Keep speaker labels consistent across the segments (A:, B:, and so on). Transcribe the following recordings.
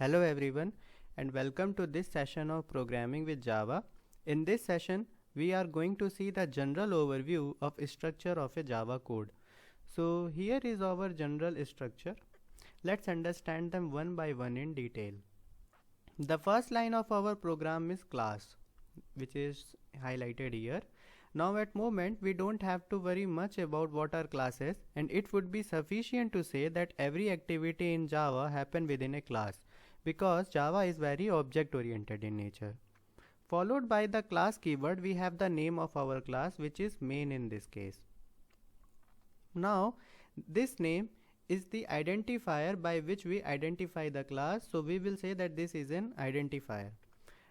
A: Hello everyone and welcome to this session of Programming with Java. In this session, we are going to see the general overview of structure of a Java code. So here is our general structure. Let's understand them one by one in detail. The first line of our program is class, which is highlighted here. Now at moment we don't have to worry much about what are classes, and it would be sufficient to say that every activity in Java happen within a class, because Java is very object oriented in nature. Followed by the class keyword, we have the name of our class, which is main in this case. Now this name is the identifier by which we identify the class, so we will say that this is an identifier.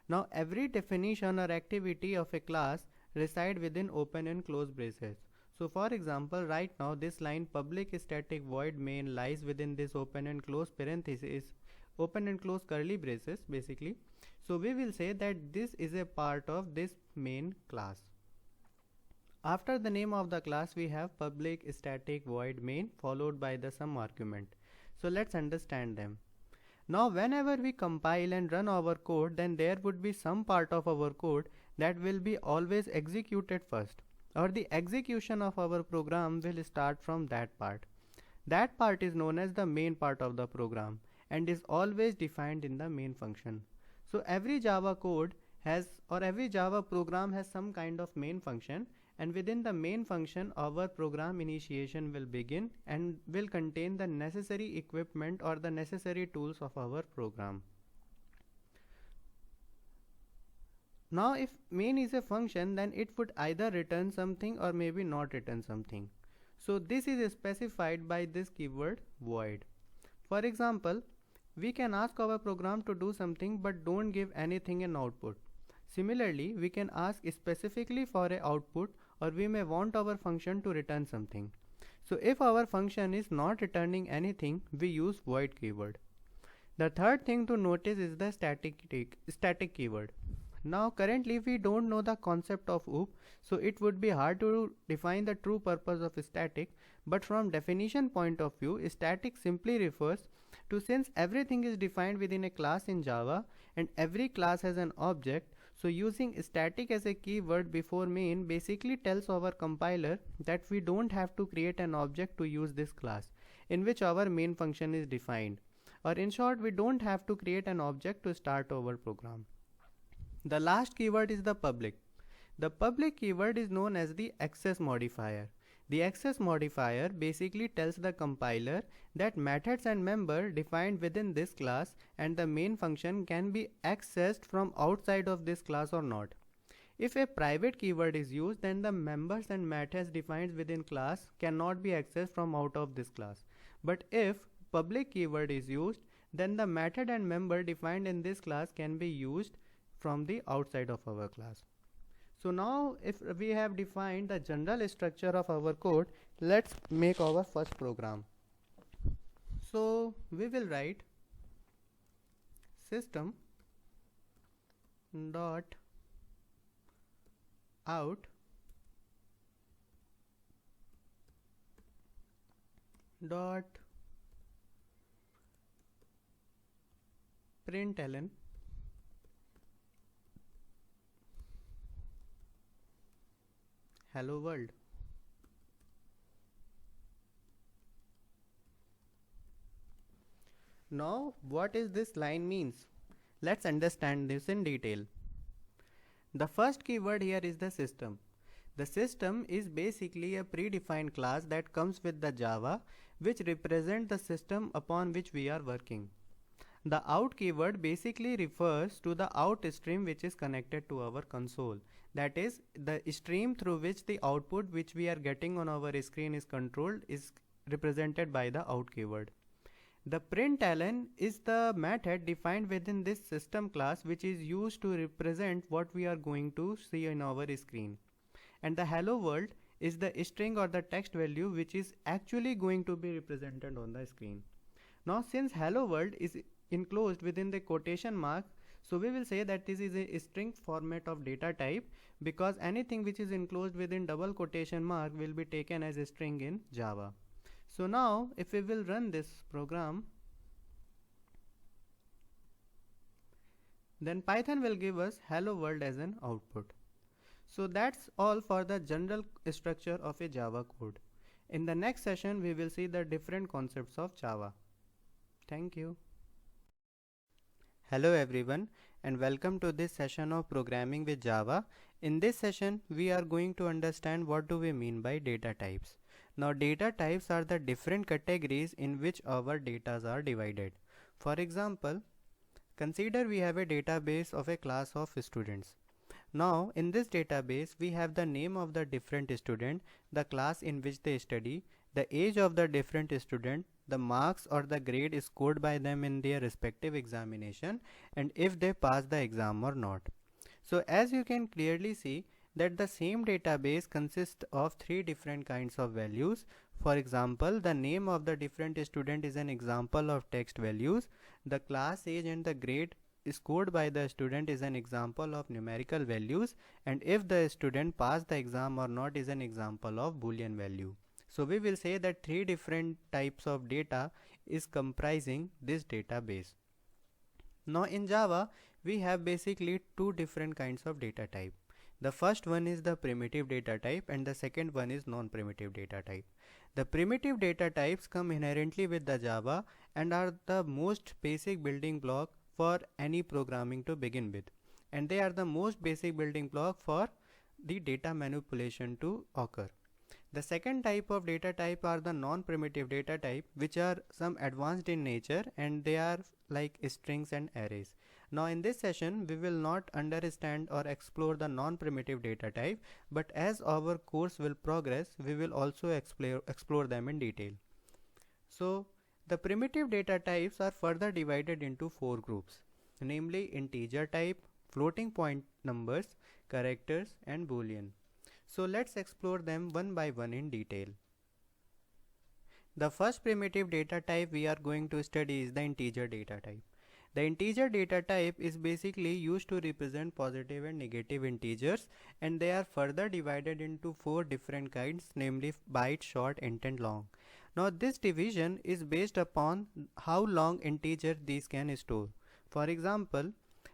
A: Now every definition or activity of a class reside within open and close braces. So for example, right now this line public static void main lies within this open and close parenthesis, open and close curly braces basically. So we will say that this is a part of this main class. After the name of the class, we have public static void main followed by the some argument. So let's understand them. Now whenever we compile and run our code, then there would be some part of our code that will be always executed first, or the execution of our program will start from that part. That part is known as the main part of the program and is always defined in the main function. So every Java code has, or every Java program has some kind of main function, and within the main function our program initiation will begin and will contain the necessary equipment or the necessary tools of our program. Now if main is a function, then it would either return something or maybe not return something. So this is specified by this keyword void. For example, we can ask our program to do something but don't give anything in output. Similarly, we can ask specifically for a output, or we may want our function to return something. So if our function is not returning anything, we use void keyword. The third thing to notice is the static keyword. Now currently we don't know the concept of OOP, so it would be hard to define the true purpose of static, but from definition point of view, static simply refers to, since everything is defined within a class in Java and every class has an object, so using static as a keyword before main basically tells our compiler that we don't have to create an object to use this class in which our main function is defined, or in short, we don't have to create an object to start our program. The last keyword is the public. The public keyword is known as the access modifier. The access modifier basically tells the compiler that methods and member defined within this class and the main function can be accessed from outside of this class or not. If a private keyword is used, then the members and methods defined within class cannot be accessed from out of this class. But if public keyword is used, then the method and member defined in this class can be used from the outside of our class. So now if we have defined the general structure of our code, let's make our first program. So we will write system dot out dot println hello world. Now what is this line means? Let's understand this in detail. The first keyword here is the system. The system is basically a predefined class that comes with the Java, which represents the system upon which we are working. The out keyword basically refers to the out stream which is connected to our console. That is, the stream through which the output which we are getting on our screen is controlled is represented by the out keyword. The println is the method defined within this system class which is used to represent what we are going to see in our screen. And the hello world is the string or the text value which is actually going to be represented on the screen. Now since hello world is enclosed within the quotation mark, so we will say that this is a string format of data type, because anything which is enclosed within double quotation mark will be taken as a string in Java. So now if we will run this program, Then Python will give us hello world as an output. So that's all for the general structure of a Java code. In the next session, we will see the different concepts of Java. Thank you. Hello everyone and welcome to this session of programming with Java. In this session, we are going to understand what do we mean by data types. Now data types are the different categories in which our data are divided. For example, consider we have a database of a class of students. Now in this database we have the name of the different student, the class in which they study, the age of the different student, the marks or the grade scored by them in their respective examination, and if they pass the exam or not. So as you can clearly see that the same database consists of three different kinds of values. For example, the name of the different student is an example of text values, the class, age and the grade scored by the student is an example of numerical values, and if the student passed the exam or not is an example of boolean value. So we will say that three different types of data is comprising this database. Now in Java we have basically two different kinds of data type. The first one is the primitive data type and the second one is non-primitive data type. The primitive data types come inherently with the Java and are the most basic building block for any programming to begin with, and they are the most basic building block for the data manipulation to occur. The second type of data type are the non-primitive data type, which are some advanced in nature and they are like strings and arrays. Now in this session we will not understand or explore the non-primitive data type, but as our course will progress we will also explore them in detail. So the primitive data types are further divided into four groups, namely integer type, floating point numbers, characters and boolean. So let's explore them one by one in detail. The first primitive data type we are going to study is the integer data type. The integer data type is basically used to represent positive and negative integers, and they are further divided into four different kinds, namely byte, short, int and long. Now this division is based upon how long integer these can store. For example,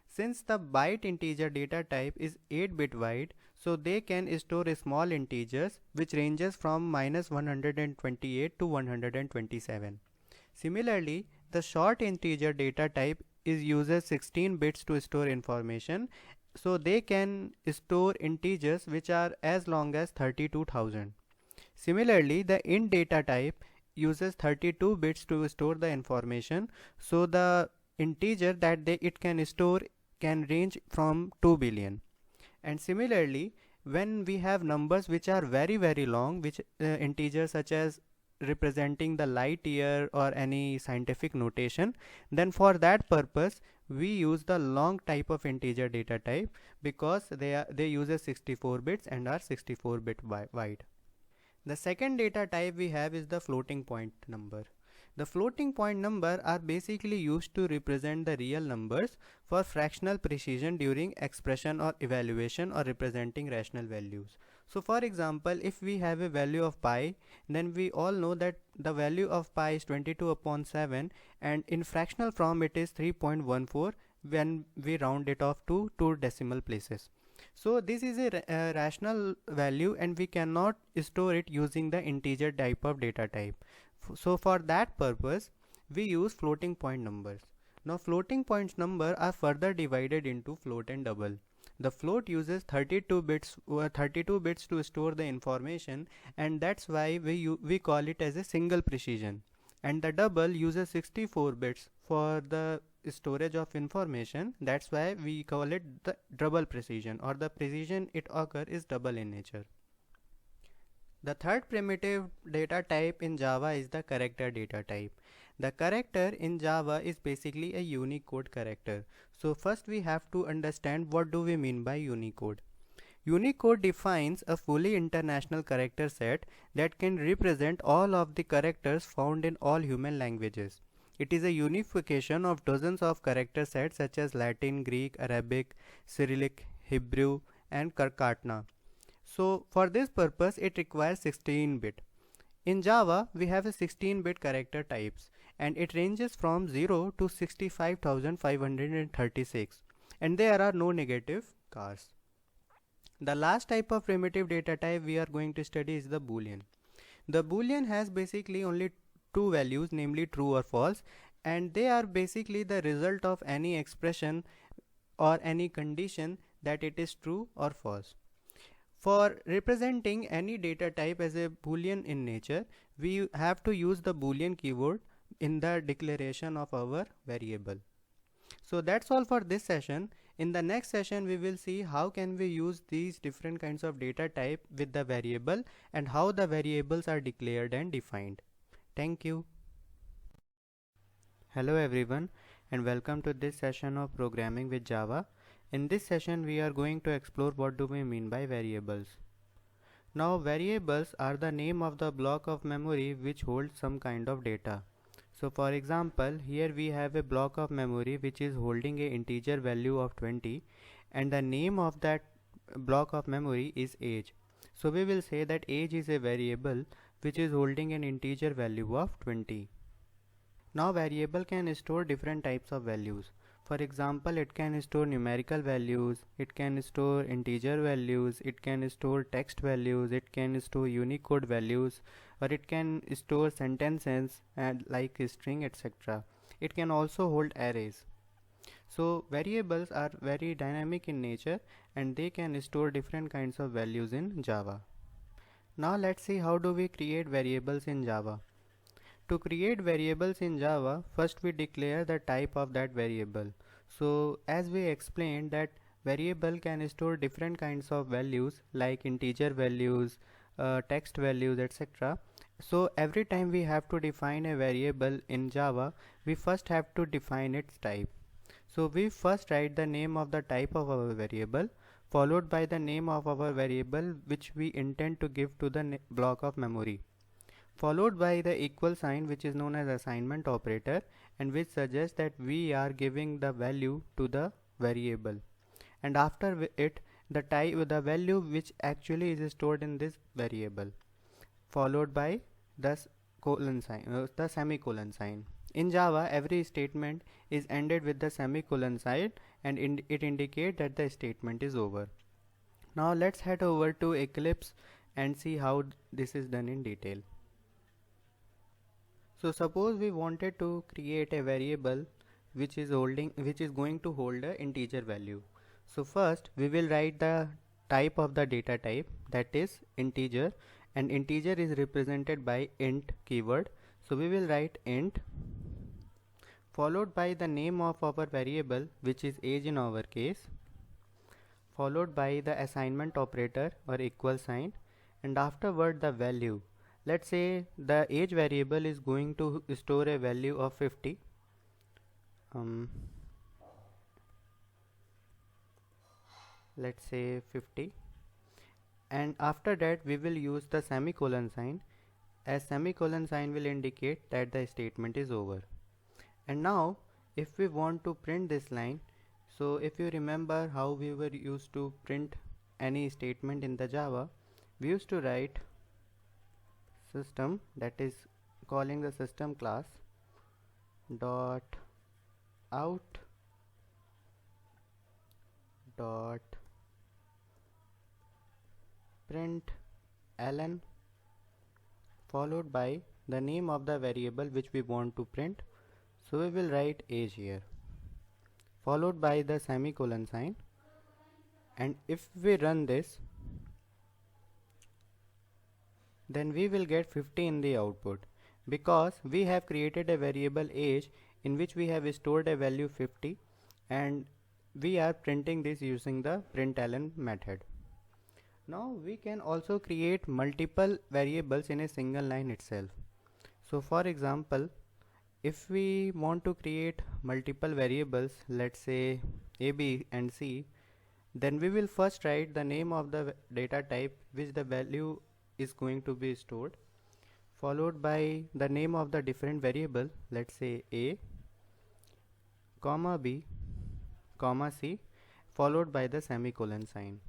A: since the byte integer data type is 8-bit wide, so they can store small integers which ranges from -128 to 127. Similarly, the short integer data type uses 16 bits to store information, so they can store integers which are as long as 32,000. Similarly, the int data type uses 32 bits to store the information, so the integer that it can store can range from 2 billion. And similarly, when we have numbers which are very long, which integers such as representing the light year or any scientific notation, then for that purpose we use the long type of integer data type because they use 64 bits and are 64-bit wide. The second data type we have is the floating point number. The floating point number are basically used to represent the real numbers for fractional precision during expression or evaluation or representing rational values. So for example, if we have a value of pi, then we all know that the value of pi is 22 upon 7 and in fractional form it is 3.14 when we round it off to 2 decimal places. So this is a rational value and we cannot store it using the integer type of data type. So for that purpose we use floating point numbers. Now floating point number are further divided into float and double. The float uses 32 bits to store the information, and that's why we call it as a single precision, and the double uses 64 bits for the storage of information. That's why we call it the double precision, or the precision it occurs is double in nature. The third primitive data type in Java is the character data type. The character in Java is basically a Unicode character. So first we have to understand what do we mean by Unicode. Unicode defines a fully international character set that can represent all of the characters found in all human languages. It is a unification of dozens of character sets such as Latin, Greek, Arabic, Cyrillic, Hebrew and Katakana. So for this purpose it requires 16-bit. In Java we have a 16-bit character types and it ranges from 0 to 65,536. and there are no negative cars. The last type of primitive data type we are going to study is the Boolean. The Boolean has basically only two values, namely true or false, and they are basically the result of any expression or any condition that it is true or false. For representing any data type as a Boolean in nature, we have to use the Boolean keyword in the declaration of our variable. So that's all for this session. In the next session, we will see how can we use these different kinds of data type with the variable and how the variables are declared and defined. Thank you. Hello everyone and welcome to this session of programming with Java. In this session, we are going to explore what do we mean by variables. Now, variables are the name of the block of memory which holds some kind of data. So for example, here we have a block of memory which is holding a integer value of 20 and the name of that block of memory is age. So we will say that age is a variable which is holding an integer value of 20. Now variable can store different types of values. For example, it can store numerical values, it can store integer values, it can store text values, it can store Unicode values, or it can store sentences and like a string, etc. It can also hold arrays. So variables are very dynamic in nature and they can store different kinds of values in Java. Now let's see how do we create variables in Java. To create variables in Java, first we declare the type of that variable. So as we explained that variable can store different kinds of values like integer values, text values, etc. So every time we have to define a variable in Java, we first have to define its type. So we first write the name of the type of our variable followed by the name of our variable which we intend to give to the block of memory, followed by the equal sign which is known as assignment operator and which suggests that we are giving the value to the variable, and after it the value which actually is stored in this variable, followed by the semicolon sign. In Java, every statement is ended with the semicolon sign and it indicates that the statement is over. Now let's head over to Eclipse and see how this is done in detail. So suppose we wanted to create a variable which is going to hold an integer value. So first we will write the type of the data type, that is integer, and integer is represented by int keyword. So we will write int followed by the name of our variable which is age in our case, followed by the assignment operator or equal sign, and afterward the value. Let's say the age variable is going to store a value of 50. Let's say 50, and after that we will use the semicolon sign, as semicolon sign will indicate that the statement is over. And now if we want to print this line, so if you remember how we were used to print any statement in the Java, we used to write system, that is calling the system class dot out dot print ln followed by the name of the variable which we want to print. So we will write age here followed by the semicolon sign, and if we run this, then we will get 50 in the output because we have created a variable age in which we have stored a value 50 and we are printing this using the println method. Now we can also create multiple variables in a single line itself. So for example, if we want to create multiple variables, let's say a, b and c, then we will first write the name of the data type which the value is going to be stored, followed by the name of the different variable, let's say a, comma b, comma c, followed by the semicolon sign.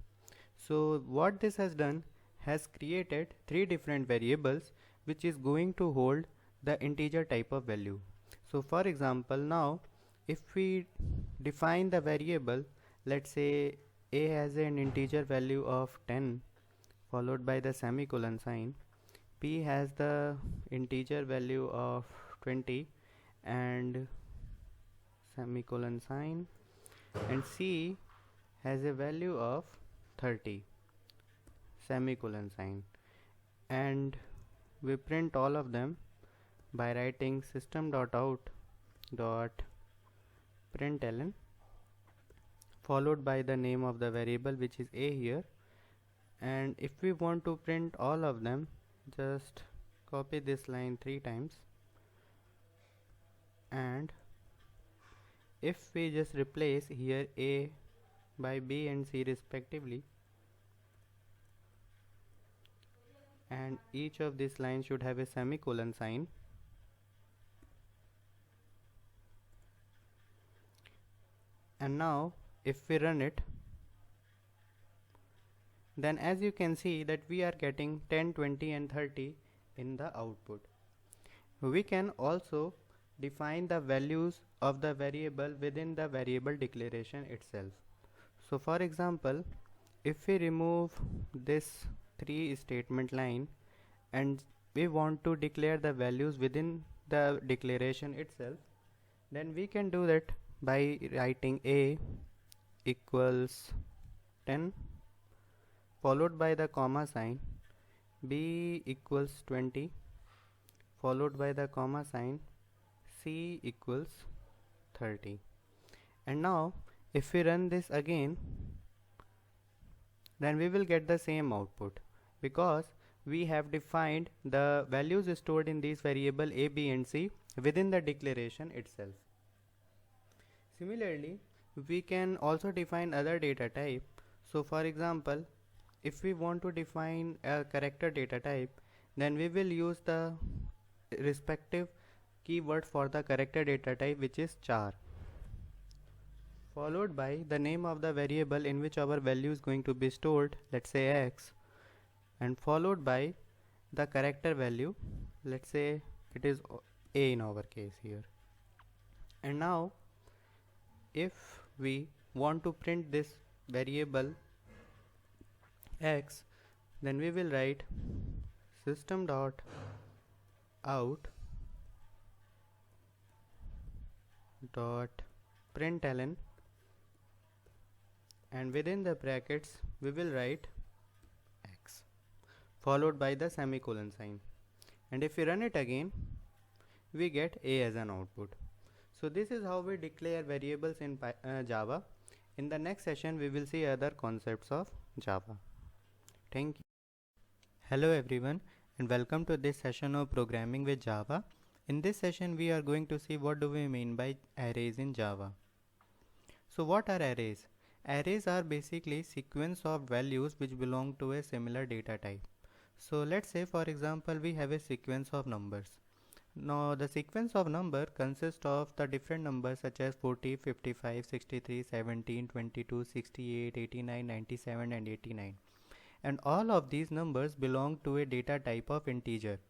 A: So what this has done has created three different variables which is going to hold the integer type of value. So for example, now if we define the variable let's say a has an integer value of 10 followed by the semicolon sign, p has the integer value of 20 and semicolon sign, and c has a value of 30 semicolon sign, and we print all of them by writing system.out.println followed by the name of the variable, which is a here. And if we want to print all of them, just copy this line 3 times, and if we just replace here a by b and c respectively, and each of these lines should have a semicolon sign, and now if we run it, then as you can see that we are getting 10, 20 and 30 in the output. We can also define the values of the variable within the variable declaration itself. So for example, if we remove this 3 statement line and we want to declare the values within the declaration itself, then we can do that by writing a equals 10 followed by the comma sign, b equals 20 followed by the comma sign, c equals 30. And now if we run this again, then we will get the same output because we have defined the values stored in these variable a, b and c within the declaration itself. Similarly, we can also define other data type. So for example, if we want to define a character data type, then we will use the respective keyword for the character data type, which is char, followed by the name of the variable in which our value is going to be stored, let's say x, and followed by the character value, let's say it is a in our case here. And now if we want to print this variable x, then we will write system.out.println, and within the brackets we will write x followed by the semicolon sign, and if we run it again, we get a as an output. So this is how we declare variables in Java. In the next session we will see other concepts of Java. Thank you. Hello everyone, and welcome to this session of programming with Java. In this session we are going to see what do we mean by arrays in Java. So what are arrays? Arrays are basically sequence of values which belong to a similar data type. So let's say for example we have a sequence of numbers. Now the sequence of number consists of the different numbers such as 40, 55, 63, 17, 22, 68, 89, 97 and 89. And all of these numbers belong to a data type of integer.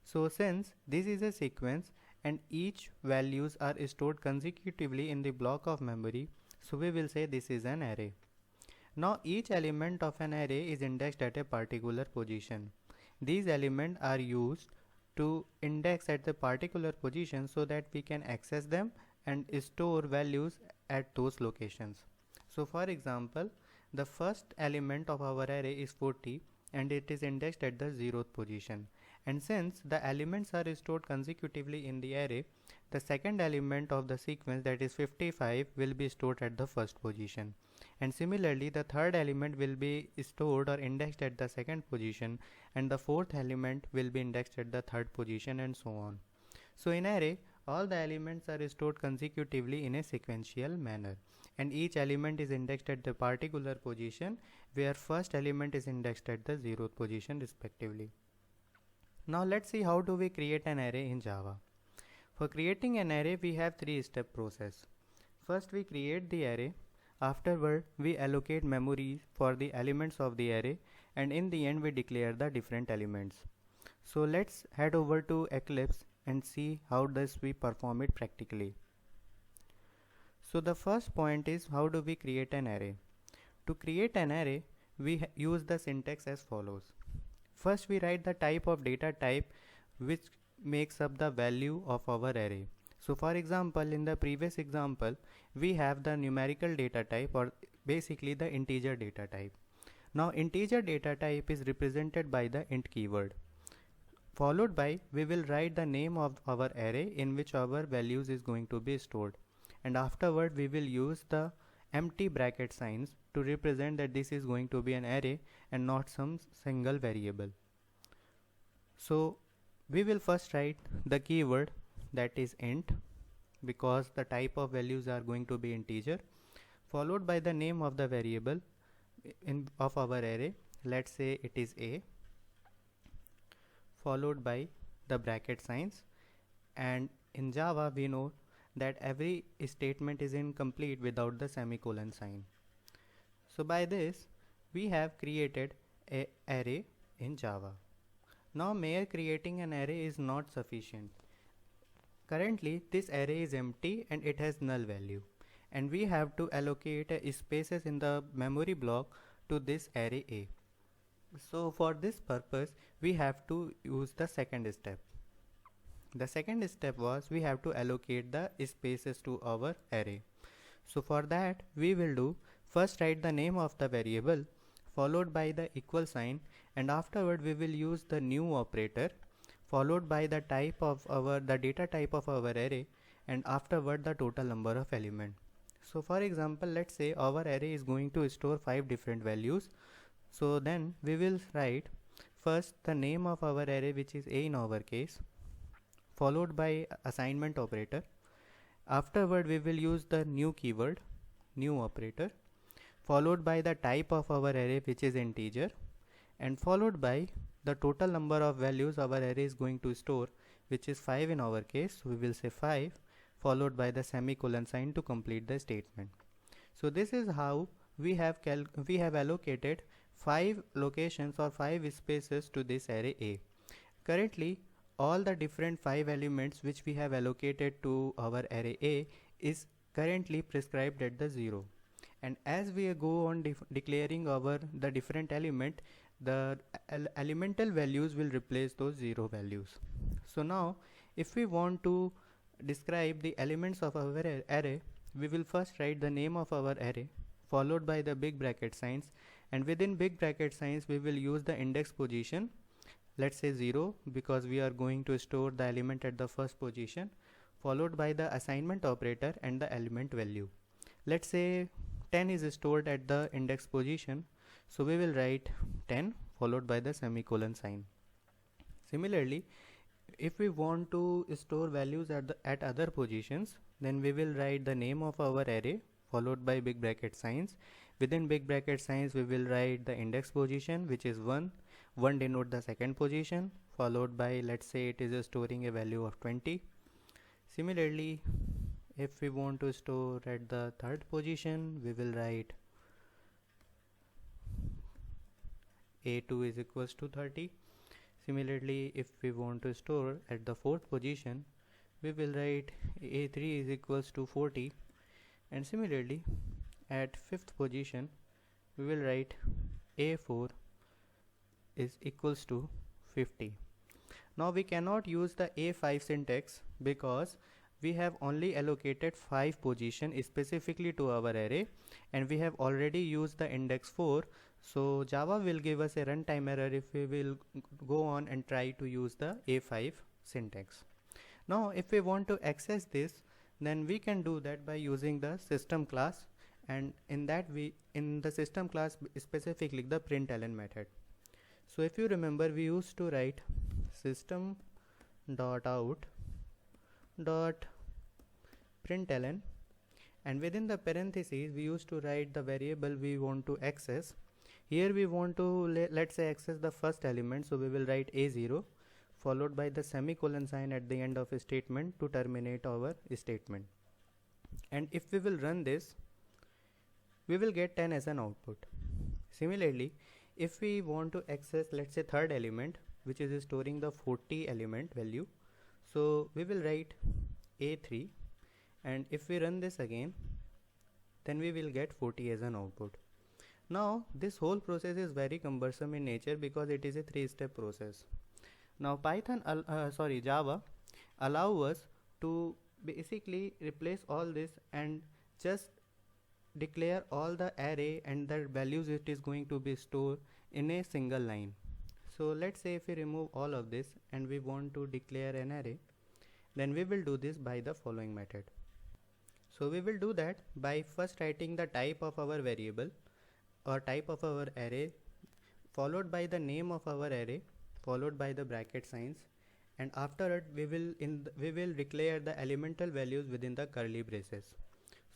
A: So since this is a sequence and each values are stored consecutively in the block of memory, so we will say this is an array. Now each element of an array is indexed at a particular position. These elements are used to index at the particular position so that we can access them and store values at those locations. So for example, the first element of our array is 40 and it is indexed at the 0th position. And since the elements are stored consecutively in the array, the second element of the sequence, that is 55, will be stored at the first position. And similarly, the third element will be stored or indexed at the second position, and the fourth element will be indexed at the third position, and so on. So in array, all the elements are stored consecutively in a sequential manner, and each element is indexed at the particular position, where first element is indexed at the 0th position respectively. Now let's see how do we create an array in Java. For creating an array, we have 3-step process. First we create the array, afterward we allocate memory for the elements of the array, and in the end we declare the different elements. So let's head over to Eclipse and see how does we perform it practically. So the first point is, how do we create an array? To create an array, we use the syntax as follows. First, we write the type of data type which makes up the value of our array. So for example, in the previous example, we have the numerical data type, or basically the integer data type. Now integer data type is represented by the int keyword. Followed by, we will write the name of our array in which our values is going to be stored. And afterward, we will use the empty bracket signs to represent that this is going to be an array and not some single variable. So we will first write the keyword, that is int, because the type of values are going to be integer, followed by the name of the variable of our array. Let's say it is a, followed by the bracket signs. And in Java we know that every statement is incomplete without the semicolon sign. So by this we have created an array in Java. Now mere creating an array is not sufficient. Currently this array is empty and it has null value, and we have to allocate spaces in the memory block to this array A. So for this purpose we have to use the second step. The second step was, we have to allocate the spaces to our array. So for that we will do, first write the name of the variable, followed by the equal sign, and afterward we will use the new operator, followed by the data type of our array, and afterward the total number of element. So for example, let's say our array is going to store 5 different values. So then we will write first the name of our array, which is a in our case, followed by assignment operator. Afterward we will use the new keyword, new operator, followed by the type of our array, which is integer, and followed by the total number of values our array is going to store, which is 5 in our case. So we will say 5, followed by the semicolon sign to complete the statement. So this is how we have allocated 5 locations or 5 spaces to this array A. Currently all the different 5 elements which we have allocated to our array A is currently prescribed at the 0, and as we go on declaring the different element, the elemental values will replace those 0 values. So now if we want to describe the elements of our array, we will first write the name of our array, followed by the big bracket signs, and within big bracket signs we will use the index position. Let's say 0, because we are going to store the element at the first position, followed by the assignment operator and the element value. Let's say 10 is stored at the index position, so we will write 10 followed by the semicolon sign. Similarly, if we want to store values at other positions, then we will write the name of our array followed by big bracket signs. Within big bracket signs we will write the index position, which is 1 denote the second position, followed by, let's say it is storing a value of 20. Similarly, if we want to store at the third position, we will write a2 is equals to 30. Similarly, if we want to store at the fourth position, we will write a3 is equals to 40, and similarly at fifth position we will write a4 is equals to 50. Now we cannot use the A5 syntax because we have only allocated 5 positions specifically to our array, and we have already used the index 4. So Java will give us a runtime error if we will go on and try to use the A5 syntax. Now if we want to access this, then we can do that by using the system class, and in the system class specifically the println method. So if you remember, we used to write system.out.println, and within the parentheses we used to write the variable we want to access. Here we want to let's say access the first element, so we will write a0 followed by the semicolon sign at the end of a statement to terminate our statement. And if we will run this, we will get 10 as an output. Similarly, if we want to access, let's say, third element, which is storing the 40 element value, so we will write a3, and if we run this again, then we will get 40 as an output. Now this whole process is very cumbersome in nature because it is a 3-step process. Now Java allow us to basically replace all this and just declare all the array and the values it is going to be stored in a single line. So let's say if we remove all of this and we want to declare an array, then we will do this by the following method. So we will do that by first writing the type of our variable or type of our array, followed by the name of our array, followed by the bracket signs, and after it we will declare the elemental values within the curly braces.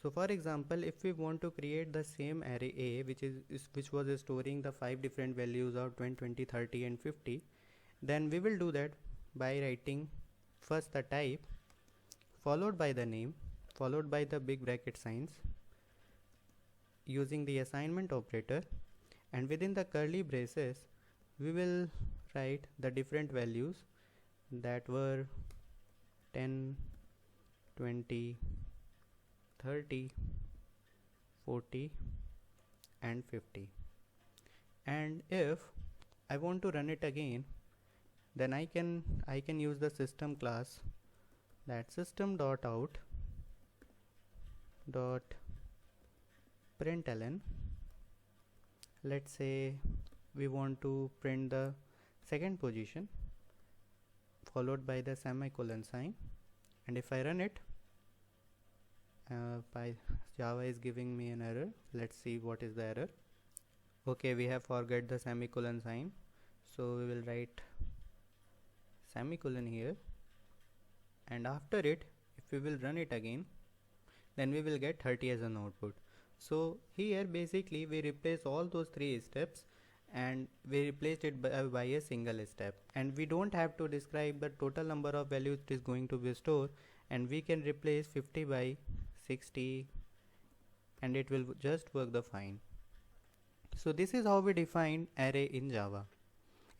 A: So for example, if we want to create the same array A which was storing the 5 different values of 20, 20, 30 and 50, then we will do that by writing first the type, followed by the name, followed by the big bracket signs, using the assignment operator, and within the curly braces we will write the different values that were 10, 20, 30, 40 and 50. And if I want to run it again, then I can use the system class, that system.out println. Let's say we want to print the second position followed by the semicolon sign, and if I run it, Java is giving me an error. Let's see what is the error. Okay, we have forgot the semicolon sign, so we will write semicolon here, and after it if we will run it again, then we will get 30 as an output. So here basically we replace all those 3 steps and we replaced it by a single step, and we don't have to describe the total number of values it is going to be stored, and we can replace 50 by 60 and it will just work the fine. So this is how we define array in Java.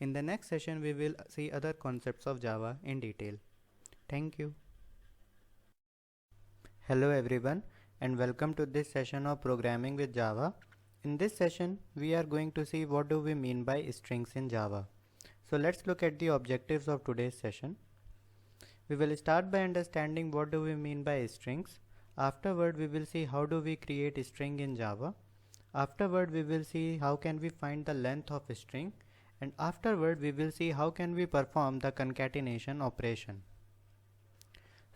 A: In the next session we will see other concepts of Java in detail. Thank you. Hello everyone, and welcome to this session of programming with Java. In this session we are going to see what do we mean by strings in Java. So let's look at the objectives of today's session. We will start by understanding what do we mean by strings. Afterward we will see how do we create a string in Java. Afterward we will see how can we find the length of a string, and afterward we will see how can we perform the concatenation operation.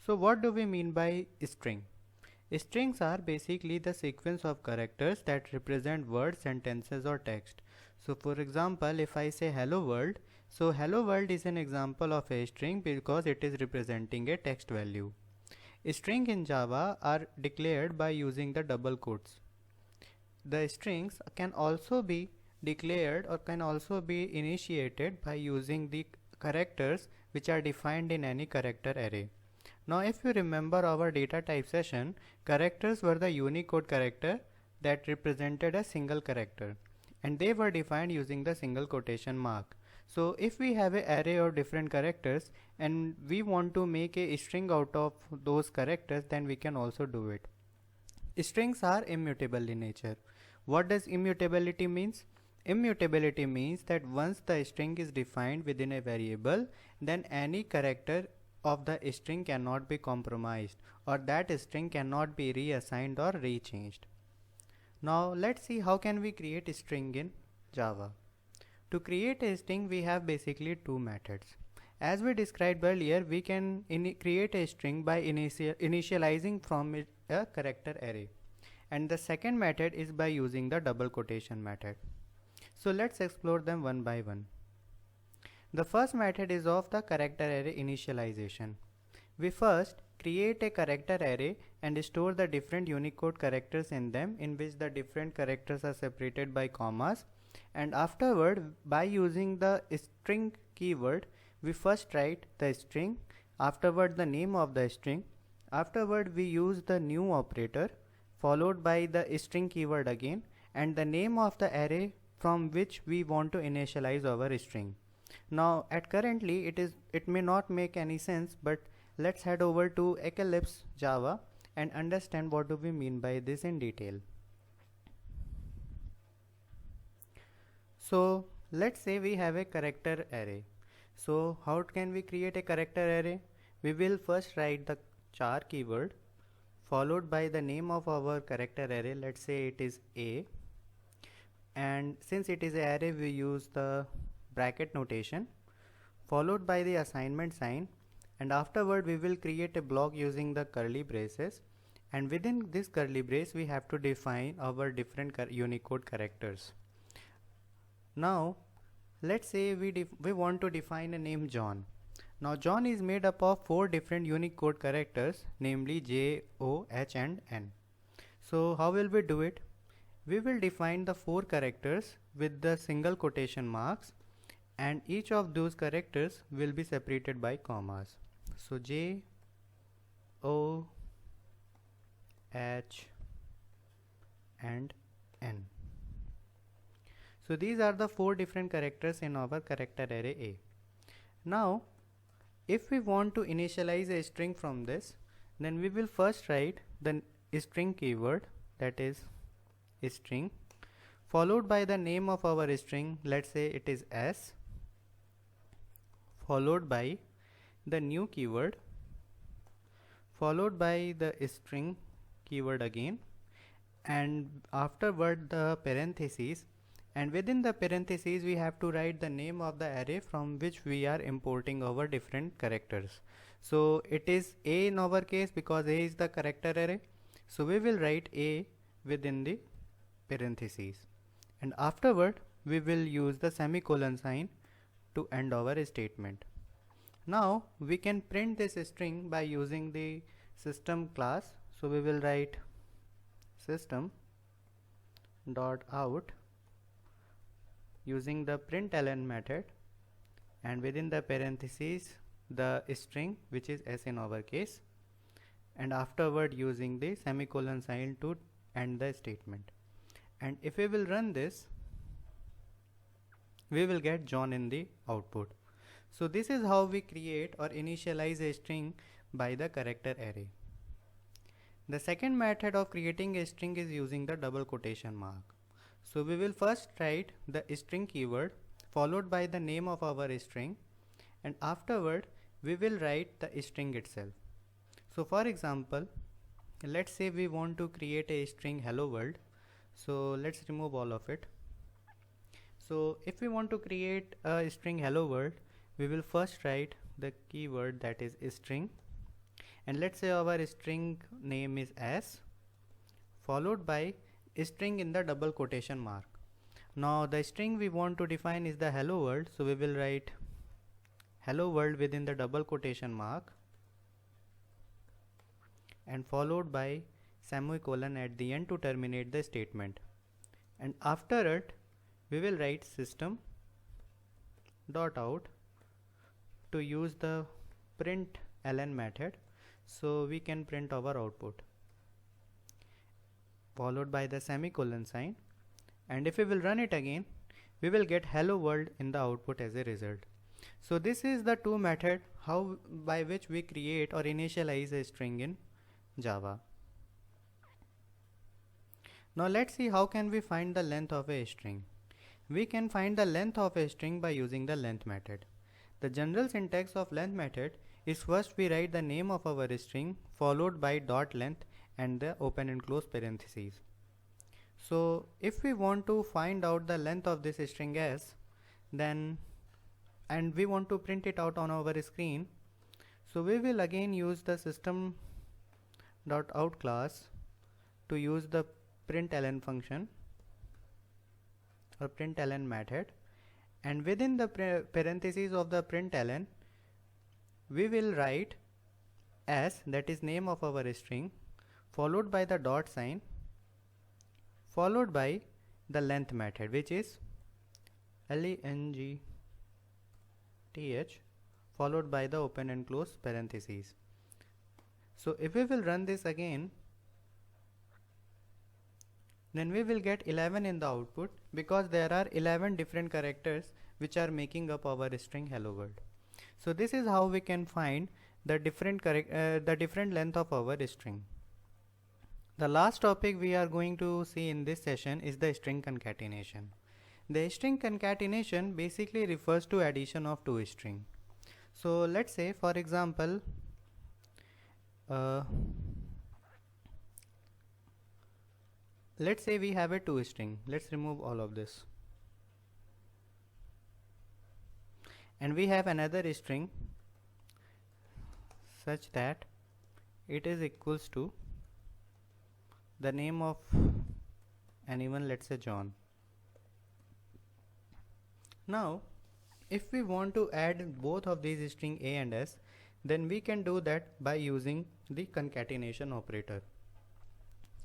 A: So what do we mean by string? Strings are basically the sequence of characters that represent words, sentences or text. So for example, if I say hello world, so hello world is an example of a string because it is representing a text value. String in Java are declared by using the double quotes. The strings can also be declared or can also be initiated by using the characters which are defined in any character array. Now if you remember our data type session, characters were the Unicode character that represented a single character, and they were defined using the single quotation mark. So if we have an array of different characters and we want to make a string out of those characters, then we can also do it. Strings are immutable in nature. What does immutability means? Immutability means that once the string is defined within a variable, then any character of the string cannot be compromised, or that string cannot be reassigned or rechanged. Now let's see how can we create a string in Java. To create a string we have basically 2 methods. As we described earlier, we can create a string by initializing from it a character array, and the second method is by using the double quotation method. So let's explore them one by one. The first method is of the character array initialization. We first create a character array and store the different Unicode characters in them, in which the different characters are separated by commas, and afterward by using the string keyword we first write the string, afterward the name of the string, afterward we use the new operator followed by the string keyword again and the name of the array from which we want to initialize our string. Now at currently it may not make any sense, but let's head over to Eclipse Java and understand what do we mean by this in detail. So let's say we have a character array. So how can we create a character array? We will first write the char keyword followed by the name of our character array. Let's say it is A, and since it is an array we use the bracket notation followed by the assignment sign, and afterward we will create a block using the curly braces, and within this curly brace we have to define our different Unicode characters. Now let's say we want to define a name John. Now John is made up of 4 different Unicode characters, namely J, O, H and N. So how will we do it? We will define the 4 characters with the single quotation marks, and each of those characters will be separated by commas. So J, O, H and N. So these are the 4 different characters in our character array A. Now if we want to initialize a string from this, then we will first write the string keyword, that is string, followed by the name of our string, let's say it is S, followed by the new keyword, followed by the string keyword again, and afterward the parentheses, and within the parentheses we have to write the name of the array from which we are importing our different characters. So it is A in our case because A is the character array, so we will write A within the parentheses, and afterward we will use the semicolon sign to end our statement. Now we can print this string by using the system class. So we will write system dot out using the println method, and within the parentheses the string which is S in our case, and afterward using the semicolon sign to end the statement. And if we will run this, we will get John in the output. So this is how we create or initialize a string by the character array. The second method of creating a string is using the double quotation mark. So we will first write the string keyword followed by the name of our string, and afterward we will write the string itself. So for example, let's say we want to create a string hello world. So let's remove all of it. So if we want to create a string hello world, we will first write the keyword, that is string, and let's say our string name is S, followed by string in the double quotation mark. Now the string we want to define is the hello world, so we will write hello world within the double quotation mark and followed by semicolon at the end to terminate the statement, and after it we will write system dot out to use the println method, so we can print our output, followed by the semicolon sign, and if we will run it again, we will get hello world in the output as a result. So this is the two method by which we create or initialize a string in Java. Now let's see how can we find the length of a string. We can find the length of a string by using the length method. The general syntax of length method is first we write the name of our string followed by dot length and the open and close parentheses. So if we want to find out the length of this string S, then and we want to print it out on our screen, so we will again use the system dot out class to use the println function or println method, and within the parentheses of the println we will write S, that is name of our string, followed by the dot sign, followed by the length method which is length followed by the open and close parentheses. So if we will run this again, then we will get 11 in the output because there are 11 different characters which are making up our string hello world. So this is how we can find the different length of our string. The last topic we are going to see in this session is the string concatenation. The string concatenation basically refers to addition of two strings. So let's say, for example, let's say we have a two string. Let's remove all of this. And we have another string such that it is equals to the name of anyone, let's say John. Now, if we want to add both of these string A and S, then we can do that by using the concatenation operator.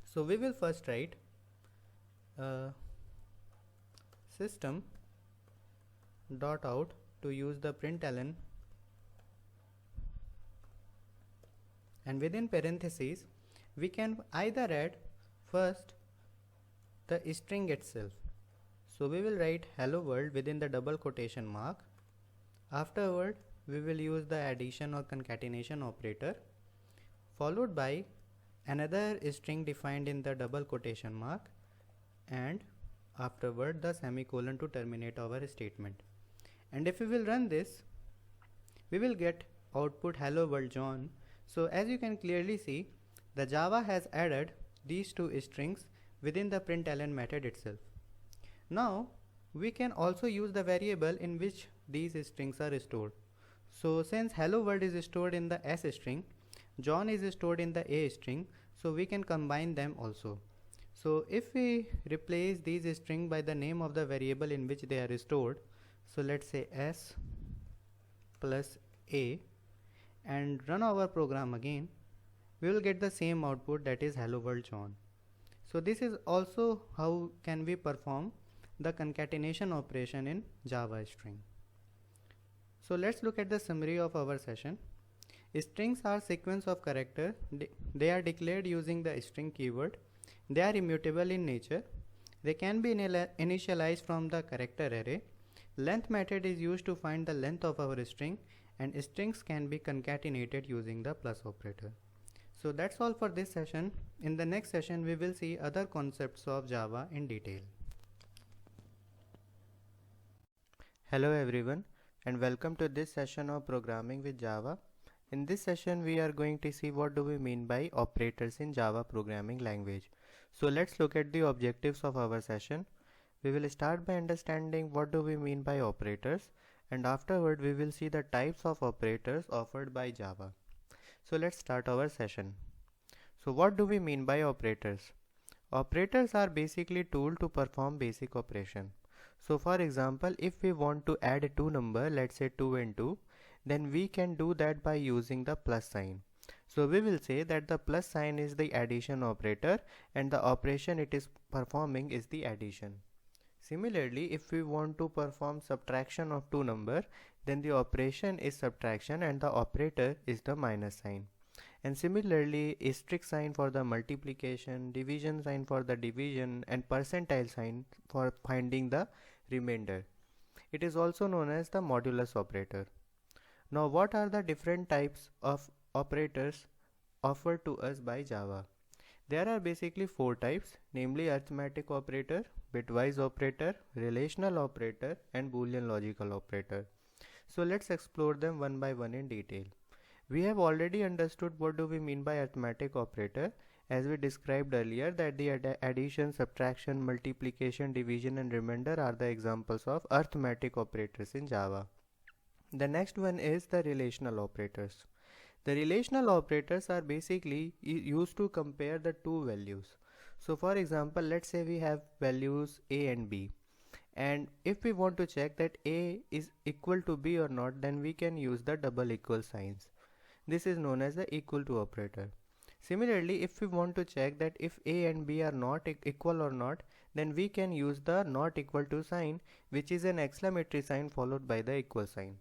A: So we will first write system dot out to use the println, and within parentheses we can either add first the string itself. So we will write hello world within the double quotation mark. Afterward we will use the addition or concatenation operator, followed by another string defined in the double quotation mark, and afterward the semicolon to terminate our statement. And if we will run this, we will get output hello world John. So as you can clearly see, the Java has added these two strings within the println method itself. Now we can also use the variable in which these strings are stored. So since hello world is stored in the S string, John is stored in the A string, so we can combine them also. So if we replace these strings by the name of the variable in which they are stored, so let's say S plus A, and run our program again, we will get the same output, that is hello world John. So this is also how can we perform the concatenation operation in Java string. So let's look at the summary of our session. Strings are sequence of characters. They are declared using the string keyword. They are immutable in nature. They can be initialized from the character array. Length method is used to find the length of our string, and strings can be concatenated using the plus operator. So that's all for this session. In the next session we will see other concepts of Java in detail. Hello everyone, and welcome to this session of programming with Java. In this session we are going to see what do we mean by operators in Java programming language. So let's look at the objectives of our session. We will start by understanding what do we mean by operators, and afterward we will see the types of operators offered by Java. So let's start our session. So what do we mean by operators? Operators are basically tools to perform basic operation. So for example, if we want to add two numbers, let's say 2 and 2, then we can do that by using the plus sign. So we will say that the plus sign is the addition operator, and the operation it is performing is the addition. Similarly, if we want to perform subtraction of two numbers, then the operation is subtraction and the operator is the minus sign. And similarly, asterisk sign for the multiplication, division sign for the division, and percentile sign for finding the remainder. It is also known as the modulus operator. Now what are the different types of operators offered to us by Java? There are basically four types, namely arithmetic operator, bitwise operator, relational operator, and Boolean logical operator. So let's explore them one by one in detail. We have already understood what do we mean by arithmetic operator, as we described earlier that the addition, subtraction, multiplication, division, and remainder are the examples of arithmetic operators in Java. The next one is the relational operators. The relational operators are basically used to compare the two values. So for example, let's say we have values A and B, and if we want to check that A is equal to B or not, then we can use the double equal signs. This is known as the equal to operator. Similarly, if we want to check that if A and B are not equal or not, then we can use the not equal to sign, which is an exclamatory sign followed by the equal sign.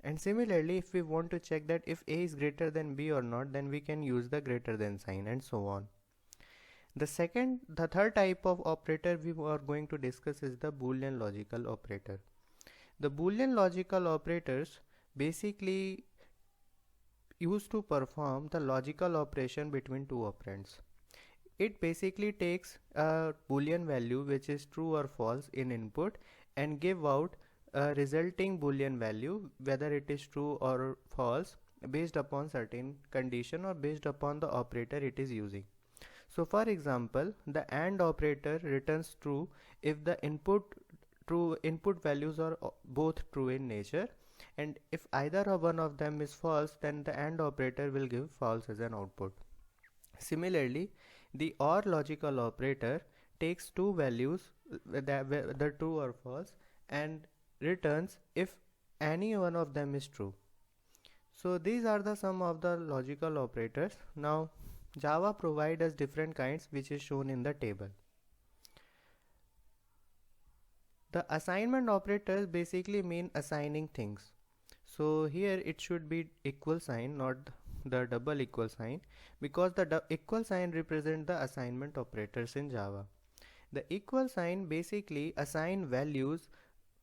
A: And similarly, if we want to check that if A is greater than B or not, then we can use the greater than sign, and so on. The third type of operator we are going to discuss is the Boolean logical operator. The Boolean logical operators basically used to perform the logical operation between two operands. It basically takes a boolean value which is true or false in input and give out a resulting boolean value whether it is true or false based upon certain condition or based upon the operator it is using. So for example, the AND operator returns true if the input values are both true in nature, and if either of one of them is false, then the AND operator will give false as an output. Similarly, the OR logical operator takes two values, whether true or false, and returns if any one of them is true. So these are the some of the logical operators. Now Java provides us different kinds, which is shown in the table. The assignment operators basically mean assigning things. So here it should be equal sign, not the double equal sign, because the equal sign represents the assignment operators in Java. The equal sign basically assign values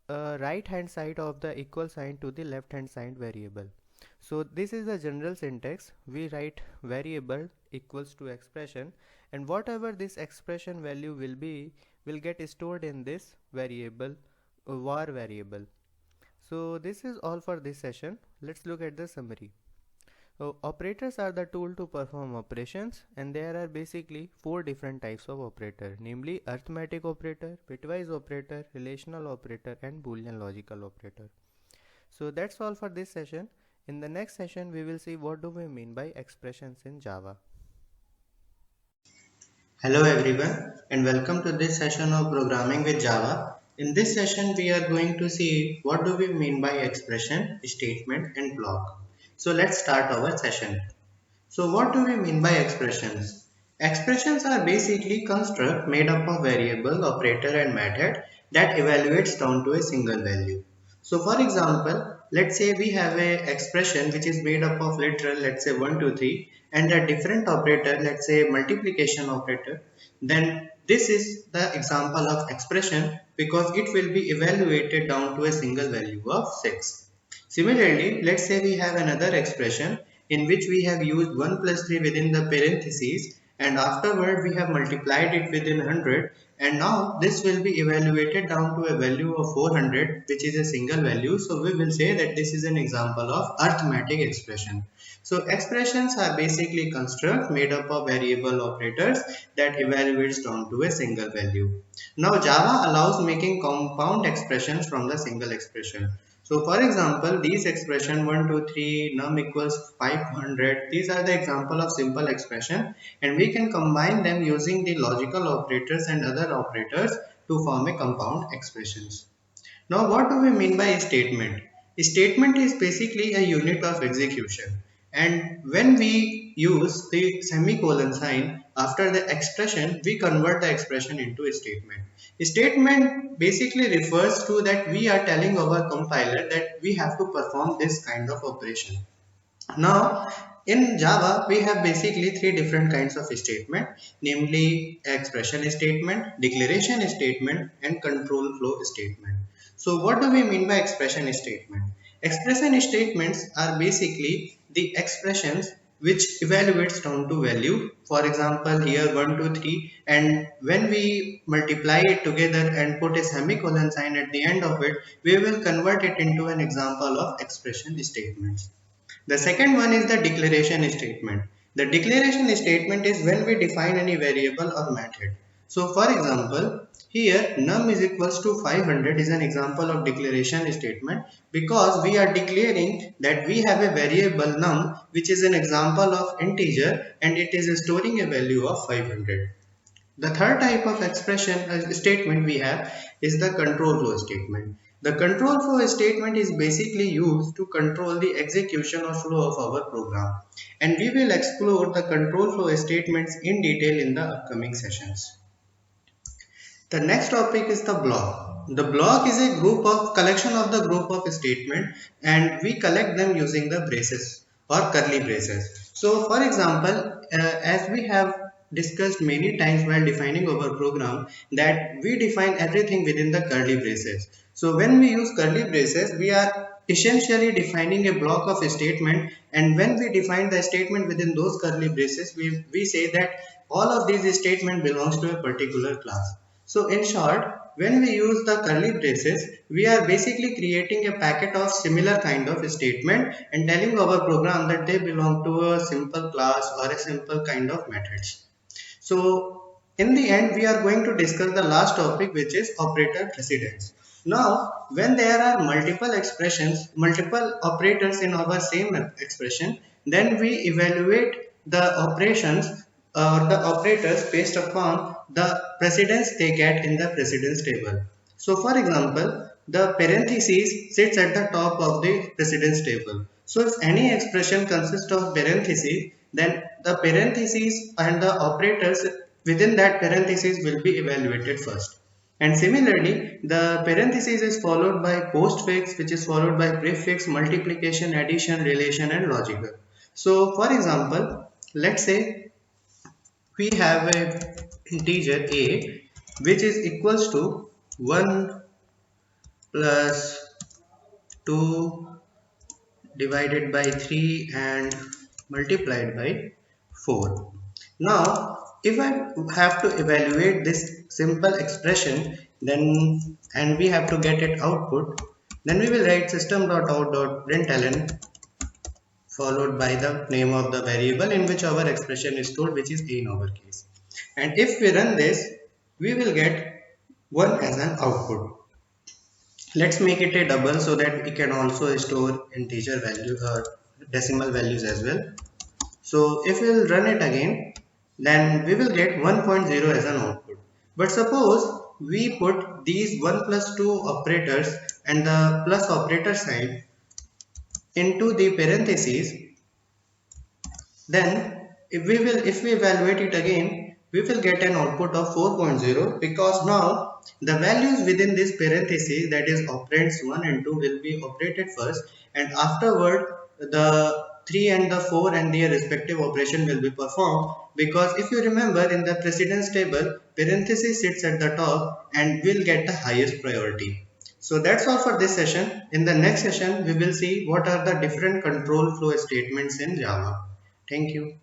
A: right hand side of the equal sign to the left hand side variable. So this is the general syntax. We write variable equals to expression, and whatever this expression value will be will get stored in this variable, var variable. So this is all for this session. Let's look at the summary. So operators are the tool to perform operations, and there are basically four different types of operator, namely arithmetic operator, bitwise operator, relational operator, and boolean logical operator. So that's all for this session. In the next session, we will see what do we mean by expressions in Java.
B: Hello everyone and welcome to this session of programming with Java. In this session we are going to see what do we mean by expression, statement and block. So let's start our session. So what do we mean by expressions? Expressions are basically construct made up of variable, operator and method that evaluates down to a single value. So for example, let's say we have a expression which is made up of literal, let's say 1, 2, 3, and a different operator, let's say multiplication operator. Then this is the example of expression because it will be evaluated down to a single value of 6. Similarly, let's say we have another expression in which we have used 1 plus 3 within the parentheses, and afterward we have multiplied it within 100, and now this will be evaluated down to a value of 400, which is a single value. So we will say that this is an example of arithmetic expression. So expressions are basically constructs made up of variable operators that evaluates down to a single value. Now Java allows making compound expressions from the single expression. So for example, these expression 1, 2, 3, num equals 500, these are the example of simple expression, and we can combine them using the logical operators and other operators to form a compound expressions. Now what do we mean by a statement? A statement is basically a unit of execution, and when we use the semicolon sign after the expression, we convert the expression into a statement. A statement basically refers to that we are telling our compiler that we have to perform this kind of operation. Now in Java we have basically three different kinds of statement, namely expression statement, declaration statement and control flow statement. So what do we mean by expression statement? Expression statements are basically the expressions which evaluates down to value. For example, here 1, 2, 3, and when we multiply it together and put a semicolon sign at the end of it, we will convert it into an example of expression statements. The second one is the declaration statement. The declaration statement is when we define any variable or method. So for example, here num is equals to 500 is an example of declaration statement because we are declaring that we have a variable num which is an example of integer and it is storing a value of 500. The third type of expression statement we have is the control flow statement. The control flow statement is basically used to control the execution or flow of our program, and we will explore the control flow statements in detail in the upcoming sessions. The next topic is the block. The block is a collection of the group of statement, and we collect them using the braces or curly braces. So for example, as we have discussed many times while defining our program, that we define everything within the curly braces. So when we use curly braces, we are essentially defining a block of a statement, and when we define the statement within those curly braces, we say that all of these statements belongs to a particular class. So in short, when we use the curly braces, we are basically creating a packet of similar kind of statement and telling our program that they belong to a simple class or a simple kind of methods. So in the end, we are going to discuss the last topic, which is operator precedence. Now, when there are multiple expressions, multiple operators in our same expression, then we evaluate the operations or the operators based upon the precedence they get in the precedence table. So for example, the parentheses sits at the top of the precedence table. So if any expression consists of parentheses, then the parentheses and the operators within that parentheses will be evaluated first. And similarly, the parentheses is followed by postfix, which is followed by prefix, multiplication, addition, relation, and logical. So for example, let's say we have a integer a which is equals to 1 plus 2 divided by 3 and multiplied by 4. Now, if I have to evaluate this simple expression, then and we have to get it output, then we will write system.out.println followed by the name of the variable in which our expression is stored, which is a in uppercase. And if we run this, we will get 1 as an output. Let's make it a double so that we can also store integer value or decimal values as well. So if we will run it again, then we will get 1.0 as an output. But suppose we put these 1 plus 2 operators and the plus operator sign into the parentheses, then if we evaluate it again, we will get an output of 4.0 because now the values within this parenthesis, that is operands 1 and 2, will be operated first, and afterward the 3 and the 4 and their respective operation will be performed, because if you remember in the precedence table, parenthesis sits at the top and will get the highest priority. So that's all for this session. In the next session, we will see what are the different control flow statements in Java. Thank you.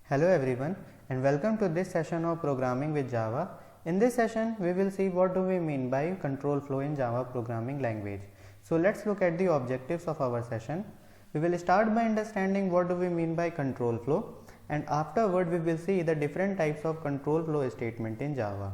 A: Hello everyone and welcome to this session of programming with Java. In this session, we will see what do we mean by control flow in Java programming language. So let's look at the objectives of our session. We will start by understanding what do we mean by control flow, and afterward we will see the different types of control flow statement in Java.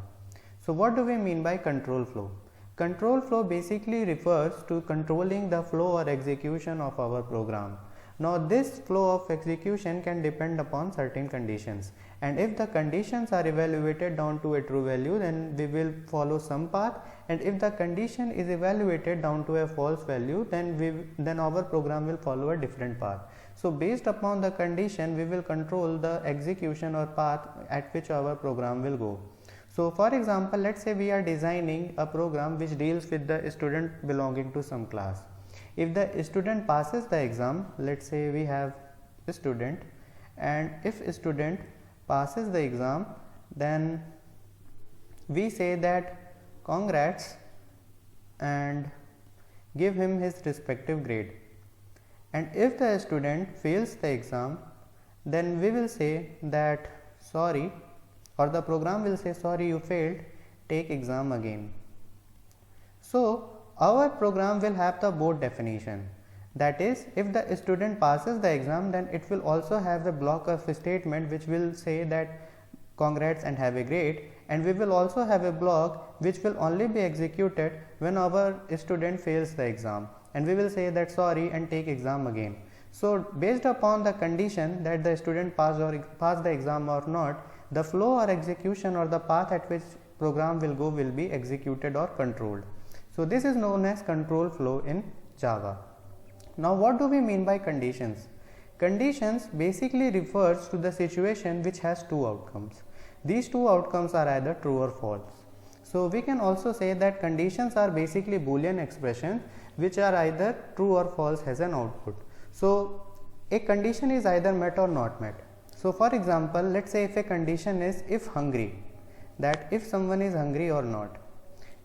A: So what do we mean by control flow? Control flow basically refers to controlling the flow or execution of our program. Now this flow of execution can depend upon certain conditions, and if the conditions are evaluated down to a true value, then we will follow some path, and if the condition is evaluated down to a false value, then our program will follow a different path. So based upon the condition, we will control the execution or path at which our program will go. So for example, let's say we are designing a program which deals with the student belonging to some class. If the student passes the exam, let's say we have a student, and if a student passes the exam, then we say that congrats and give him his respective grade. And if the student fails the exam, then we will say that sorry, or the program will say sorry you failed, take exam again. So our program will have the both definition, that is, if the student passes the exam, then it will also have a block of statement which will say that congrats and have a grade, and we will also have a block which will only be executed when our student fails the exam, and we will say that sorry and take exam again. So based upon the condition that the student pass the exam or not, the flow or execution or the path at which program will go will be executed or controlled. So this is known as control flow in Java. Now what do we mean by conditions? Conditions basically refers to the situation which has two outcomes. These two outcomes are either true or false. So we can also say that conditions are basically Boolean expressions which are either true or false as an output. So a condition is either met or not met. So for example, let's say if a condition is if hungry, that if someone is hungry or not,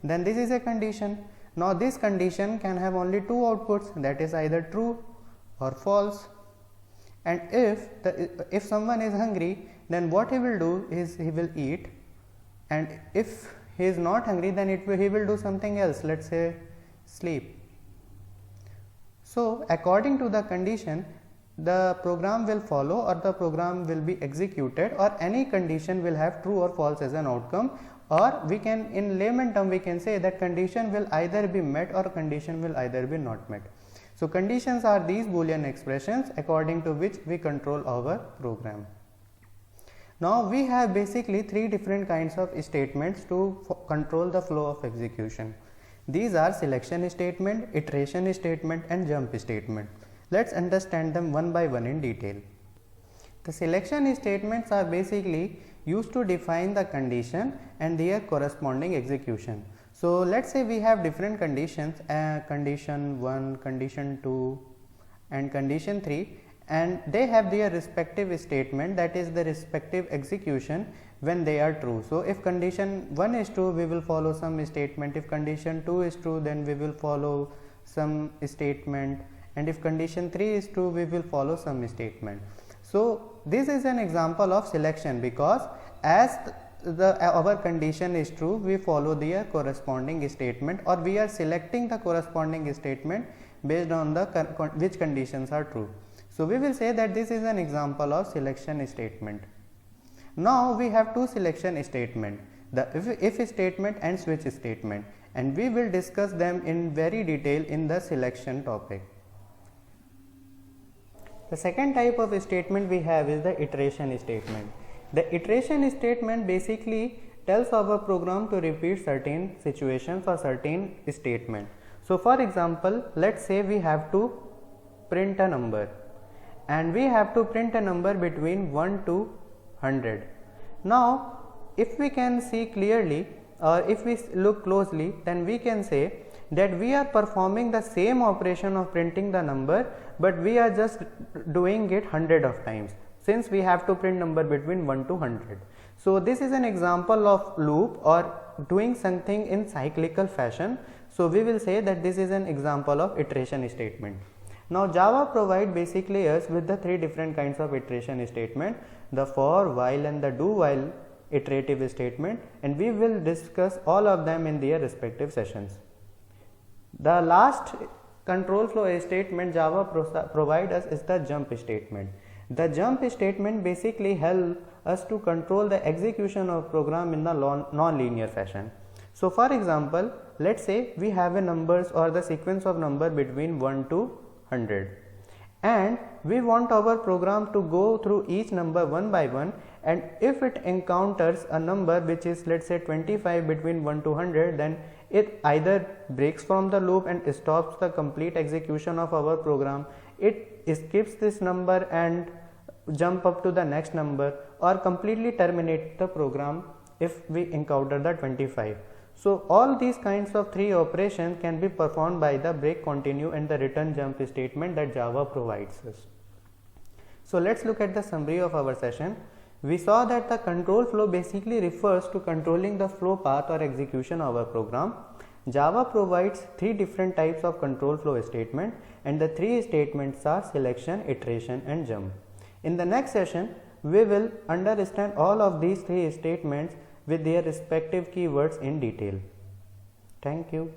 A: then this is a condition. Now this condition can have only two outputs, that is either true or false. And if someone is hungry then what he will do is he will eat, and if he is not hungry, then he will do something else, let's say sleep. So according to the condition, the program will follow or the program will be executed, or any condition will have true or false as an outcome, or we can, in layman term, we can say that condition will either be met or condition will either be not met. So conditions are these Boolean expressions according to which we control our program. Now we have basically three different kinds of statements to control the flow of execution. These are selection statement, iteration statement, and jump statement. Let's understand them one by one in detail. The selection statements are basically used to define the condition and their corresponding execution. So let's say we have different conditions, condition 1, condition 2 and condition 3, and they have their respective statement, that is the respective execution when they are true. So if condition 1 is true, we will follow some statement. If condition 2 is true, then we will follow some statement, and if condition 3 is true, we will follow some statement. So this is an example of selection, because as our condition is true, we follow their corresponding statement, or we are selecting the corresponding statement based on the which conditions are true. So we will say that this is an example of selection statement. Now we have two selection statement, the if statement and switch statement, and we will discuss them in very detail in the selection topic. The second type of statement we have is the iteration statement. The iteration statement basically tells our program to repeat certain situations or certain statement. So for example, let's say we have to print a number, and we have to print a number between 1 to 100. Now if we can see clearly, or if we look closely, then we can say that we are performing the same operation of printing the number, but we are just doing it 100 of times, since we have to print number between 1 to 100. So this is an example of loop or doing something in cyclical fashion. So we will say that this is an example of iteration statement. Now Java provides basically us with the three different kinds of iteration statement, the for, while and the do while iterative statement, and we will discuss all of them in their respective sessions. The last control flow statement Java provides us is the jump statement. The jump statement basically helps us to control the execution of program in the non-linear fashion. So for example, let's say we have a numbers or the sequence of number between 1 to 100, and we want our program to go through each number one by one, and if it encounters a number which is, let's say, 25 between 1 to 100, then it either breaks from the loop and stops the complete execution of our program, it skips this number and jump up to the next number, or completely terminate the program if we encounter the 25. So all these kinds of three operations can be performed by the break, continue and the return jump statement that Java provides us. So let's look at the summary of our session. We saw that the control flow basically refers to controlling the flow path or execution of our program. Java provides three different types of control flow statement, and the three statements are selection, iteration and jump. In the next session, we will understand all of these three statements with their respective keywords in detail. Thank you.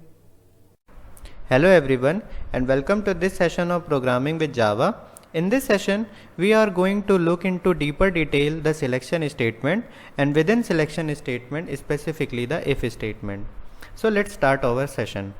B: Hello everyone, and welcome to this session of programming with Java. In this session, we are going to look into deeper detail the selection statement, and within selection statement specifically the if statement. So let's start our session.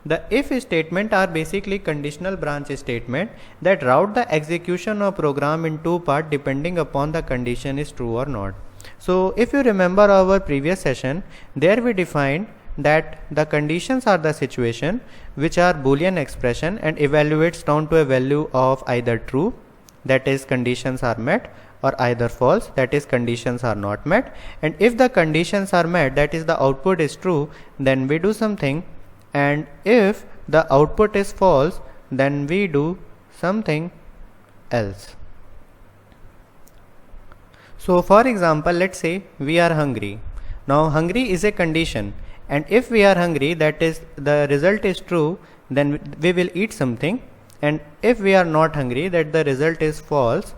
B: The if statement are basically conditional branch statement that route the execution of program in two parts depending upon the condition is true or not. So if you remember our previous session, there we defined that the conditions are the situation which are Boolean expression and evaluates down to a value of either true, that is conditions are met, or either false, that is conditions are not met. And if the conditions are met, that is the output is true, then we do something, and if the output is false, then we do something else. So for example, let's say we are hungry. Now hungry is a condition, and if we are hungry, that is the result is true, then we will eat something, and if we are not hungry, that the result is false,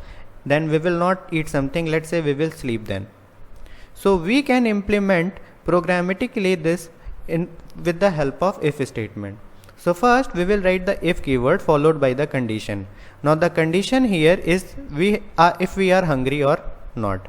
A: then we will not eat something. Let's say we will sleep then. So we can implement programmatically this with the help of if statement. So first we will write the if keyword followed by the condition. Now the condition here is if we are hungry or not,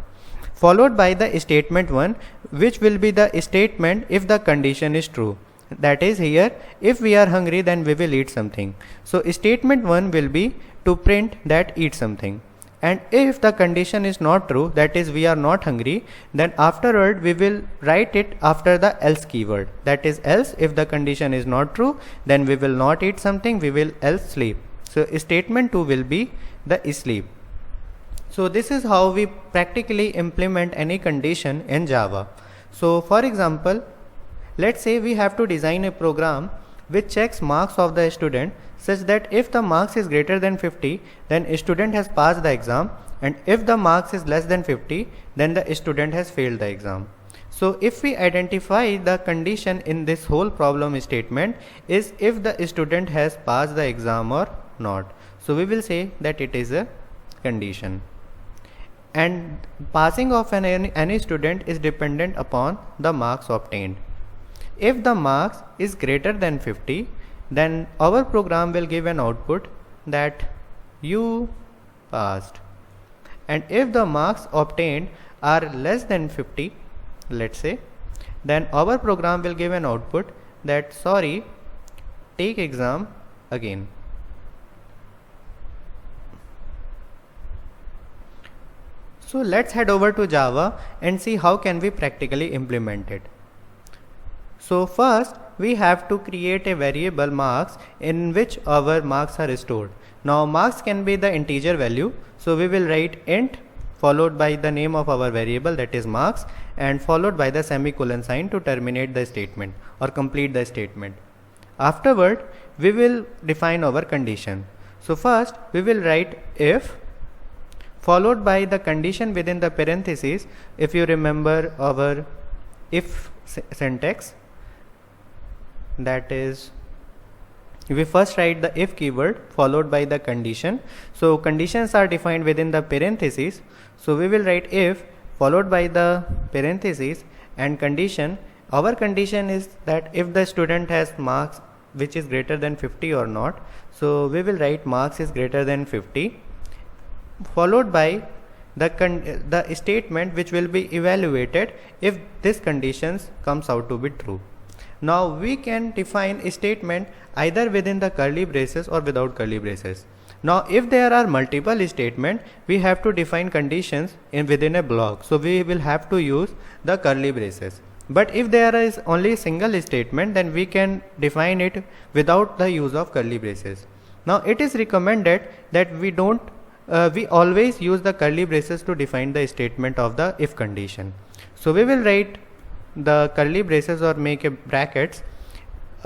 A: followed by the statement 1, which will be the statement if the condition is true. That is, here if we are hungry then we will eat something. So statement 1 will be to print that eat something. And if the condition is not true, that is we are not hungry, then afterward we will write it after the else keyword. That is, else if the condition is not true, then we will not eat something, we will else sleep. So statement 2 will be the sleep. So this is how we practically implement any condition in Java. So for example, let's say we have to design a program which checks marks of the student such that if the marks is greater than 50, then a student has passed the exam, and if the marks is less than 50, then the student has failed the exam. So if we identify the condition in this whole problem statement is if the student has passed the exam or not. So we will say that it is a condition. And passing of any student is dependent upon the marks obtained. If the marks is greater than 50, then our program will give an output that you passed. And if the marks obtained are less than 50, let's say, then our program will give an output that sorry, take exam again. So let's head over to Java and see how can we practically implement it. So first we have to create a variable marks in which our marks are stored. Now marks can be the integer value, so we will write int followed by the name of our variable, that is marks, and followed by the semicolon sign to terminate the statement or complete the statement. Afterward we will define our condition. So first we will write if followed by the condition within the parentheses. If you remember our if syntax, that is, we first write the if keyword followed by the condition. So conditions are defined within the parentheses, so we will write if followed by the parentheses and condition. Our condition is that if the student has marks which is greater than 50 or not, so we will write marks is greater than 50, followed by the statement which will be evaluated if this conditions comes out to be true. Now we can define a statement either within the curly braces or without curly braces. Now if there are multiple statements, we have to define conditions within a block, so we will have to use the curly braces. But if there is only a single statement, then we can define it without the use of curly braces. Now it is recommended that we always use the curly braces to define the statement of the if condition. So we will write the curly braces or make a brackets,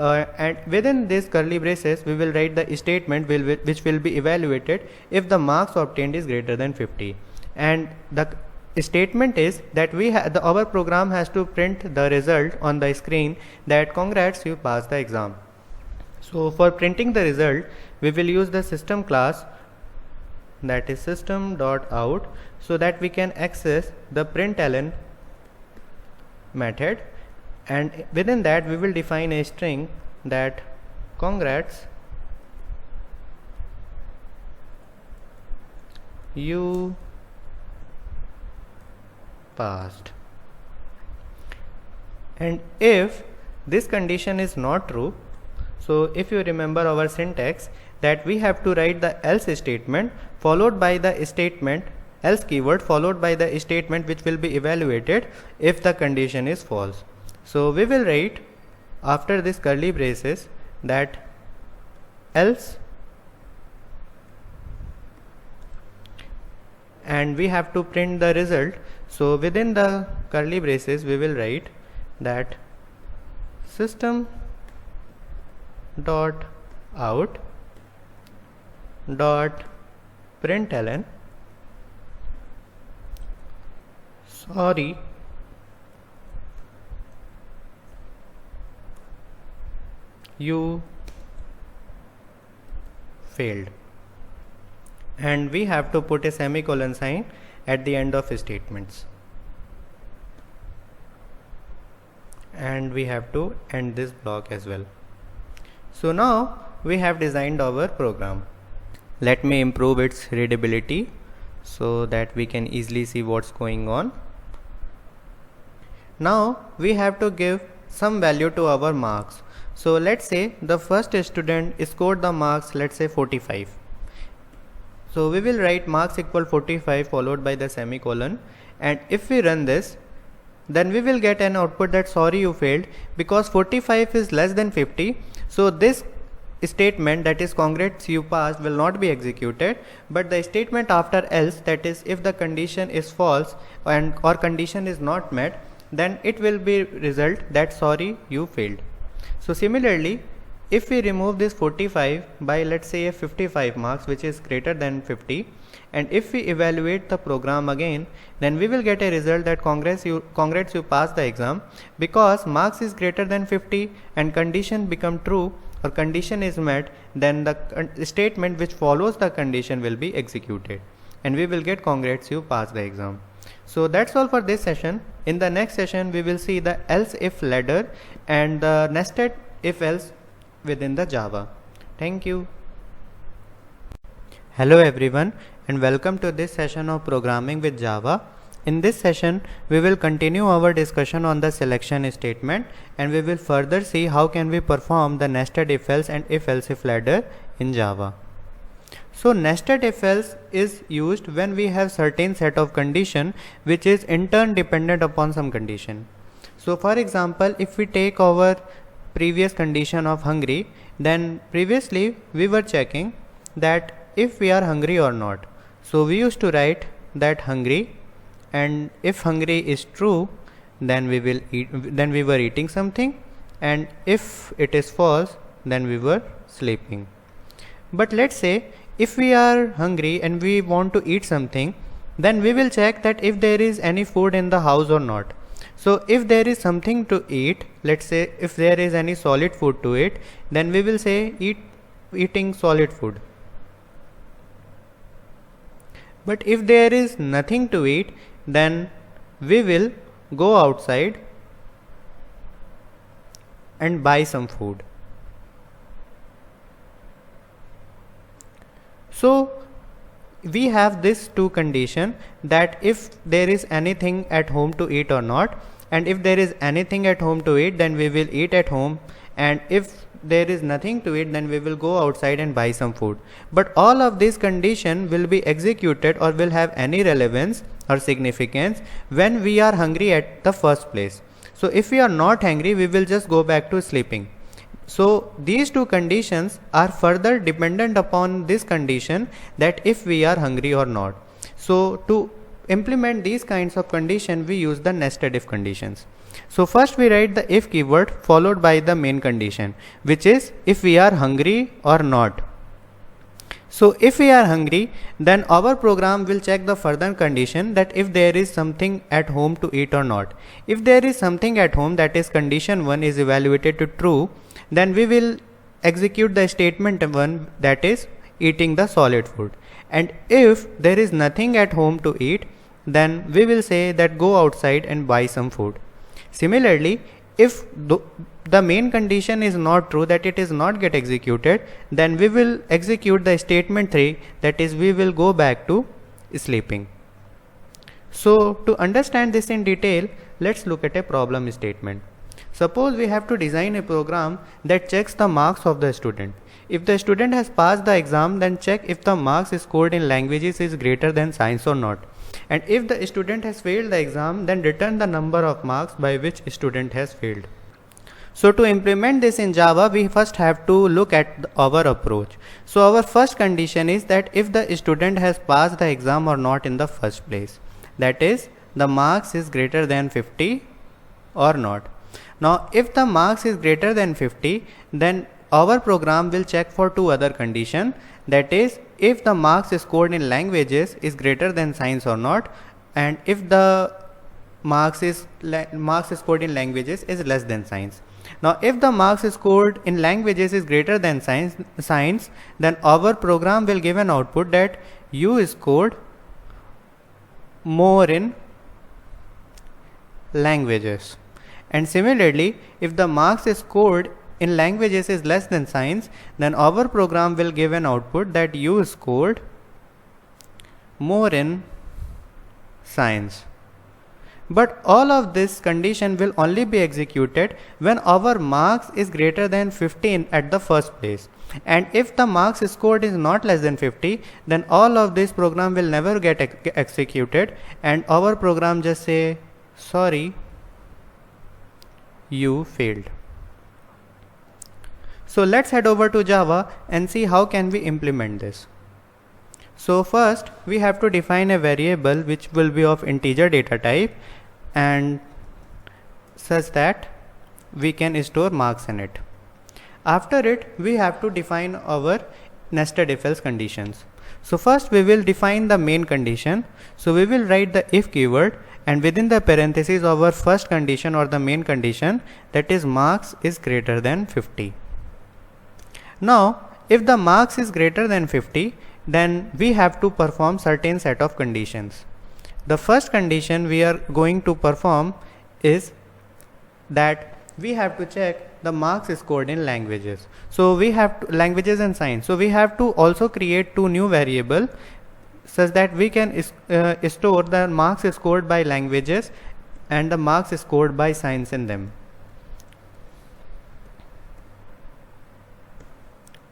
A: and within these curly braces we will write the statement which will be evaluated if the marks obtained is greater than 50. And the statement is that our program has to print the result on the screen that congrats, you passed the exam. So for printing the result we will use the system class, that is system.out, so that we can access the println method, and within that we will define a string that congrats, you passed. And if this condition is not true, so if you remember our syntax, that we have to write the else statement followed by the statement else keyword followed by the statement which will be evaluated if the condition is false. So we will write after this curly braces that else, and we have to print the result. So within the curly braces we will write that system dot out dot println sorry, you failed. and we have to put a semicolon sign at the end of statements, and we have to end this block as well. So now we have designed our program. Let me improve its readability so that we can easily see what's going on. Now we have to give some value to our marks. So let's say the first student scored the marks, let's say 45. So we will write marks equal 45 followed by the semicolon, and if we run this, then we will get an output that sorry you failed because 45 is less than 50. So this statement, that is congrats you passed, will not be executed, but the statement after else, that is if the condition is false and or condition is not met, then it will be result that sorry you failed. So similarly, if we remove this 45 by let's say a 55 marks which is greater than 50, and if we evaluate the program again, then we will get a result that congrats you passed the exam because marks is greater than 50 and condition become true or condition is met, then the statement which follows the condition will be executed and we will get congrats you passed the exam. So that's all for this session. In the next session we will see the else if ladder and the nested if else within the Java. Thank you. Hello everyone and welcome to this session of programming with Java. In this session we will continue our discussion on the selection statement and we will further see how can we perform the nested if else and if else if ladder in Java. So nested if else is used when we have certain set of condition which is in turn dependent upon some condition. So for example, if we take our previous condition of hungry, then previously we were checking that if we are hungry or not. So we used to write that hungry, and if hungry is true, then we will eat, then we were eating something, and if it is false, then we were sleeping. But let's say if we are hungry and we want to eat something, then we will check that if there is any food in the house or not. So if there is something to eat, let's say if there is any solid food to eat, then we will say eating solid food. But if there is nothing to eat, then we will go outside and buy some food. So we have this two condition, that if there is anything at home to eat or not, and if there is anything at home to eat, then we will eat at home, and if there is nothing to eat, then we will go outside and buy some food. But all of these condition will be executed or will have any relevance or significance when we are hungry at the first place. So if we are not hungry, we will just go back to sleeping. So these two conditions are further dependent upon this condition, that if we are hungry or not. So to implement these kinds of condition, we use the nested if conditions. So first we write the if keyword followed by the main condition, which is if we are hungry or not. So if we are hungry, then our program will check the further condition, that if there is something at home to eat or not. If there is something at home, that is condition 1 is evaluated to true, then we will execute the statement 1, that is eating the solid food. And if there is nothing at home to eat, then we will say that go outside and buy some food. Similarly, if the main condition is not true, that it is not get executed, then we will execute the statement 3, that is we will go back to sleeping. So to understand this in detail, let's look at a problem statement. Suppose we have to design a program that checks the marks of the student. If the student has passed the exam, then check if the marks scored in languages is greater than science or not. And if the student has failed the exam, then return the number of marks by which student has failed. So to implement this in Java, we first have to look at our approach. So our first condition is that if the student has passed the exam or not in the first place, that is the marks is greater than 50 or not. Now if the marks is greater than 50, then our program will check for two other conditions, that is if the marks scored in languages is greater than science or not, and if the marks scored in languages is less than science. Now if the marks scored in languages is greater than science, then our program will give an output that U scored more in languages. And similarly, if the marks scored in languages is less than science, then our program will give an output that you scored more in science. But all of this condition will only be executed when our marks is greater than 15 at the first place. And if the marks scored is not less than 50, then all of this program will never get executed, and our program just say, sorry, you failed. So let's head over to Java and see how can we implement this. So first we have to define a variable which will be of integer data type and such that we can store marks in it. After it, we have to define our nested if else conditions. So first we will define the main condition. So we will write the if keyword, and within the parentheses our first condition or the main condition, that is marks is greater than 50. Now if the marks is greater than 50, then we have to perform certain set of conditions. The first condition we are going to perform is that we have to check the marks scored in languages. So we have languages and science. So we have to also create two new variables such that we can store the marks scored by languages and the marks scored by science in them.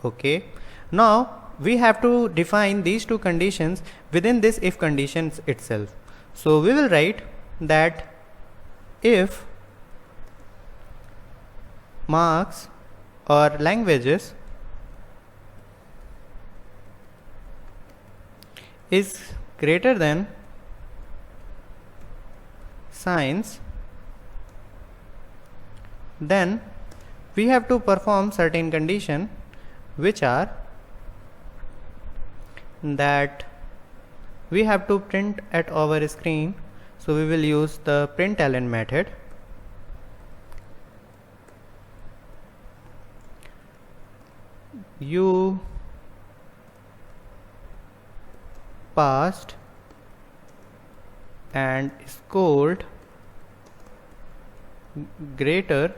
A: Okay, now we have to define these two conditions within this if conditions itself. So we will write that if marks or languages is greater than science, then we have to perform certain condition which are that we have to print at our screen. So we will use the println method. You passed and scored greater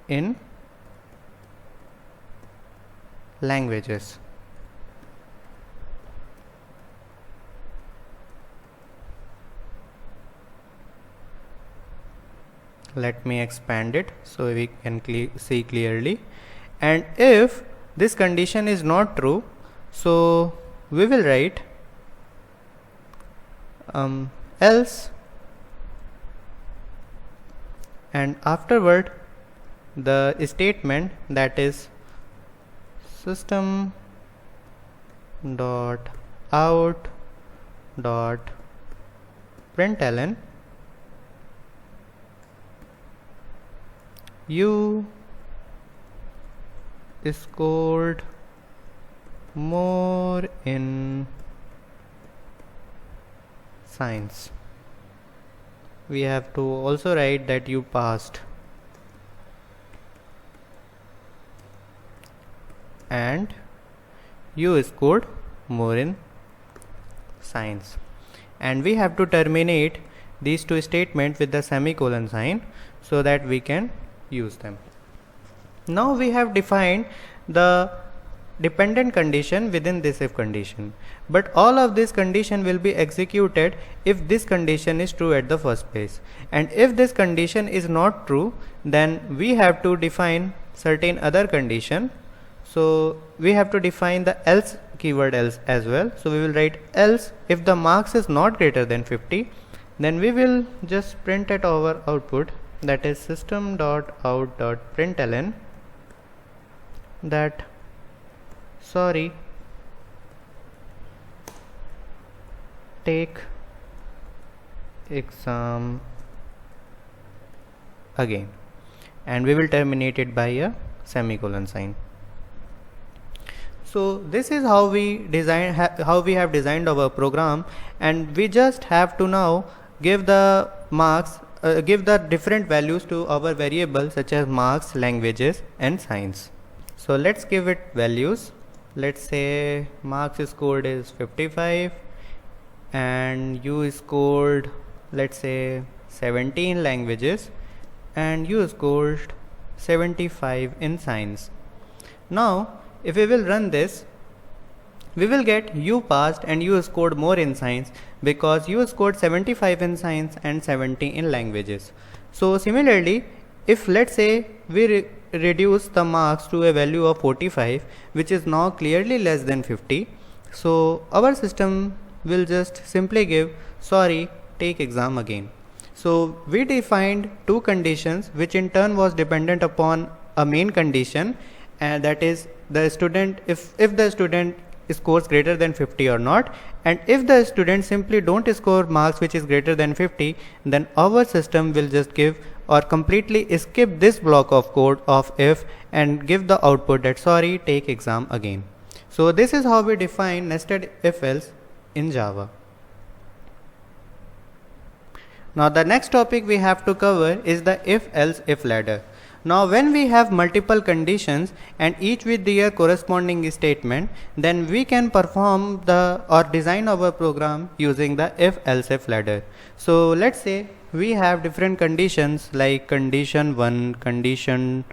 A: in languages. Let me expand it so we can see clearly. And if this condition is not true, so we will write else, and afterward the statement that is system dot out dot println you scored more in science. We have to also write that you passed and you scored more in science, and we have to terminate these two statements with the semicolon sign so that we can use them. Now we have defined the dependent condition within this if condition, but all of this condition will be executed if this condition is true at the first place, and if this condition is not true, then we have to define certain other condition. So we have to define the else keyword else as well. So we will write else if the marks is not greater than 50, then we will just print at our output, that is system.out.println that sorry, take exam again, and we will terminate it by a semicolon sign. So this is how we have designed our program, and we just have to now give the marks, give the different values to our variables such as marks, languages and science. So let's give it values. let's say marks scored is 55 and you scored, let's say, 17 languages and you scored 75 in science. Now if we will run this, we will get you passed and you scored more in science because you scored 75 in science and 70 in languages. So similarly, if let's say we reduce the marks to a value of 45, which is now clearly less than 50, so our system will just simply give sorry, take exam again. So we defined two conditions which in turn was dependent upon a main condition, and that is the student, if the student scores greater than 50 or not, and if the student simply don't score marks which is greater than 50, then our system will just give or completely skip this block of code of if and give the output that sorry, take exam again. So this is how we define nested if else in Java. Now the next topic we have to cover is the if else if ladder. Now when we have multiple conditions and each with their corresponding statement, then we can perform the or design our program using the if else if ladder. So let's say we have different conditions like condition 1, condition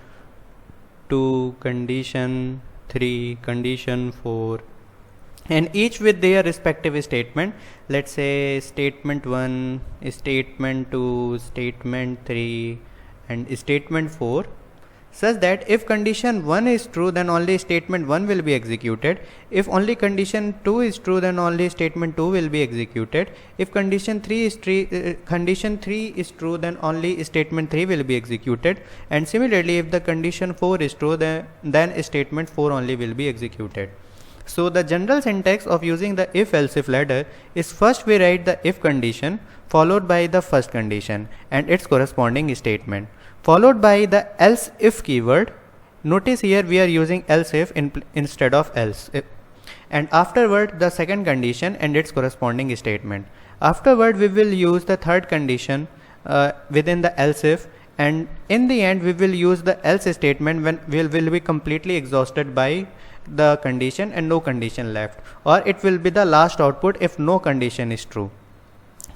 A: 2, condition 3, condition 4, and each with their respective statement. Let's say statement 1, statement 2, statement 3 and statement 4, such that if condition 1 is true, then only statement 1 will be executed. If only condition 2 is true, then only statement 2 will be executed. If condition 3 is true, then only statement 3 will be executed, and similarly if the condition 4 is true, then statement 4 only will be executed. So the general syntax of using the if else if ladder is first we write the if condition followed by the first condition and its corresponding statement, followed by the else if keyword. Notice here we are using else if instead of else if, and afterward the second condition and its corresponding statement. Afterward we will use the third condition within the else if, and in the end we will use the else statement when we will be completely exhausted by the condition and no condition left, or it will be the last output if no condition is true.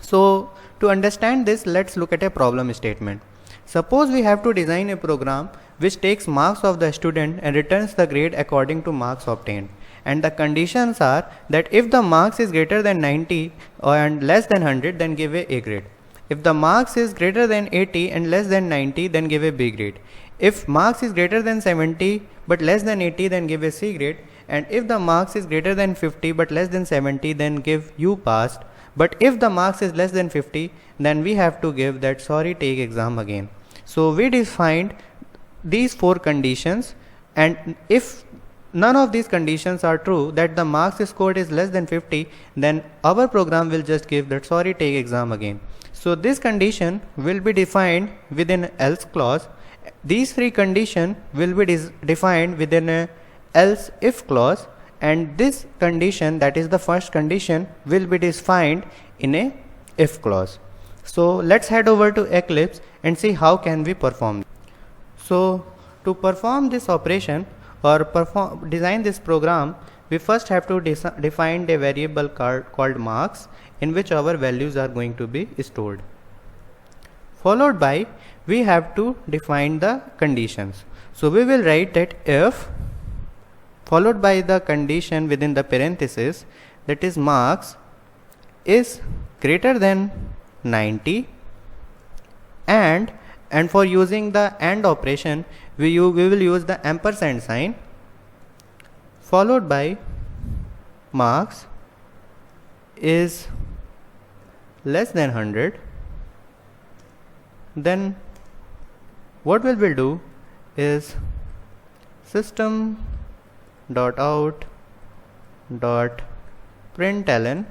A: So to understand this, let's look at a problem statement. Suppose we have to design a program which takes marks of the student and returns the grade according to marks obtained, and the conditions are that if the marks is greater than 90 and less than 100, then give a grade. If the marks is greater than 80 and less than 90, then give a B grade. If marks is greater than 70 but less than 80, then give a C grade, and if the marks is greater than 50 but less than 70, then give you passed. But if the marks is less than 50, then we have to give that sorry, take exam again. So we defined these four conditions, and if none of these conditions are true, that the marks scored is less than 50, then our program will just give that sorry, take exam again. So this condition will be defined within else clause. These three conditions will be defined within a else if clause, and this condition, that is the first condition, will be defined in a if clause. So let's head over to Eclipse and see how can we perform. So to perform this operation or design this program, we first have to define a variable called marks in which our values are going to be stored. Followed by we have to define the conditions. So we will write that if followed by the condition within the parenthesis, that is marks is greater than 90, and for using the AND operation we will use the ampersand sign, followed by marks is less than 100. Then what we will do is system.out.println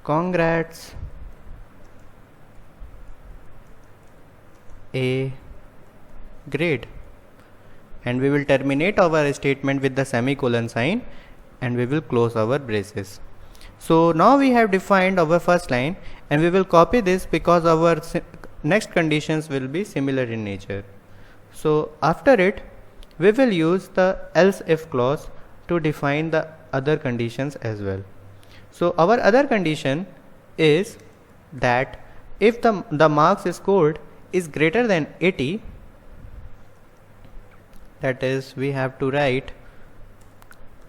A: congrats a grade, and we will terminate our statement with the semicolon sign and we will close our braces. So now we have defined our first line, and we will copy this because our next conditions will be similar in nature. So after it we will use the else if clause to define the other conditions as well. So our other condition is that if the marks scored is greater than 80, that is we have to write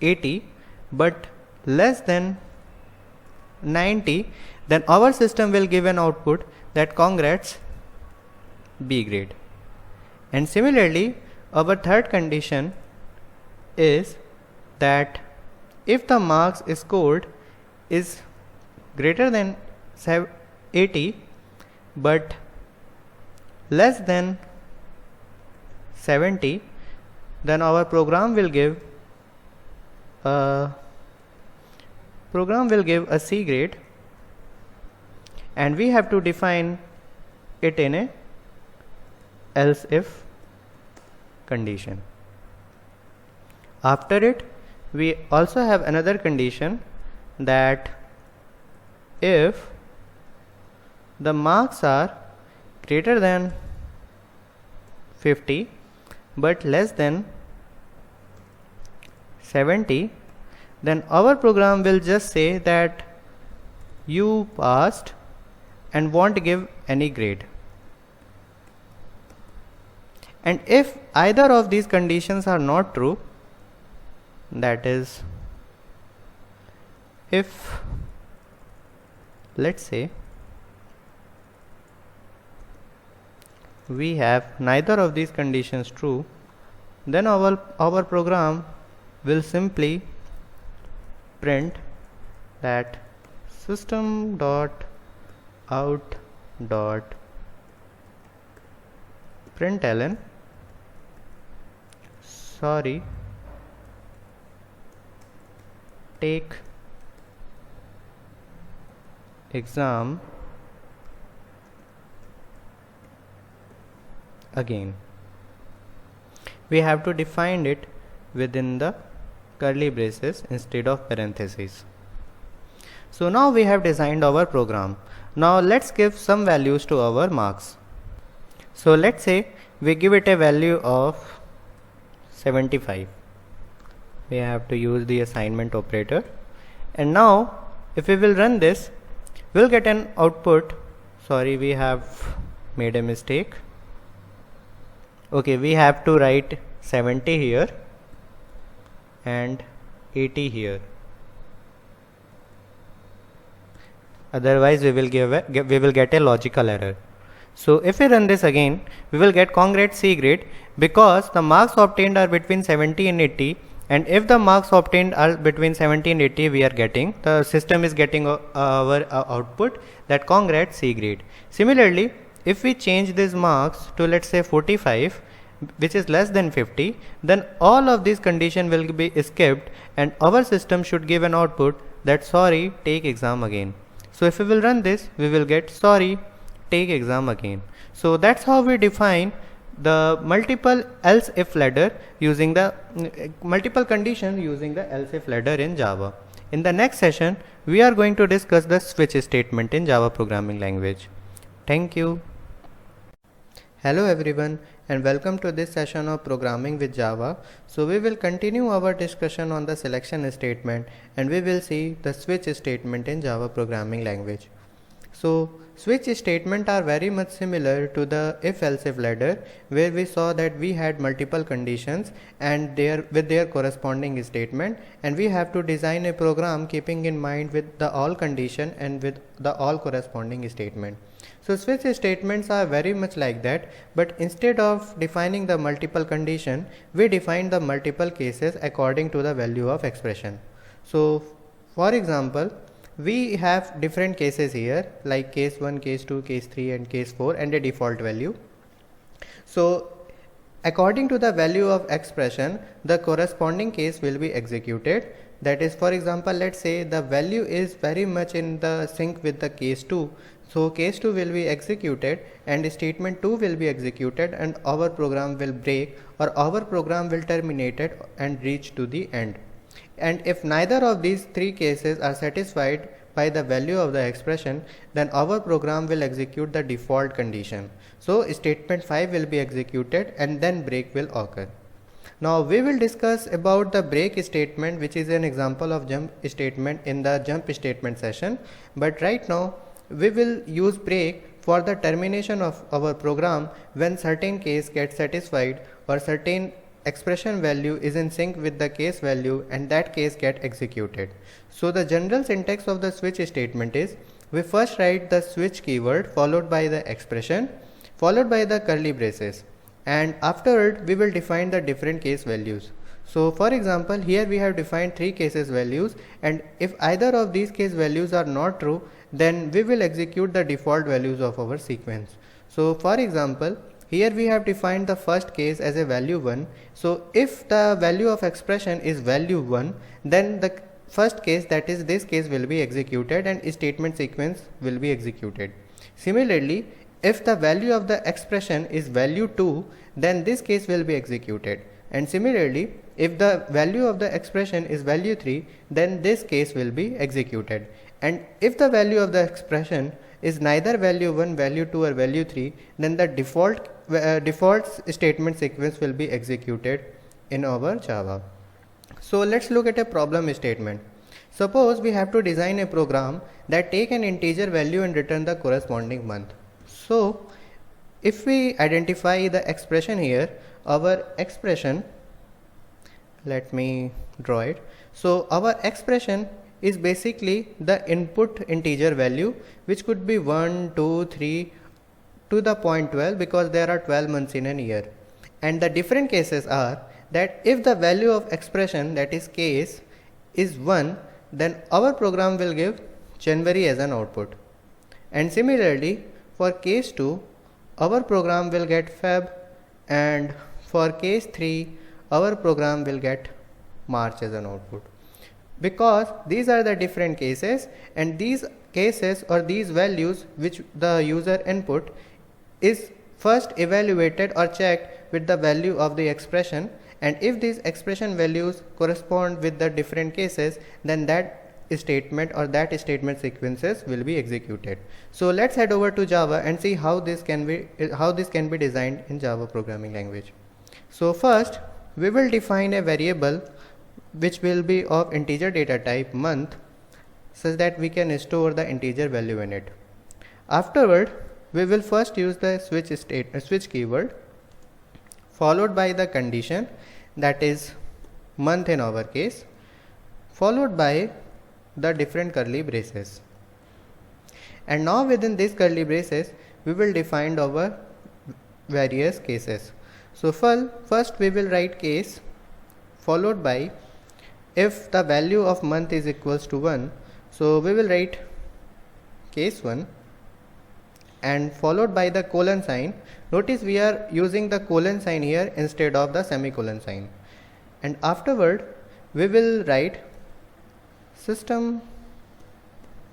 A: 80 but less than 90, then our system will give an output that congrats B grade. And similarly, our third condition is that if the marks scored is greater than 80 but less than 70, then our program will give a C grade, and we have to define it in a else if condition. After it, we also have another condition that if the marks are greater than 50 but less than 70, then our program will just say that you passed and won't give any grade. And if either of these conditions are not true, that is if, let's say, we have neither of these conditions true, then our program will simply print that system dot out dot println sorry take exam again. We have to define it within the curly braces instead of parentheses. So now we have designed our program. Now let's give some values to our marks. So let's say we give it a value of 75. We have to use the assignment operator, and now if we will run this, we'll get an output. Sorry, we have made a mistake. Okay, we have to write 70 here and 80 here, otherwise we will get a logical error. So if we run this again, we will get congrats C grade because the marks obtained are between 70 and 80, and if the marks obtained are between 70 and 80, the system is getting our output that congrats C grade. Similarly, if we change these marks to, let's say, 45, which is less than 50, then all of these conditions will be skipped and our system should give an output that sorry, take exam again. So if we will run this, we will get sorry, take exam again. So that's how we define the multiple else if ladder using the multiple condition using the else if ladder in Java. In the next session, we are going to discuss the switch statement in Java programming language. Thank you. Hello everyone, and welcome to this session of programming with Java. So we will continue our discussion on the selection statement, and we will see the switch statement in Java programming language. So switch statements are very much similar to the if else if ladder, where we saw that we had multiple conditions and with their corresponding statement, and we have to design a program keeping in mind with the all condition and with the all corresponding statement. So switch statements are very much like that, but instead of defining the multiple condition, we define the multiple cases according to the value of expression. So for example, we have different cases here like case 1, case 2, case 3 and case 4 and a default value. So according to the value of expression, the corresponding case will be executed. That is, for example, let's say the value is very much in the sync with the case 2. So case 2 will be executed and statement 2 will be executed, and our program will break or our program will terminate it and reach to the end. And if neither of these three cases are satisfied by the value of the expression, then our program will execute the default condition. So statement 5 will be executed and then break will occur. Now we will discuss about the break statement, which is an example of jump statement in the jump statement session. But right now we will use break for the termination of our program when certain case gets satisfied or certain expression value is in sync with the case value and that case get executed. So the general syntax of the switch statement is, we first write the switch keyword followed by the expression followed by the curly braces, and afterward we will define the different case values. So for example, here we have defined 3 cases values, and if either of these case values are not true, then we will execute the default values of our sequence. So for example, here we have defined the first case as a value 1. So if the value of expression is value 1, then the first case, that is this case, will be executed and statement sequence will be executed. Similarly, if the value of the expression is value 2, then this case will be executed, and similarly if the value of the expression is value 3, then this case will be executed. And if the value of the expression is neither value 1, value 2 or value 3, then the default statement sequence will be executed in our Java. So let's look at a problem statement. Suppose we have to design a program that take an integer value and return the corresponding month. So if we identify the expression here, our expression, let me draw it. So our expression is basically the input integer value, which could be 1, 2, 3 to the point 12, because there are 12 months in a year. And the different cases are that if the value of expression, that is case, is 1, then our program will give January as an output. And similarly for case 2, our program will get Feb, and for case 3, our program will get March as an output. Because these are the different cases, and these cases or these values which the user input is first evaluated or checked with the value of the expression, and if these expression values correspond with the different cases, then that statement or that statement sequences will be executed. So let's head over to Java and see how this can be designed in Java programming language. So first we will define a variable which will be of integer data type month, such that we can store the integer value in it. Afterward we will first use the switch keyword followed by the condition, that is month in our case, followed by the different curly braces. And now within these curly braces we will define our various cases. So first we will write case followed by, if the value of month is equals to 1, so we will write case 1 and followed by the colon sign. Notice we are using the colon sign here instead of the semicolon sign. And afterward we will write system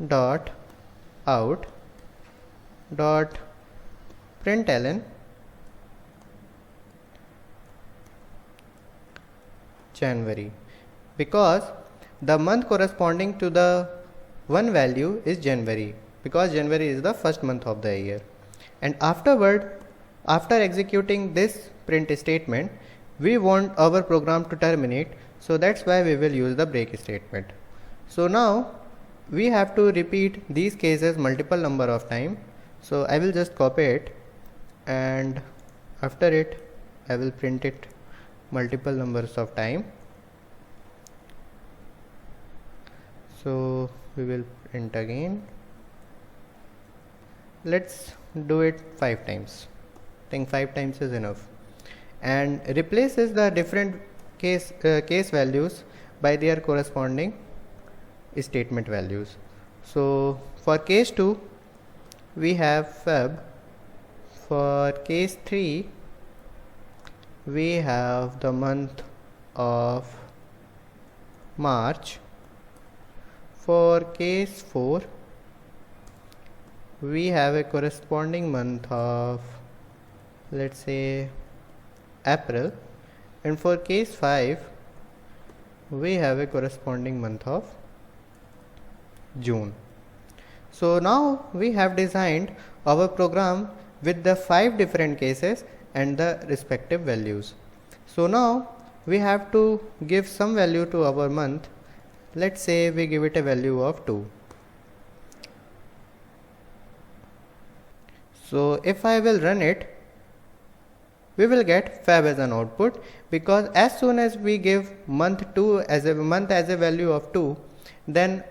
A: dot out dot println January, because the month corresponding to the one value is January, because January is the first month of the year. And afterward, after executing this print statement, we want our program to terminate, so that's why we will use the break statement. So now we have to repeat these cases multiple number of times. So I will just copy it, and after it I will print it multiple numbers of time. So we will print again. Let's do it 5 times. I think 5 times is enough, and replaces the different case values by their corresponding statement values. So for case 2 we have Feb, for case 3 we have the month of March, for case 4 we have a corresponding month of, let's say, April, and for case 5 we have a corresponding month of June. So now we have designed our program with the 5 different cases and the respective values. So now we have to give some value to our month. Let's say we give it a value of 2. So if I will run it, we will get Feb as an output, because as soon as we give month as a value of 2, then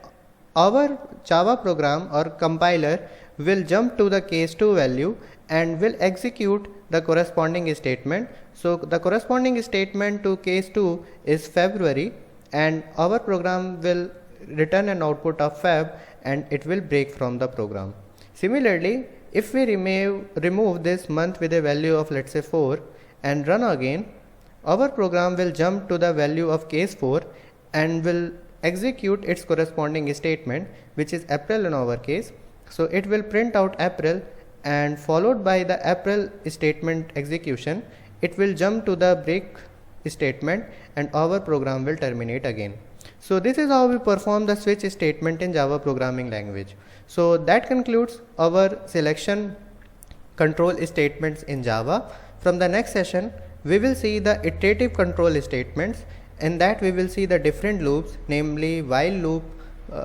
A: our Java program or compiler will jump to the case 2 value and will execute the corresponding statement. So the corresponding statement to case 2 is February, and our program will return an output of Feb, and it will break from the program. Similarly, if we remove this month with a value of, let's say, 4 and run again, our program will jump to the value of case 4 and will execute its corresponding statement, which is April in our case. So it will print out April, and followed by the April statement execution, it will jump to the break statement and our program will terminate again. So this is how we perform the switch statement in Java programming language. So that concludes our selection control statements in Java. From the next session, we will see the iterative control statements. In that we will see the different loops, namely while loop,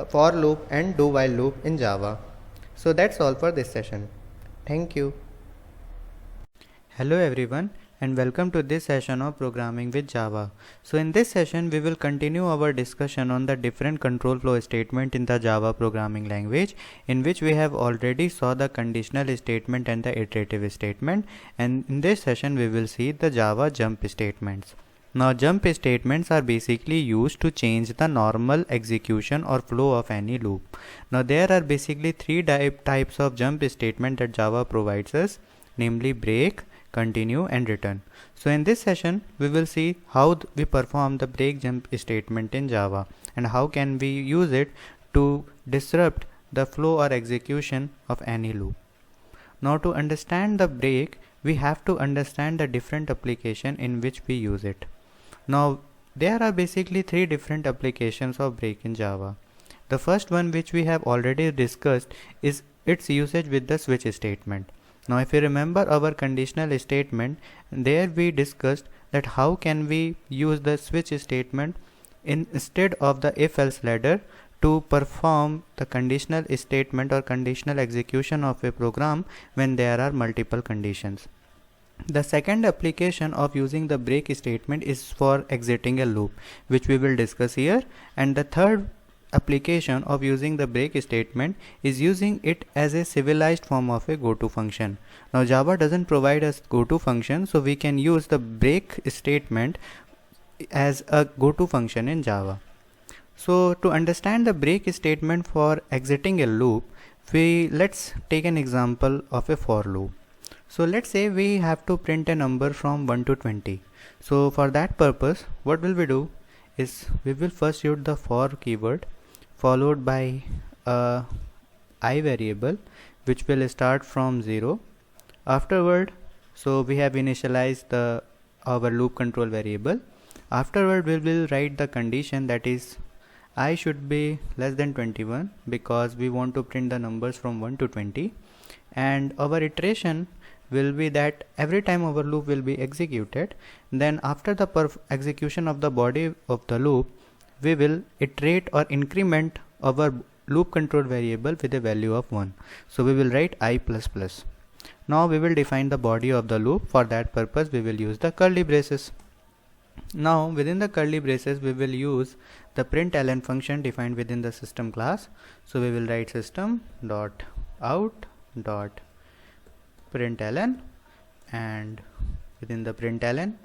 A: for loop and do while loop in Java. So that's all for this session. Thank you. Hello everyone, and welcome to this session of programming with Java. So in this session we will continue our discussion on the different control flow statement in the Java programming language, in which we have already saw the conditional statement and the iterative statement, and in this session we will see the Java jump statements. Now jump statements are basically used to change the normal execution or flow of any loop. Now there are basically three types of jump statement that Java provides us, namely break, continue and return. So in this session we will see how we perform the break jump statement in Java and how can we use it to disrupt the flow or execution of any loop. Now to understand the break, we have to understand the different application in which we use it. Now there are basically three different applications of break in Java. The first one, which we have already discussed, is its usage with the switch statement. Now if you remember our conditional statement, there we discussed that how can we use the switch statement instead of the if-else ladder to perform the conditional statement or conditional execution of a program when there are multiple conditions. The second application of using the break statement is for exiting a loop, which we will discuss here, and the third application of using the break statement is using it as a civilized form of a goto function. Now Java doesn't provide us goto function, so we can use the break statement as a goto function in Java. So to understand the break statement for exiting a loop, let's take an example of a for loop. So let's say we have to print a number from 1 to 20. So for that purpose, what will we do is we will first use the for keyword followed by a I variable which will start from 0. Afterward, so we have initialized our loop control variable. Afterward, we will write the condition, that is I should be less than 21, because we want to print the numbers from 1 to 20, and our iteration will be that every time our loop will be executed, then after the execution of the body of the loop, we will iterate or increment our loop control variable with a value of 1. So we will write I++. Now we will define the body of the loop. For that purpose we will use the curly braces. Now within the curly braces we will use the println function defined within the system class. So we will write system.out.println, and within the println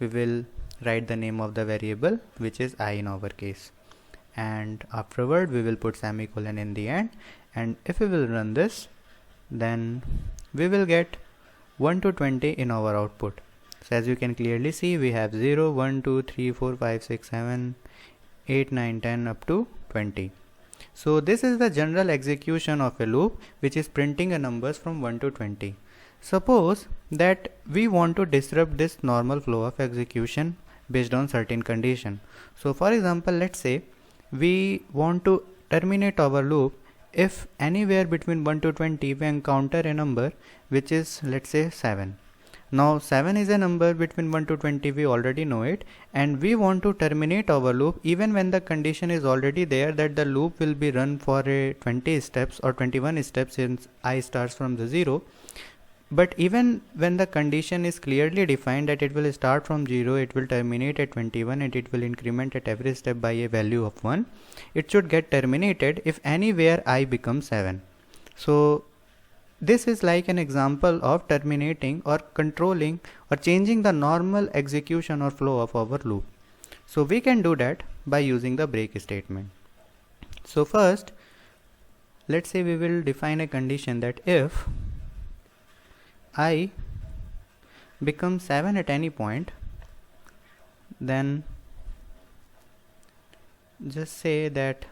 A: we will write the name of the variable, which is I in our case, and afterward we will put semicolon in the end, and if we will run this, then we will get 1 to 20 in our output. So as you can clearly see, we have 0, 1, 2, 3, 4, 5, 6, 7, 8, 9, 10 up to 20. So this is the general execution of a loop which is printing a numbers from 1 to 20. Suppose that we want to disrupt this normal flow of execution based on certain condition. So for example, let's say we want to terminate our loop if anywhere between 1 to 20 we encounter a number which is, let's say, 7. Now 7 is a number between 1 to 20, we already know it, and we want to terminate our loop even when the condition is already there that the loop will be run for a 20 steps or 21 steps since I starts from the 0. But even when the condition is clearly defined that it will start from 0, it will terminate at 21 and it will increment at every step by a value of 1, it should get terminated if anywhere I becomes 7. So this is like an example of terminating or controlling or changing the normal execution or flow of our loop. So we can do that by using the break statement. So first, let's say we will define a condition that if I becomes 7 at any point, then just say that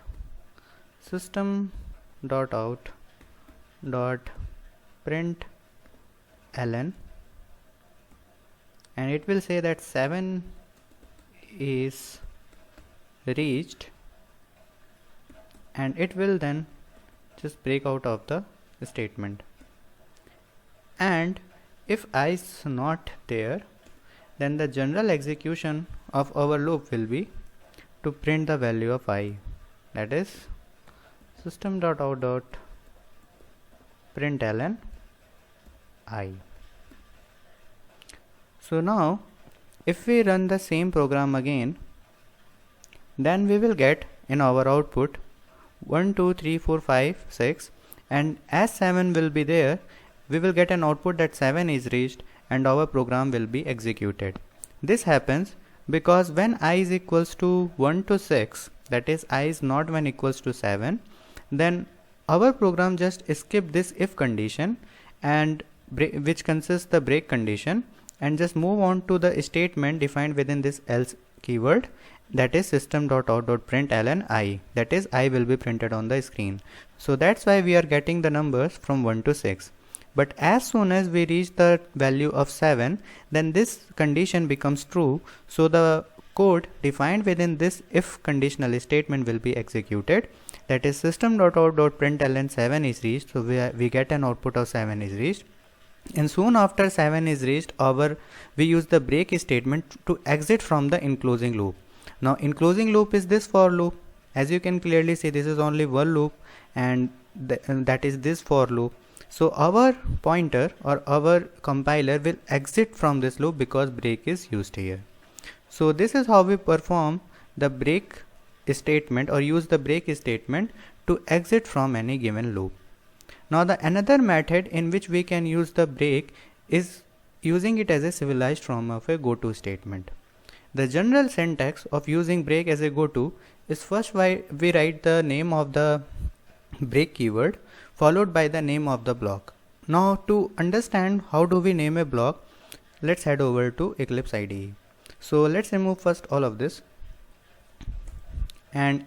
A: system.out.println, and it will say that 7 is reached, and it will then just break out of the statement. And if I is not there, then the general execution of our loop will be to print the value of I, that is system.out.println I. So now if we run the same program again, then we will get in our output 1 2 3 4 5 6, and as 7 will be there, we will get an output that 7 is reached and our program will be executed. This happens because when I is equals to 1 to 6, that is I is not 1 equals to 7, then our program just skip this if condition and which consists the break condition, and just move on to the statement defined within this else keyword, that is system.out.println I, that is I will be printed on the screen. So that's why we are getting the numbers from 1 to 6. But as soon as we reach the value of 7, then this condition becomes true, so the code defined within this if conditional statement will be executed, that is system.out.println 7 is reached, so we get an output of 7 is reached, and soon after 7 is reached, we use the break statement to exit from the enclosing loop. Now enclosing loop is this for loop. As you can clearly see, this is only one loop, and that is this for loop. So our pointer or our compiler will exit from this loop because break is used here. So this is how we perform the break statement or use the break statement to exit from any given loop. Now the another method in which we can use the break is using it as a civilized form of a goto statement. The general syntax of using break as a goto is first we write the name of the break keyword followed by the name of the block. Now to understand how do we name a block, let's head over to Eclipse IDE. So let's remove first all of this, and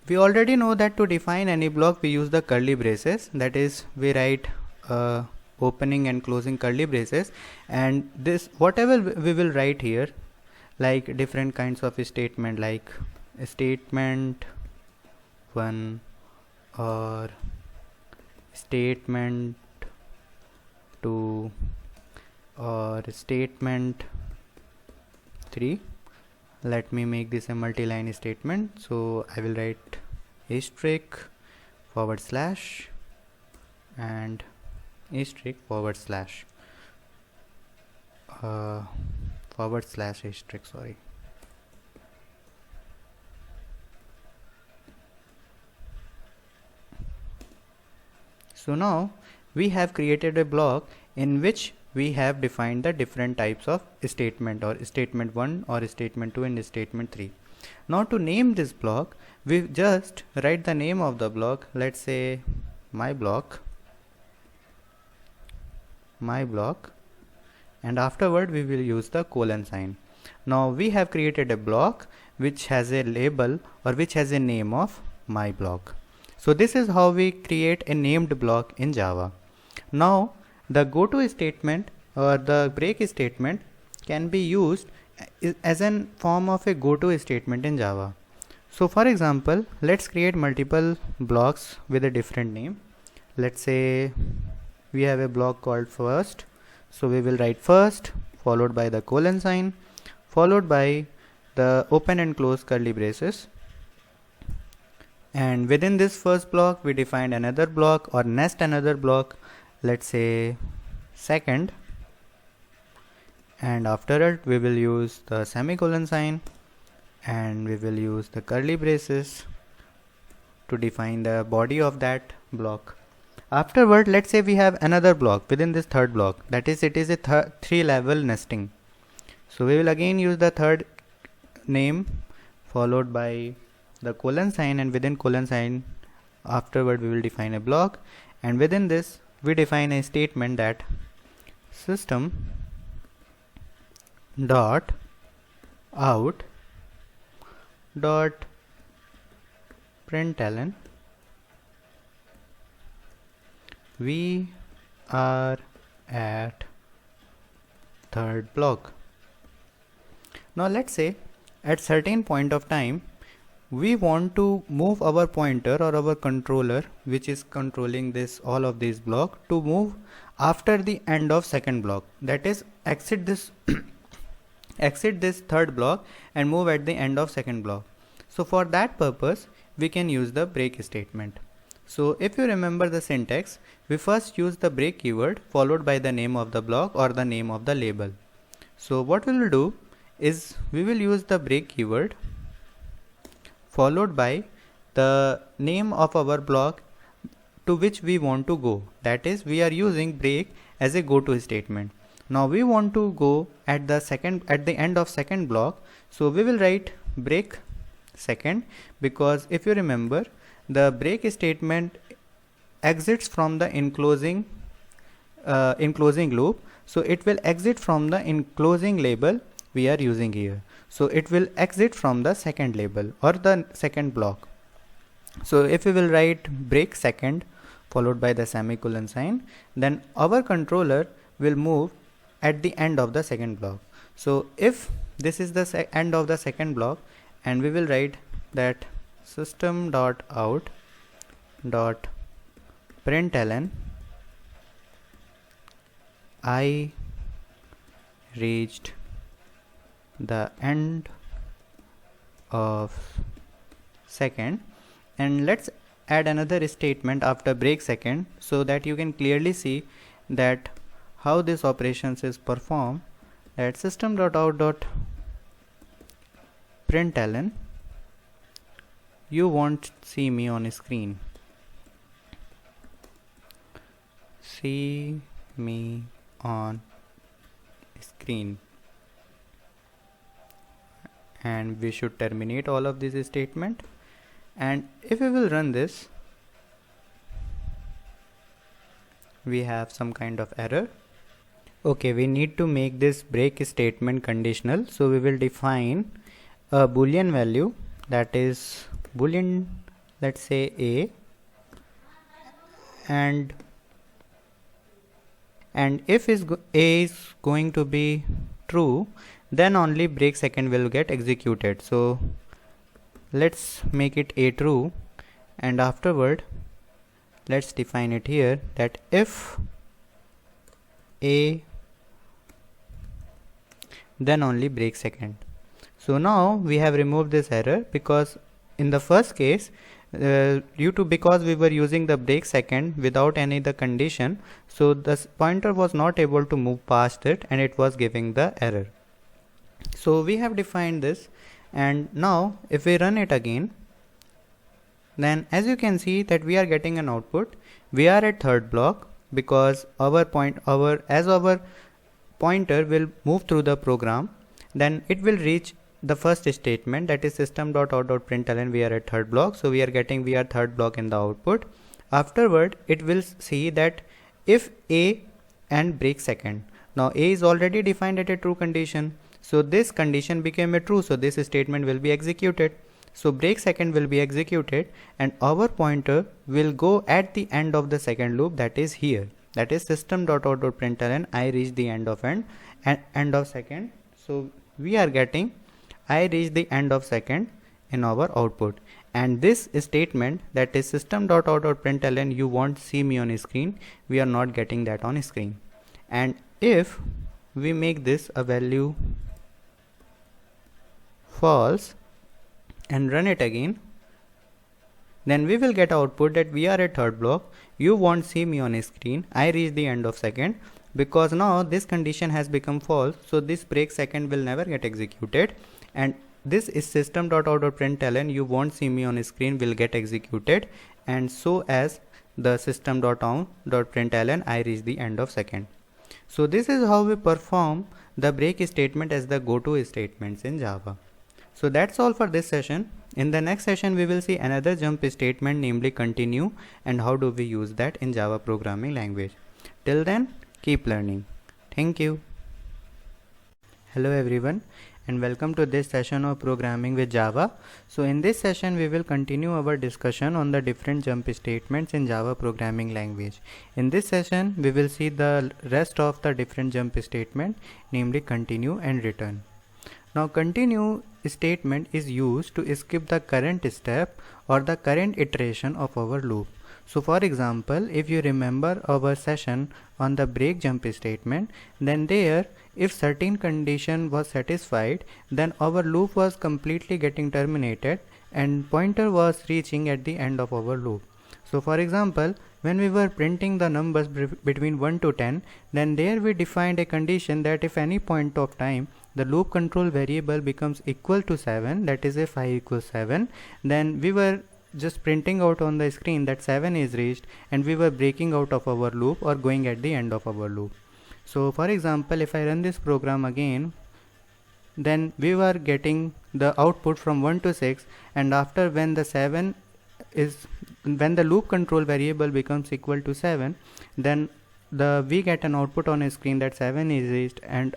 A: we already know that to define any block we use the curly braces, that is we write opening and closing curly braces, and this whatever we will write here, like different kinds of statement like statement 1 or statement 2 or statement 3. Let me make this a multi-line statement, so I will write asterisk forward slash and asterisk forward slash asterisk, sorry. So now we have created a block in which we have defined the different types of statement, or statement 1 or statement 2 and statement 3. Now to name this block, we just write the name of the block, let's say my block, and afterward we will use the colon sign. Now we have created a block which has a label or which has a name of my block. So this is how we create a named block in Java. Now the goto statement or the break statement can be used as a form of a goto statement in Java. So for example, let's create multiple blocks with a different name. Let's say we have a block called first. So we will write first, followed by the colon sign, followed by the open and close curly braces. And within this first block, we defined another block or nest another block, let's say second. And after it, we will use the semicolon sign and we will use the curly braces to define the body of that block. Afterward, let's say we have another block within this third block, that is, it is a 3-level nesting. So we will again use the third name followed by the colon sign, and within colon sign afterward we will define a block, and within this we define a statement that system dot out dot println we are at third block. Now let's say at certain point of time we want to move our pointer or our controller, which is controlling this all of these block, to move after the end of second block, that is exit this exit this third block and move at the end of second block. So for that purpose we can use the break statement. So if you remember the syntax, we first use the break keyword followed by the name of the block or the name of the label. So what we will do is we will use the break keyword followed by the name of our block to which we want to go, that is, we are using break as a go to statement. Now we want to go at the end of second block, so we will write break second, because if you remember, the break statement exits from the enclosing loop, so it will exit from the enclosing label we are using here. So it will exit from the second label or the second block. So if we will write break second followed by the semicolon sign, then our controller will move at the end of the second block. So if this is the end of the second block, and we will write that system dot out dot println I reached the end of second, and let's add another statement after break second so that you can clearly see that how this operations is performed. That system dot out dot println you won't see me on screen, see me on screen, and we should terminate all of this statement. And if we will run this, we have some kind of error. Okay, we need to make this break statement conditional, so we will define a boolean value, that is boolean, let's say a, and if a is going to be true, then only break second will get executed. So let's make it a true, and afterward let's define it here that if a, then only break second. So now we have removed this error, because in the first case because we were using the break second without any other condition, so the pointer was not able to move past it and it was giving the error. So we have defined this, and now if we run it again, then as you can see that we are getting an output. We are at third block because our pointer will move through the program, then it will reach the first statement, that is system.out.println we are at third block. So we are getting we are third block in the output. Afterward it will see that if a and break second. Now a is already defined at a true condition, so this condition became a true, so this statement will be executed. So break second will be executed and our pointer will go at the end of the second loop, that is here, that is system.out.println I reach the end of second. So we are getting I reach the end of second in our output, and this statement, that is system.out.println you won't see me on screen, we are not getting that on screen. And If we make this a value false and run it again, then we will get output that we are at third block. You won't see me on screen. I reach the end of second, because now this condition has become false, so this break second will never get executed, and this is system.out.println you won't see me on screen will get executed, and so as the system.out.println I reach the end of second. So this is how we perform the break statement as the go-to statements in Java. So that's all for this session. In the next session we will see another jump statement, namely continue, and how do we use that in Java programming language. Till then, keep learning. Thank you. Hello everyone, and welcome to this session of programming with Java. So in this session we will continue our discussion on the different jump statements in Java programming language. In this session we will see the rest of the different jump statement, namely continue and return. Now continue statement is used to skip the current step or the current iteration of our loop. So for example, if you remember our session on the break jump statement, then there if certain condition was satisfied, then our loop was completely getting terminated and pointer was reaching at the end of our loop. So for example, when we were printing the numbers between 1 to 10, then there we defined a condition that if any point of time the loop control variable becomes equal to 7, that is if I equals 7, then we were just printing out on the screen that 7 is reached, and we were breaking out of our loop or going at the end of our loop. So for example, if I run this program again, then we were getting the output from 1 to 6, and after when the loop control variable becomes equal to 7, then we get an output on a screen that 7 is reached, and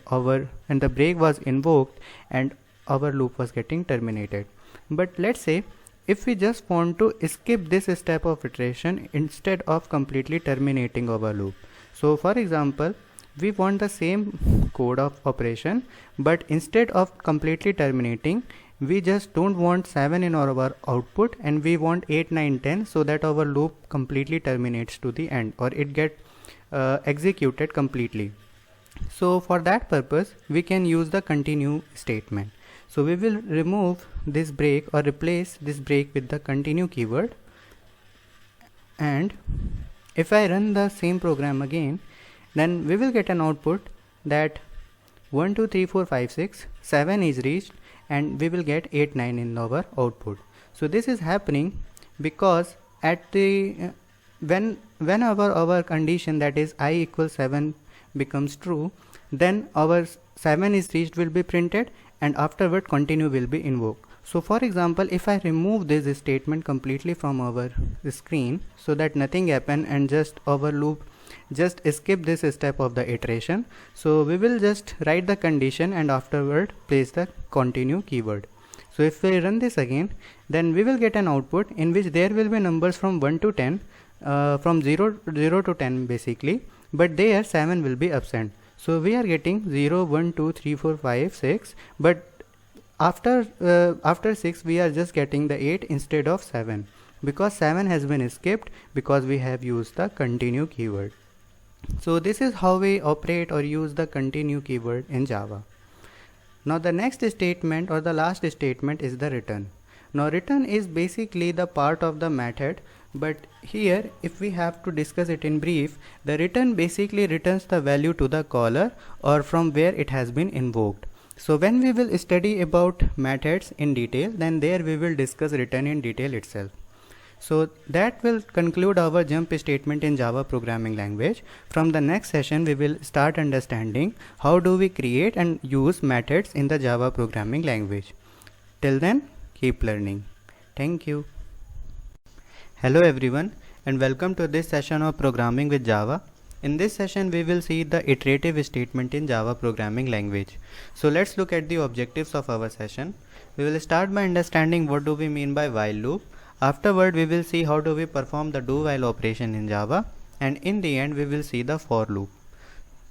A: the break was invoked and our loop was getting terminated. But let's say if we just want to skip this step of iteration instead of completely terminating our loop. So for example, we want the same code of operation, but instead of completely terminating, we just don't want 7 in our output and we want 8, 9, 10, so that our loop completely terminates to the end, or it gets executed completely. So for that purpose we can use the continue statement. So we will remove this break or replace this break with the continue keyword, and if I run the same program again, then we will get an output that 1 2 3 4 5 6 7 is reached, and we will get 8 9 in our output. So this is happening because at the whenever our condition, that is I equals 7, becomes true, then our 7 is reached will be printed, and afterward continue will be invoked. So for example, if I remove this statement completely from our screen so that nothing happen and just our loop just skip this step of the iteration, so we will just write the condition and afterward place the continue keyword. So if we run this again, then we will get an output in which there will be numbers from 1 to 10, from 0 to 10 basically, but there 7 will be absent. So we are getting 0 1 2 3 4 5 6, but after 6 we are just getting the 8 instead of 7, because 7 has been skipped because we have used the continue keyword. So this is how we operate or use the continue keyword in Java. Now the next statement or the last statement is the return. Now return is basically the part of the method, but here if we have to discuss it in brief, the return basically returns the value to the caller or from where it has been invoked. So when we will study about methods in detail, then there we will discuss return in detail itself. So that will conclude our jump statement in Java programming language. From the next session we will start understanding how do we create and use methods in the Java programming language. Till then, keep learning. Thank you. Hello everyone, and welcome to this session of programming with Java. In this session we will see the iterative statement in Java programming language. So let's look at the objectives of our session. We will start by understanding what do we mean by while loop. Afterward we will see how do we perform the do while operation in Java, and in the end we will see the for loop.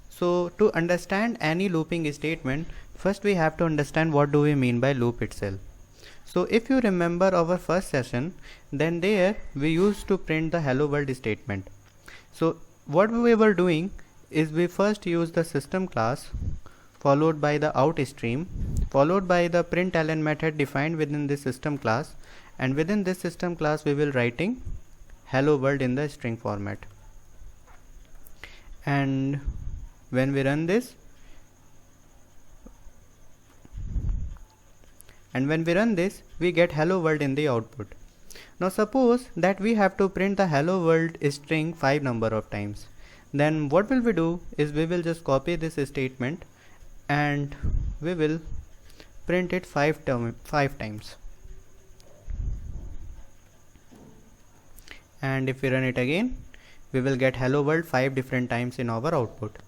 A: So to understand any looping statement, first we have to understand what do we mean by loop itself. So if you remember our first session, then there we used to print the hello world statement. So what we were doing is we first use the system class followed by the out stream followed by the println method defined within this system class, and within this system class we will writing hello world in the string format. And when we run this we get hello world in the output. Now suppose that we have to print the hello world string 5 number of times. Then what will we do is we will just copy this statement and we will print it 5 times. And if we run it again, we will get hello world 5 different times in our output.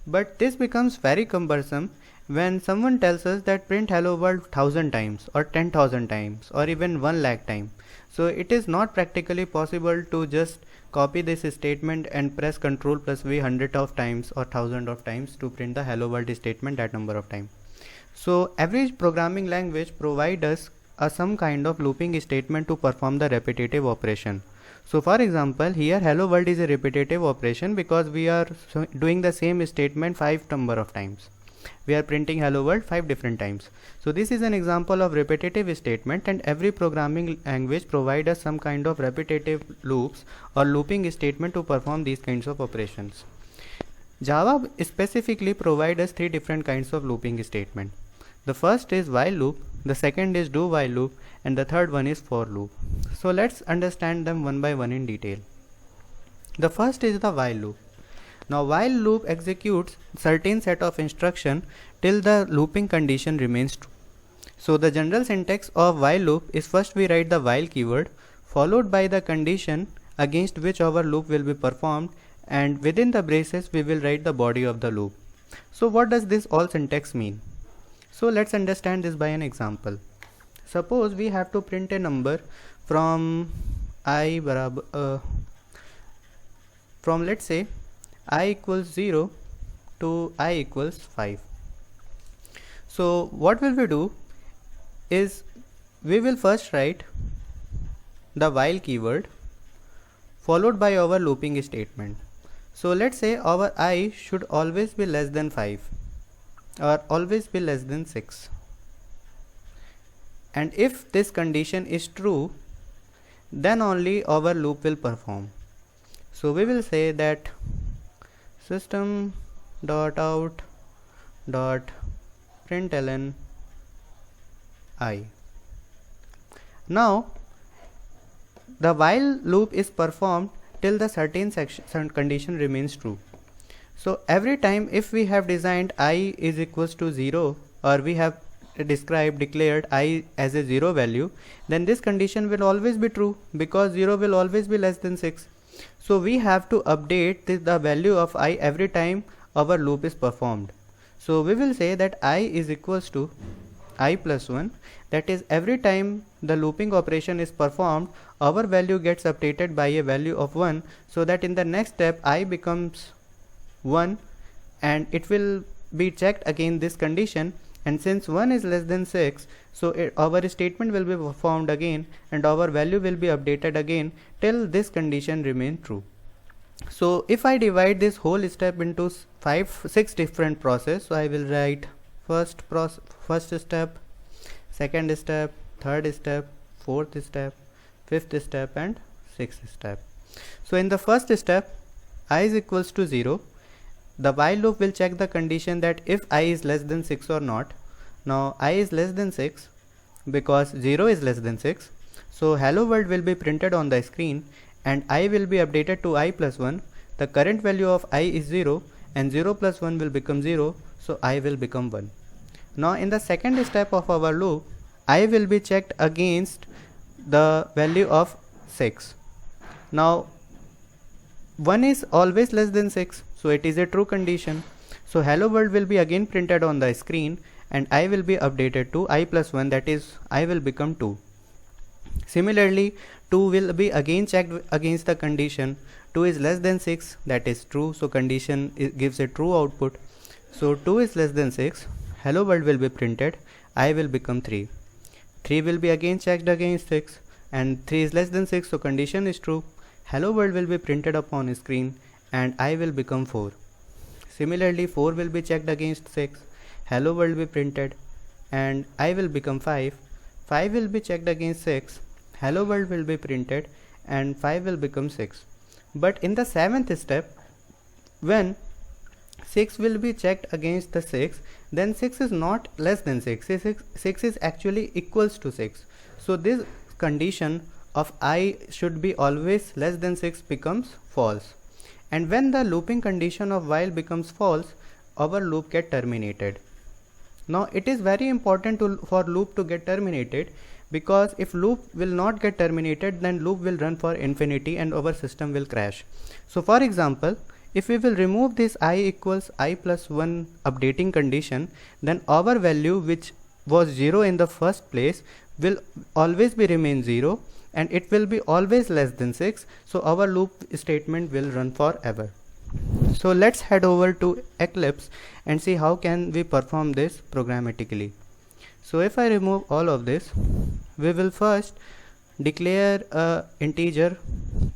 A: But this becomes very cumbersome when someone tells us that print hello world 1000 times or 10,000 times or even 1 lakh times. So it is not practically possible to just copy this statement and press Ctrl plus V 100 of times or 1000 of times to print the hello world statement that number of times. So every programming language provides us some kind of looping statement to perform the repetitive operation. So for example, here hello world is a repetitive operation because we are doing the same statement 5 number of times. We are printing hello world 5 different times. So this is an example of repetitive statement, and every programming language provides us some kind of repetitive loops or looping statement to perform these kinds of operations. Java specifically provides us 3 different kinds of looping statement. The first is while loop, the second is do while loop, and the third one is for loop. So let's understand them one by one in detail. The first is the while loop. Now while loop executes certain set of instruction till the looping condition remains true. So the general syntax of while loop is first we write the while keyword followed by the condition against which our loop will be performed, and within the braces we will write the body of the loop. So what does this all syntax mean? So let's understand this by an example. Suppose we have to print a number from from let's say I equals 0 to I equals 5. So what will we do is we will first write the while keyword followed by our looping statement. So let's say our I should always be less than 5 or always be less than 6. And if this condition is true, then only our loop will perform. So we will say that system.out.println I. Now the while loop is performed till the certain condition remains true. So every time if we have designed I is equals to 0 or we have declared I as a 0 value, then this condition will always be true because 0 will always be less than 6. So we have to update the value of I every time our loop is performed. So we will say that I is equals to I plus 1, that is every time the looping operation is performed our value gets updated by a value of 1, so that in the next step I becomes 1 and it will be checked against this condition, and since 1 is less than 6, so our statement will be performed again and our value will be updated again till this condition remains true. So if I divide this whole step into 6 different processes, so I will write first step, second step, third step, fourth step, fifth step and sixth step. So in the first step I is equals to 0, the while loop will check the condition that if I is less than 6 or not. Now I is less than 6 because 0 is less than 6, so hello world will be printed on the screen and I will be updated to I plus 1. The current value of I is 0 and 0 plus 1 will become 0, so I will become 1. Now in the second step of our loop I will be checked against the value of 6. Now 1 is always less than 6, so it is a true condition. So hello world will be again printed on the screen and I will be updated to I plus 1, that is I will become 2. Similarly 2 will be again checked against the condition 2 is less than 6, that is true, so condition gives a true output. So 2 is less than 6, hello world will be printed, I will become 3. 3 will be again checked against 6 and 3 is less than 6, so condition is true, hello world will be printed upon screen and I will become 4. Similarly, 4 will be checked against 6, hello world will be printed, and I will become 5. 5 will be checked against 6, hello world will be printed, and 5 will become 6. But in the 7th step, when 6 will be checked against the 6, then 6 is not less than 6. 6 is actually equals to 6. So this condition of I should be always less than 6 becomes false. And when the looping condition of while becomes false, our loop get terminated. Now it is very important for loop to get terminated, because if loop will not get terminated, then loop will run for infinity and our system will crash. So for example, if we will remove this I equals I plus 1 updating condition, then our value, which was 0 in the first place, will always be remain 0, and it will be always less than 6. So our loop statement will run forever. So let's head over to Eclipse and see how can we perform this programmatically. So if I remove all of this, we will first declare a integer,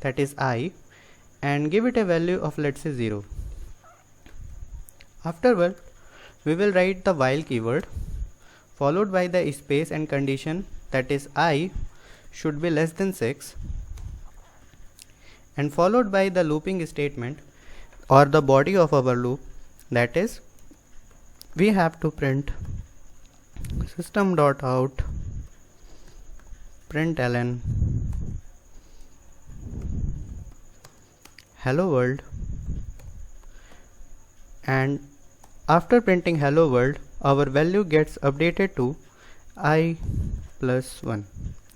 A: that is I, and give it a value of, let's say, 0. Afterward, we will write the while keyword followed by the space and condition, that is I should be less than 6, and followed by the looping statement or the body of our loop, that is we have to print system.out println hello world, and after printing hello world, our value gets updated to I plus 1,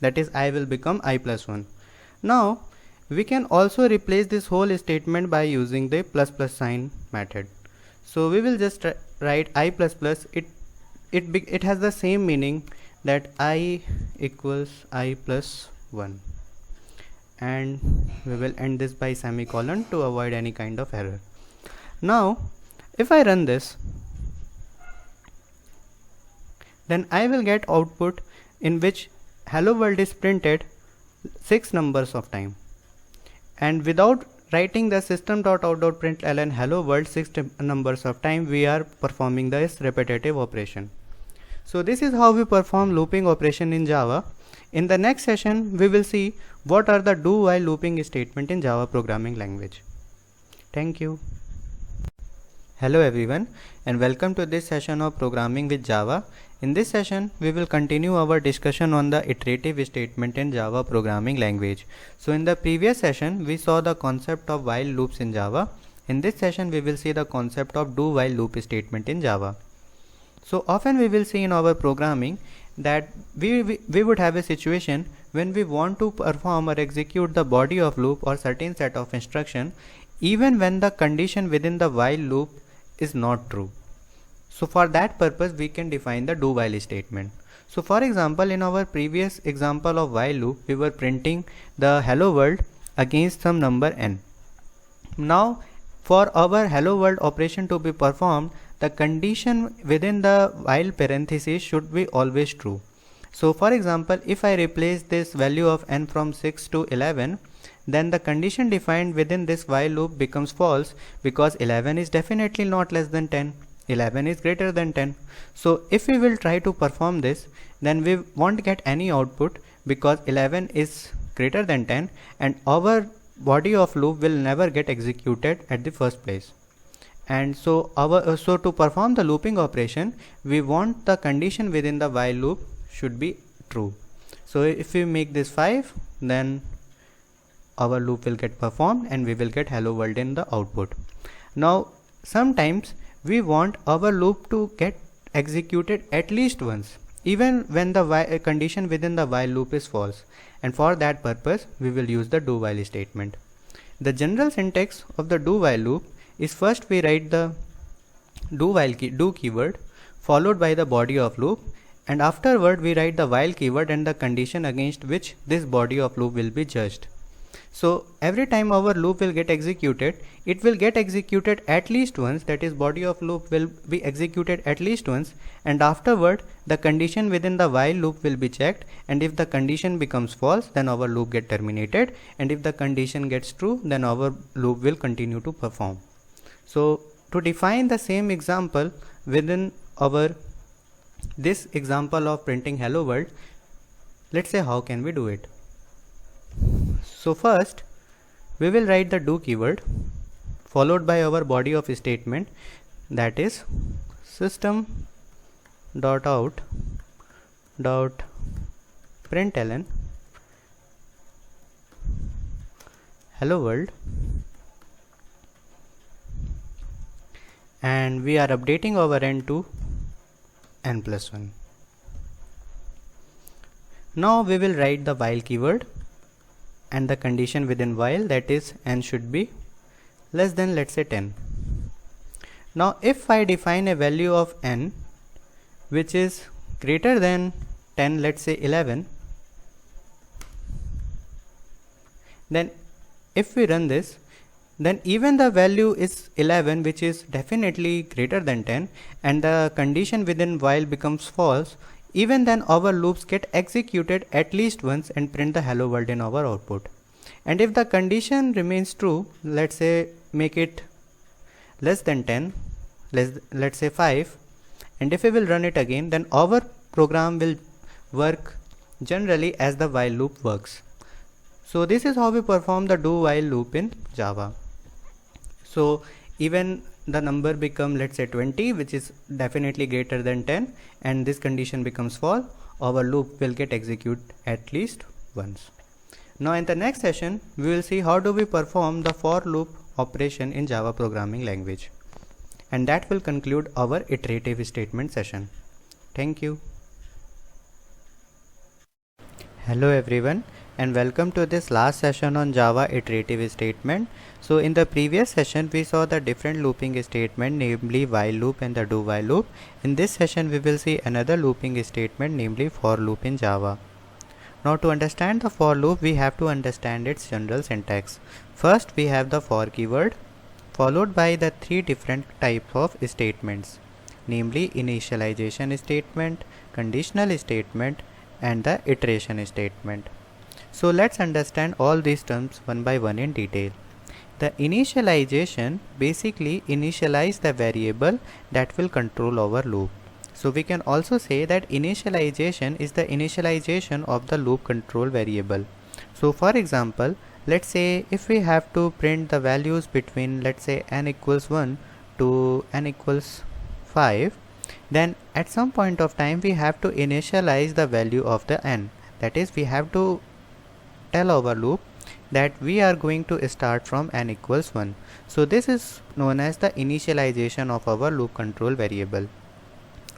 A: that is I will become I plus 1. Now we can also replace this whole statement by using the plus plus sign method. So we will just write I plus plus, it has the same meaning, that I equals I plus 1, and we will end this by semicolon to avoid any kind of error. Now if I run this, then I will get output in which hello world is printed 6 numbers of time, and without writing the system.out.println hello world 6 numbers of time, we are performing this repetitive operation. So this is how we perform looping operation in Java. In the next session, we will see what are the do while looping statement in Java programming language. Thank you. Hello everyone, and welcome to this session of programming with Java. In this session, we will continue our discussion on the iterative statement in Java programming language. So in the previous session, we saw the concept of while loops in Java. In this session, we will see the concept of do while loop statement in Java. So often we will see in our programming that we would have a situation when we want to perform or execute the body of loop or certain set of instruction, even when the condition within the while loop is not true. So for that purpose, we can define the do while statement. So for example, in our previous example of while loop, we were printing the hello world against some number n. Now for our hello world operation to be performed, the condition within the while parenthesis should be always true. So for example, if I replace this value of n from 6 to 11, then the condition defined within this while loop becomes false, because 11 is definitely not less than 10. 11 is greater than 10. So if we will try to perform this, then we won't get any output, because 11 is greater than 10 and our body of loop will never get executed at the first place. And so to perform the looping operation, we want the condition within the while loop should be true. So if we make this 5, then our loop will get performed and we will get hello world in the output. Now sometimes we want our loop to get executed at least once, even when the condition within the while loop is false, and for that purpose we will use the do while statement. The general syntax of the do while loop is first we write the do keyword followed by the body of loop, and afterward we write the while keyword and the condition against which this body of loop will be judged. So every time our loop will get executed, it will get executed at least once, that is body of loop will be executed at least once, and afterward the condition within the while loop will be checked, and if the condition becomes false, then our loop get terminated, and if the condition gets true, then our loop will continue to perform. So To define the same example within our this example of printing hello world, let's say how can we do it. So first we will write the do keyword followed by our body of statement, that is system dot out dot println hello world, and we are updating our n to n+1. Now we will write the while keyword and the condition within while, that is n should be less than, let's say, 10. Now if I define a value of n which is greater than 10, let's say 11, then if we run this, then even the value is 11, which is definitely greater than 10, and the condition within while becomes false, even then our loops get executed at least once and print the hello world in our output. And if the condition remains true, let's say make it less than 10, let's say 5, and if we will run it again, then our program will work generally as the while loop works. So this is how we perform the do while loop in Java. So even the number become, let's say, 20, which is definitely greater than 10, and this condition becomes false, our loop will get executed at least once. Now in the next session we will see how do we perform the for loop operation in Java programming language, and that will conclude our iterative statement session. Thank you. Hello everyone, and welcome to this last session on Java iterative statement. So in the previous session we saw the different looping statement, namely while loop and the do while loop. In this session we will see another looping statement, namely for loop in Java. Now to understand the for loop we have to understand its general syntax. First we have the for keyword followed by the three different types of statements, namely initialization statement, conditional statement, and the iteration statement. So let's understand all these terms one by one in detail. The initialization basically initialize the variable that will control our loop. So we can also say that initialization is the initialization of the loop control variable. So for example, let's say if we have to print the values between, let's say, n equals 1 to n equals 5, then at some point of time we have to initialize the value of the n. That is, we have to tell our loop that we are going to start from n equals 1. So this is known as the initialization of our loop control variable.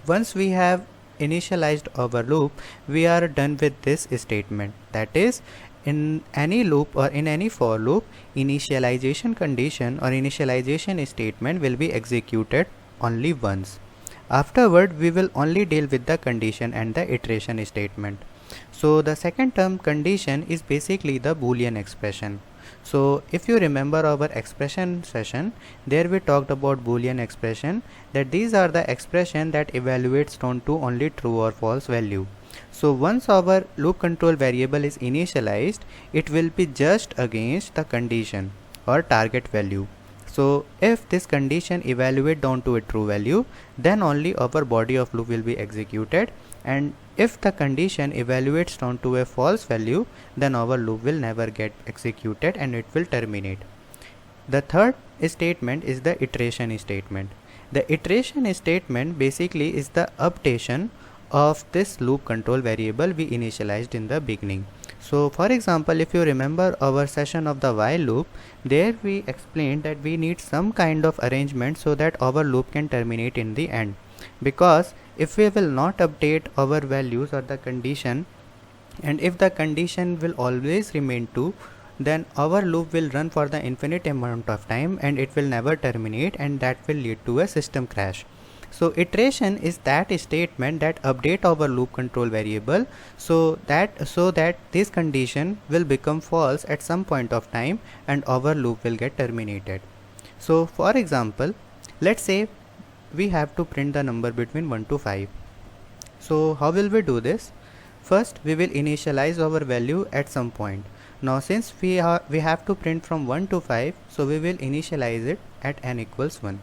A: Once we have initialized our loop, we are done with this statement. That is, in any loop or in any for loop, initialization condition or initialization statement will be executed only once. Afterward we will only deal with the condition and the iteration statement. So the second term, condition, is basically the Boolean expression. So if you remember our expression session, there we talked about Boolean expression, that these are the expression that evaluates down to only true or false value. So once our loop control variable is initialized, it will be judged against the condition or target value. So if this condition evaluate down to a true value, then only our body of loop will be executed, and if the condition evaluates down to a false value, then our loop will never get executed and it will terminate. The third statement is the iteration statement. The iteration statement basically is the updation of this loop control variable we initialized in the beginning. So for example, if you remember our session of the while loop, there we explained that we need some kind of arrangement so that our loop can terminate in the end, because if we will not update our values or the condition, and if the condition will always remain true, then our loop will run for the infinite amount of time and it will never terminate, and that will lead to a system crash. So iteration is that statement that update our loop control variable so that this condition will become false at some point of time and our loop will get terminated. So for example, let's say we have to print the number between 1 to 5. So how will we do this? First we will initialize our value at some point. Now since we have to print from 1 to 5, so we will initialize it at n equals 1.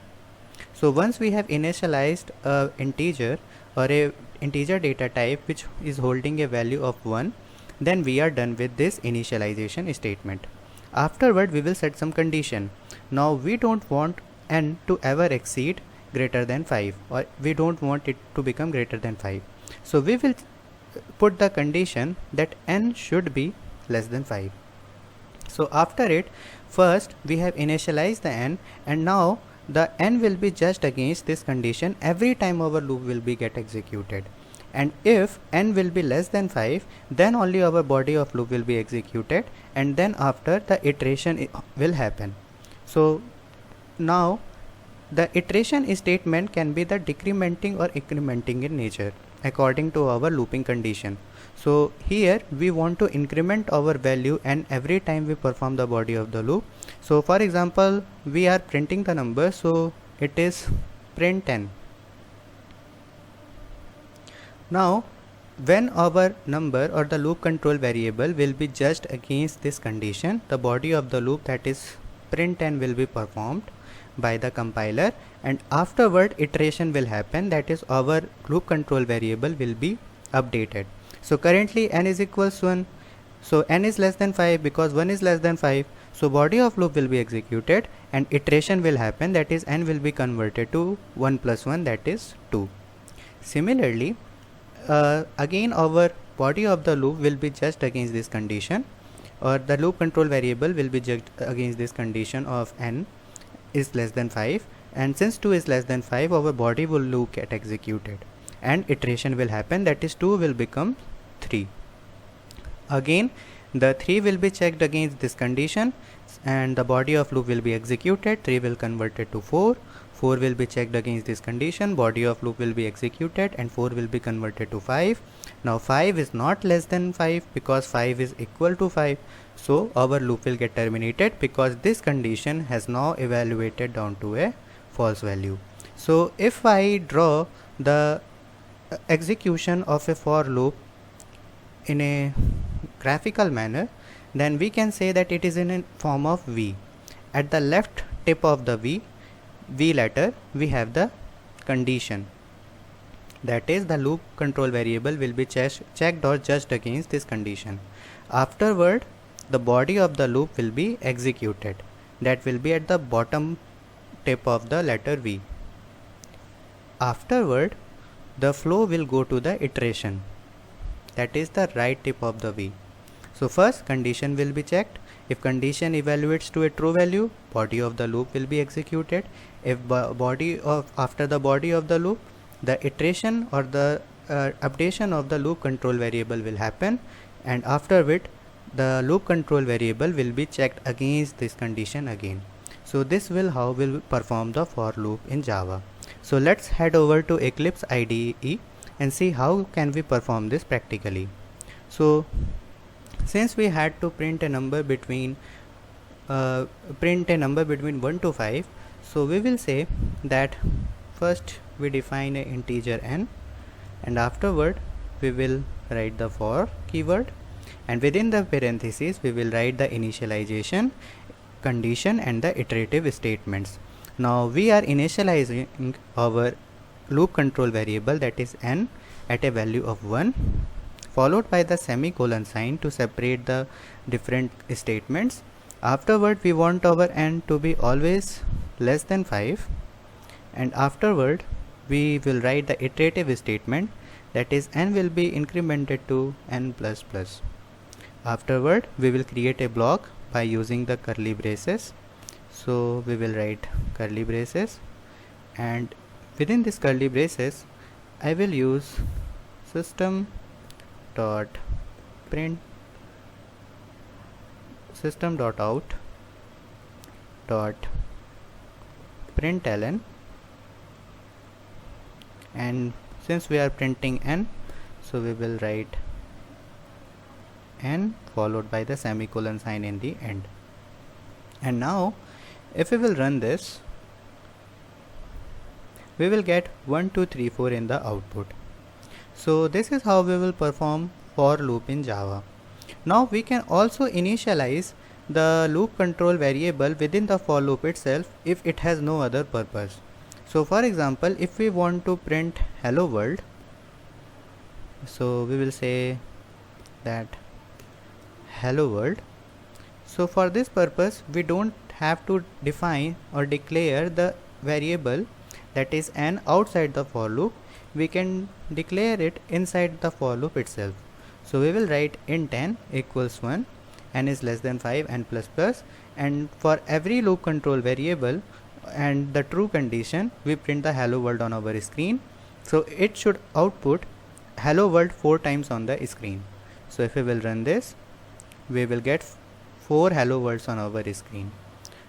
A: So once we have initialized a integer or a integer data type which is holding a value of 1, then we are done with this initialization statement. Afterward we will set some condition. Now we don't want n to ever exceed greater than 5, or we don't want it to become greater than 5. So we will put the condition that n should be less than 5. So after it, first we have initialized the n, and now the n will be judged against this condition every time our loop will be get executed. And if n will be less than 5, then only our body of loop will be executed, and then after the iteration will happen. So now the iteration statement can be the decrementing or incrementing in nature according to our looping condition. So here we want to increment our value and every time we perform the body of the loop. So for example, we are printing the number, so it is print 10. Now when our number or the loop control variable will be judged against this condition, the body of the loop, that is print 10, will be performed by the compiler, and afterward iteration will happen, that is our loop control variable will be updated. So currently n is equals 1, so n is less than 5 because 1 is less than 5, so body of loop will be executed and iteration will happen, that is n will be converted to 1 plus 1, that is 2. Similarly, again our body of the loop will be judged against this condition, or the loop control variable will be judged against this condition of n is less than 5, and since 2 is less than 5, our body will loop get executed and iteration will happen, that is 2 will become 3. Again the 3 will be checked against this condition and the body of loop will be executed, 3 will convert it to 4, 4 will be checked against this condition, body of loop will be executed and 4 will be converted to 5. Now 5 is not less than 5 because 5 is equal to 5, so our loop will get terminated because this condition has now evaluated down to a false value. So if I draw the execution of a for loop in a graphical manner, then we can say that it is in a form of V. At the left tip of the V letter, we have the condition, that is the loop control variable will be checked or judged against this condition. Afterward the body of the loop will be executed, that will be at the bottom tip of the letter V. Afterward the flow will go to the iteration, that is the right tip of the V. So first condition will be checked, if condition evaluates to a true value, body of the loop will be executed. If after the body of the loop, the iteration or the updation of the loop control variable will happen, and after it the loop control variable will be checked against this condition again. So this will how we'll perform the for loop in Java. So let's head over to Eclipse IDE and see how can we perform this practically. So since we had to print a number between 1 to 5, so we will say that first we define an integer n, and afterward we will write the for keyword, and within the parentheses we will write the initialization condition and the iterative statements. Now we are initializing our loop control variable, that is n, at a value of 1, followed by the semicolon sign to separate the different statements. Afterward we want our n to be always less than 5, and afterward we will write the iterative statement, that is n will be incremented to n plus plus. Afterward we will create a block by using the curly braces. So we will write curly braces, and within this curly braces I will use system dot out dot println, and since we are printing n, so we will write n followed by the semicolon sign in the end. And now if we will run this, we will get 1 2 3 4 in the output. So this is how we will perform for loop in Java. Now we can also initialize the loop control variable within the for loop itself if it has no other purpose. So for example, if we want to print hello world, so we will say that hello world. So for this purpose, we don't have to define or declare the variable that is n outside the for loop. We can declare it inside the for loop itself. So we will write int n equals 1, n is less than 5, n plus plus, and for every loop control variable and the true condition, we print the hello world on our screen. So it should output hello world 4 times on the screen. So if we will run this, we will get 4 hello worlds on our screen.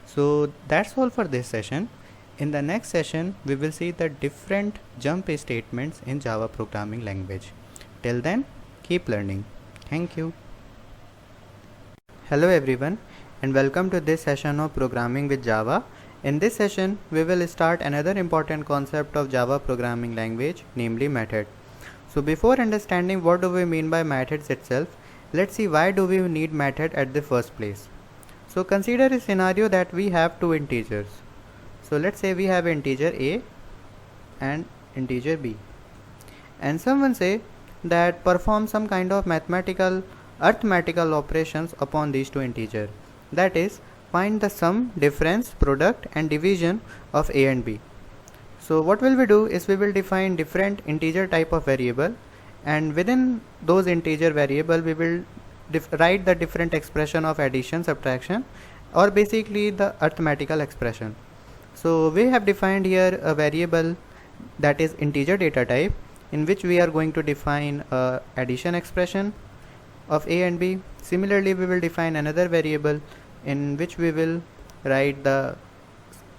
A: So that's all for this session. In the next session, we will see the different jump statements in Java programming language. Till then, keep learning. Thank you. Hello everyone, and welcome to this session of Programming with Java. In this session, we will start another important concept of Java programming language, namely method. So before understanding what do we mean by methods itself, let's see why do we need method at the first place. So consider a scenario that we have two integers. So let's say we have integer a and integer b, and someone say that perform some kind of arithmetical operations upon these two integers, that is, find the sum, difference, product and division of a and b. So what will we do is we will define different integer type of variable, and within those integer variable we will write the different expression of addition, subtraction, or basically the arithmetical expression. So we have defined here a variable that is integer data type, in which we are going to define addition expression of a and b. Similarly, we will define another variable in which we will write the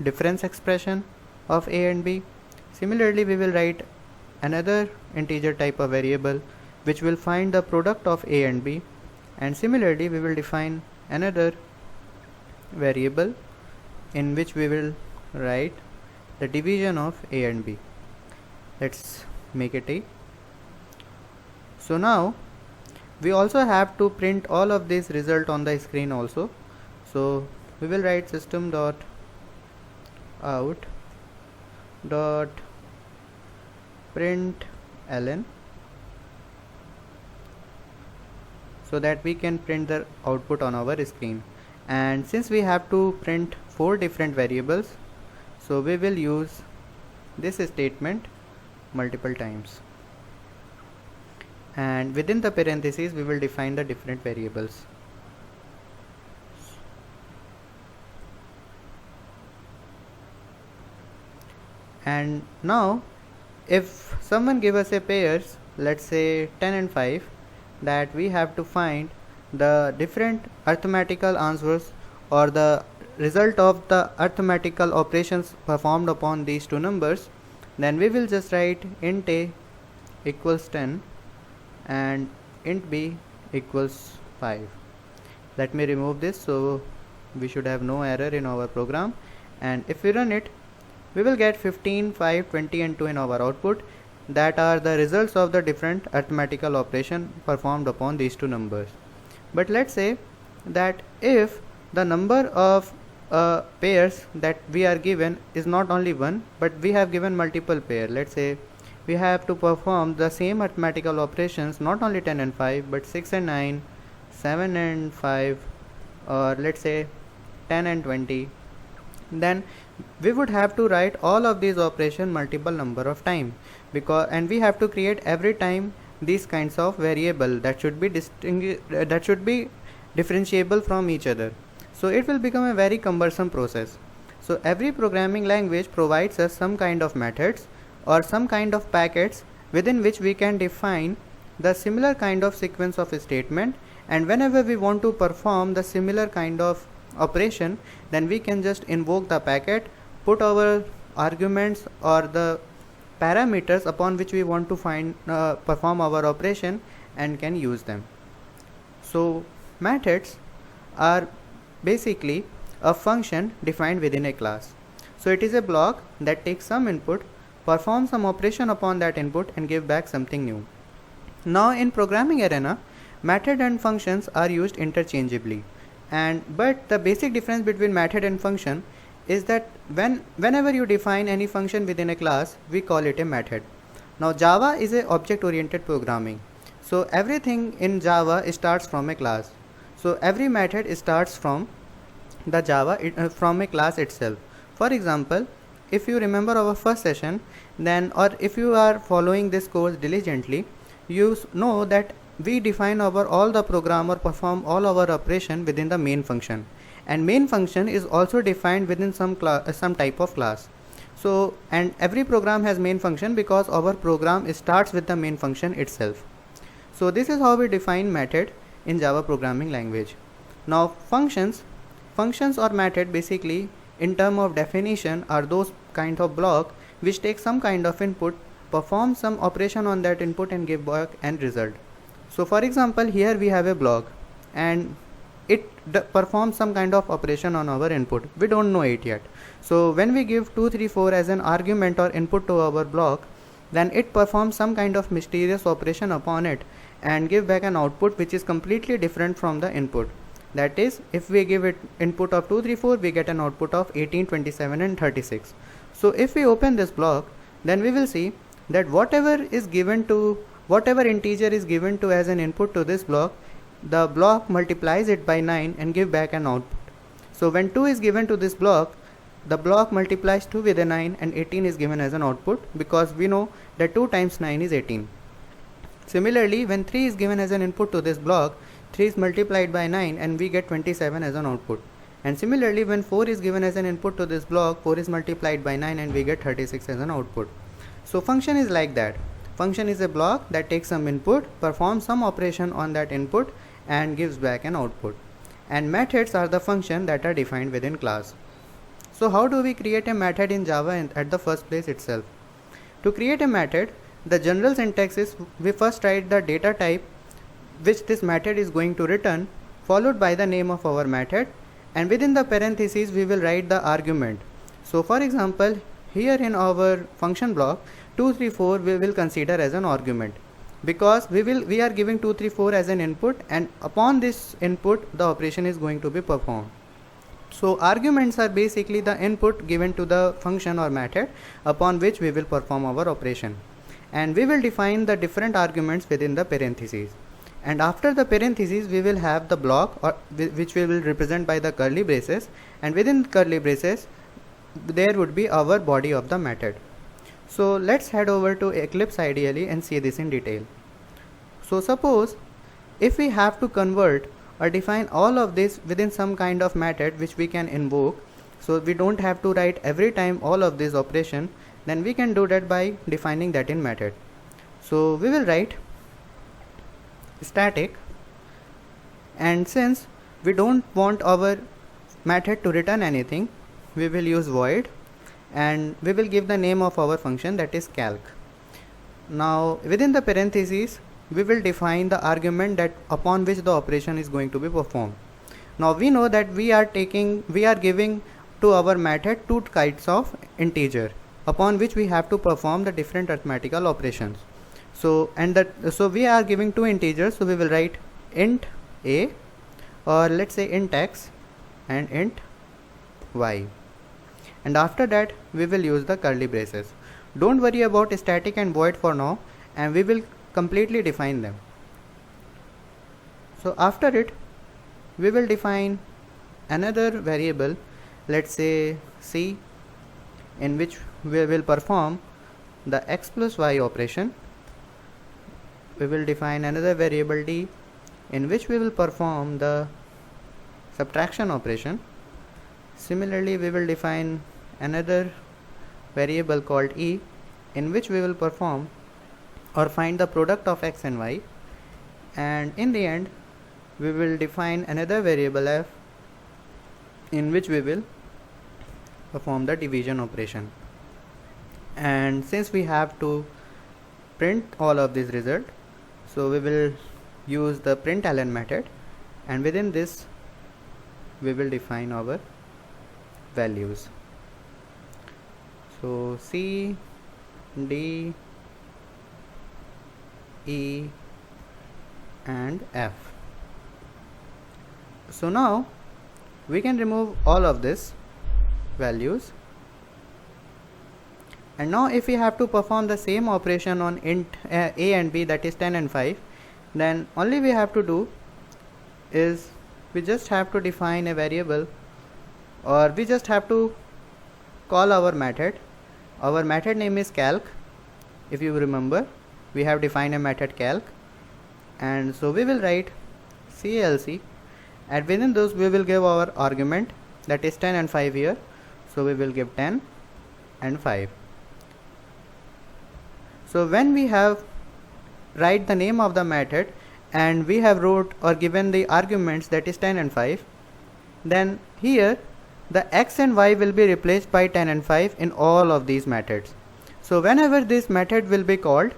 A: difference expression of a and b. Similarly, we will write another integer type of variable which will find the product of a and b, and similarly we will define another variable in which we will write the division of a and b. Let's make it a. So now we also have to print all of this result on the screen also. So we will write system dot out dot print ln, so that we can print the output on our screen. And since we have to print 4 different variables, so we will use this statement multiple times, and within the parentheses we will define the different variables. And now if someone give us a pairs, let's say 10 and 5, that we have to find the different arithmetical answers or the result of the arithmetical operations performed upon these two numbers, then we will just write int a equals 10 and int b equals 5. Let me remove this, so we should have no error in our program. And if we run it, we will get 15, 5, 20 and 2 in our output. That are the results of the different arithmetical operation performed upon these two numbers. But let's say that if the number of pairs that we are given is not only one, but we have given multiple pair. Let's say we have to perform the same arithmetical operations, not only 10 and 5, but 6 and 9, 7 and 5, or let's say 10 and 20. Then we would have to write all of these operations multiple number of time, and we have to create every time these kinds of variable that should be differentiable from each other. So it will become a very cumbersome process. So every programming language provides us some kind of methods or some kind of packets within which we can define the similar kind of sequence of a statement, and whenever we want to perform the similar kind of operation, then we can just invoke the packet, put our arguments or the parameters upon which we want to perform our operation, and can use them. So methods are basically a function defined within a class. So it is a block that takes some input, performs some operation upon that input and give back something new. Now in programming arena, method and functions are used interchangeably, but the basic difference between method and function is that whenever you define any function within a class, we call it a method. Now Java is a object oriented programming. So everything in Java starts from a class. So every method starts from the from a class itself. For example, if you remember our first session, then or if you are following this course diligently, you know that we define our all the program or perform all our operation within the main function, and main function is also defined within some type of class. So and every program has main function because our program starts with the main function itself. So this is how we define method in Java programming language. Now functions or method basically in term of definition are those kind of block which take some kind of input, perform some operation on that input and give back end result. So for example, here we have a block and it performs some kind of operation on our input. We don't know it yet. So when we give 2, 3, 4 as an argument or input to our block, then it performs some kind of mysterious operation upon it and give back an output which is completely different from the input. That is, if we give it input of 2, 3, 4, we get an output of 18, 27 and 36. So if we open this block, then we will see that whatever integer is given to as an input to this block, the block multiplies it by 9 and give back an output. So when 2 is given to this block, the block multiplies 2 with a 9 and 18 is given as an output, because we know that 2 times 9 is 18. Similarly, when 3 is given as an input to this block, 3 is multiplied by 9 and we get 27 as an output. And similarly, when 4 is given as an input to this block, 4 is multiplied by 9 and we get 36 as an output. So function is like that. Function is a block that takes some input, performs some operation on that input and gives back an output. And methods are the function that are defined within class. So how do we create a method in Java at the first place itself? To create a method, the general syntax is we first write the data type which this method is going to return, followed by the name of our method, and within the parentheses we will write the argument. So for example, here in our function block, 2, 3, 4 we will consider as an argument, because we are giving 2, 3, 4 as an input, and upon this input the operation is going to be performed. So arguments are basically the input given to the function or method upon which we will perform our operation, and we will define the different arguments within the parentheses. And after the parentheses we will have the block which we will represent by the curly braces, and within curly braces there would be our body of the method. So let's head over to Eclipse ideally and see this in detail. So suppose if we have to convert or define all of this within some kind of method which we can invoke, so we don't have to write every time all of this operation, then we can do that by defining that in method. So we will write static, and since we don't want our method to return anything, we will use void and we will give the name of our function, that is calc. Now within the parentheses we will define the argument that upon which the operation is going to be performed. Now we know that we are giving to our method two kinds of integer upon which we have to perform the different arithmetical operations. So we are giving two integers, so we will write int a, or let's say int x and int y, and after that we will use the curly braces. Don't worry about static and void for now, and we will completely define them. So after it we will define another variable, let's say c, in which we will perform the x plus y operation. We will define another variable d, in which we will perform the subtraction operation. Similarly, we will define another variable called e, in which we will perform or find the product of x and y, and in the end we will define another variable f, in which we will perform the division operation. And since we have to print all of this result, so we will use the println method, and within this we will define our values. So C, D, E and F. So now we can remove all of this values. And now if we have to perform the same operation on int a and b, that is 10 and 5, then only we have to do is we just have to define a variable, or we just have to call our method. Our method name is calc. If you remember, we have defined a method calc, and so we will write calc, and within those we will give our argument, that is 10 and 5 here. So we will give 10 and 5. So when we have write the name of the method and we have wrote or given the arguments, that is 10 and 5, then here the x and y will be replaced by 10 and 5 in all of these methods. So whenever this method will be called,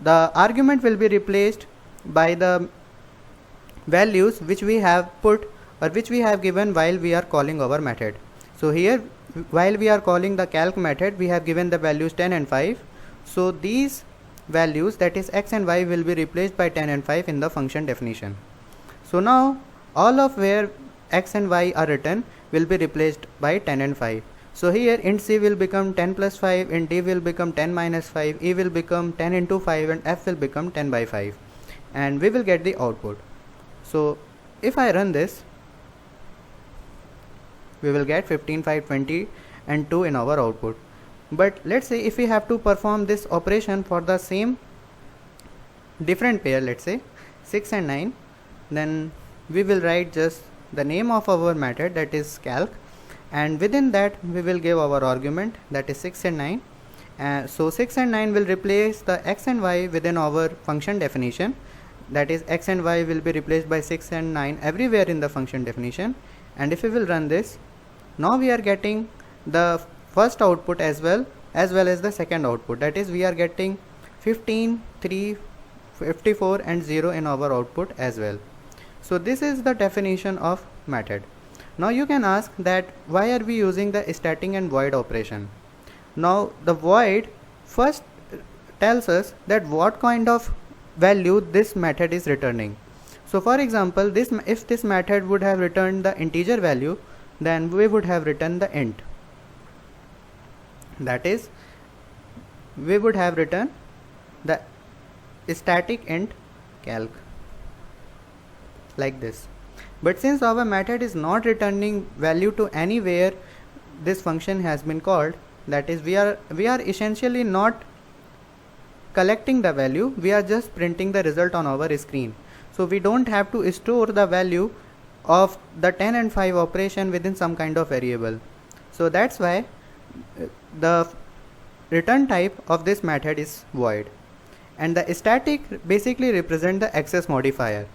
A: the argument will be replaced by the values which we have put or which we have given while we are calling our method. So here, while we are calling the calc method, we have given the values 10 and 5. So these values, that is x and y, will be replaced by 10 and 5 in the function definition. So now all of where x and y are written will be replaced by 10 and 5. So here int c will become 10 plus 5, int d will become 10 minus 5, e will become 10 into 5, and f will become 10 by 5, and we will get the output. So if I run this, we will get 15, 5, 20 and 2 in our output. But let's say if we have to perform this operation for the same different pair, let's say 6 and 9, then we will write just the name of our method, that is calc, and within that we will give our argument, that is 6 and 9. So 6 and 9 will replace the x and y within our function definition, that is x and y will be replaced by 6 and 9 everywhere in the function definition. And if we will run this, now we are getting the first output as well as the second output, that is we are getting 15, 3, 54 and 0 in our output as well. So this is the definition of method. Now you can ask that why are we using the static and void operation? Now the void first tells us that what kind of value this method is returning. So for example, if this method would have returned the integer value, then we would have written the int, that is we would have written the static int calc, like this. But since our method is not returning value to anywhere this function has been called, that is we are essentially not collecting the value, we are just printing the result on our screen. So we don't have to store the value of the 10 and 5 operation within some kind of variable. So that's why the return type of this method is void, and the static basically represent the access modifier.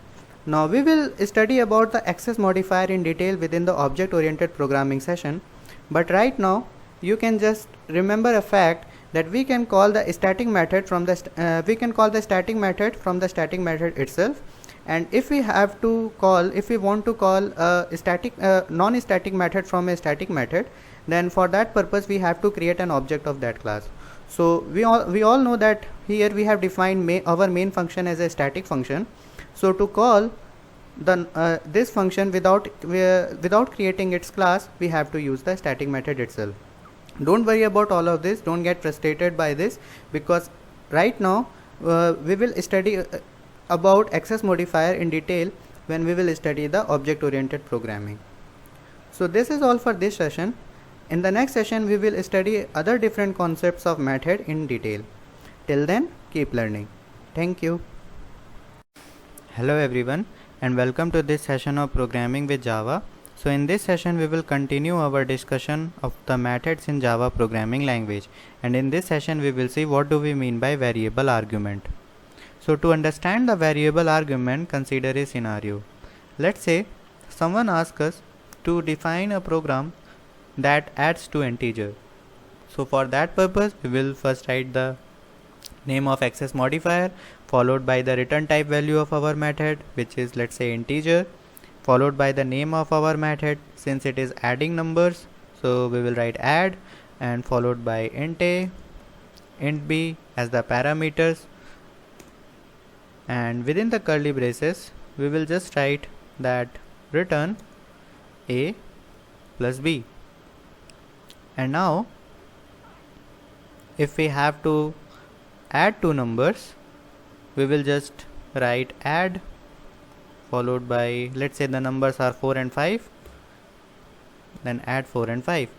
A: Now we will study about the access modifier in detail within the object oriented programming session, but right now you can just remember a fact that we can call the static method from the static method itself. And if we want to call a non-static method from a static method, then for that purpose we have to create an object of that class. So we all know that here we have defined our main function as a static function. So to call this function without creating its class, we have to use the static method itself. Don't worry about all of this, don't get frustrated by this, because right now we will study about access modifier in detail when we will study the object oriented programming. So this is all for this session. In the next session we will study other different concepts of method in detail. Till then, keep learning. Thank you. Hello everyone, and welcome to this session of programming with Java. So in this session we will continue our discussion of the methods in Java programming language, and in this session we will see what do we mean by variable argument. So to understand the variable argument, consider a scenario. Let's say someone asks us to define a program that adds to integer. So for that purpose we will first write the name of access modifier, followed by the return type value of our method, which is, let's say, integer, followed by the name of our method. Since it is adding numbers, so we will write add, and followed by int a, int b as the parameters, and within the curly braces we will just write that return a plus b. And now if we have to add two numbers, we will just write add followed by, let's say the numbers are 4 and 5, then add 4 and 5.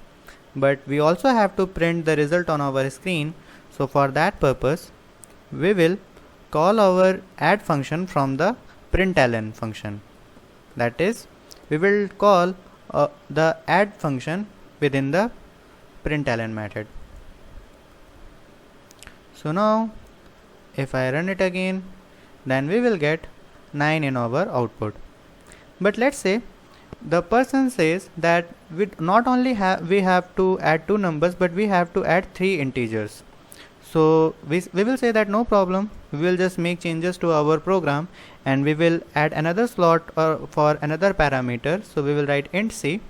A: But we also have to print the result on our screen, so for that purpose we will call our add function from the println function. That is, we will call the add function within the println method. So now if I run it again, then we will get 9 in our output. But let's say the person says that we not only have to add two numbers, but we have to add three integers. So we will say that no problem, we will just make changes to our program and we will add another slot for another parameter. So we will write int c,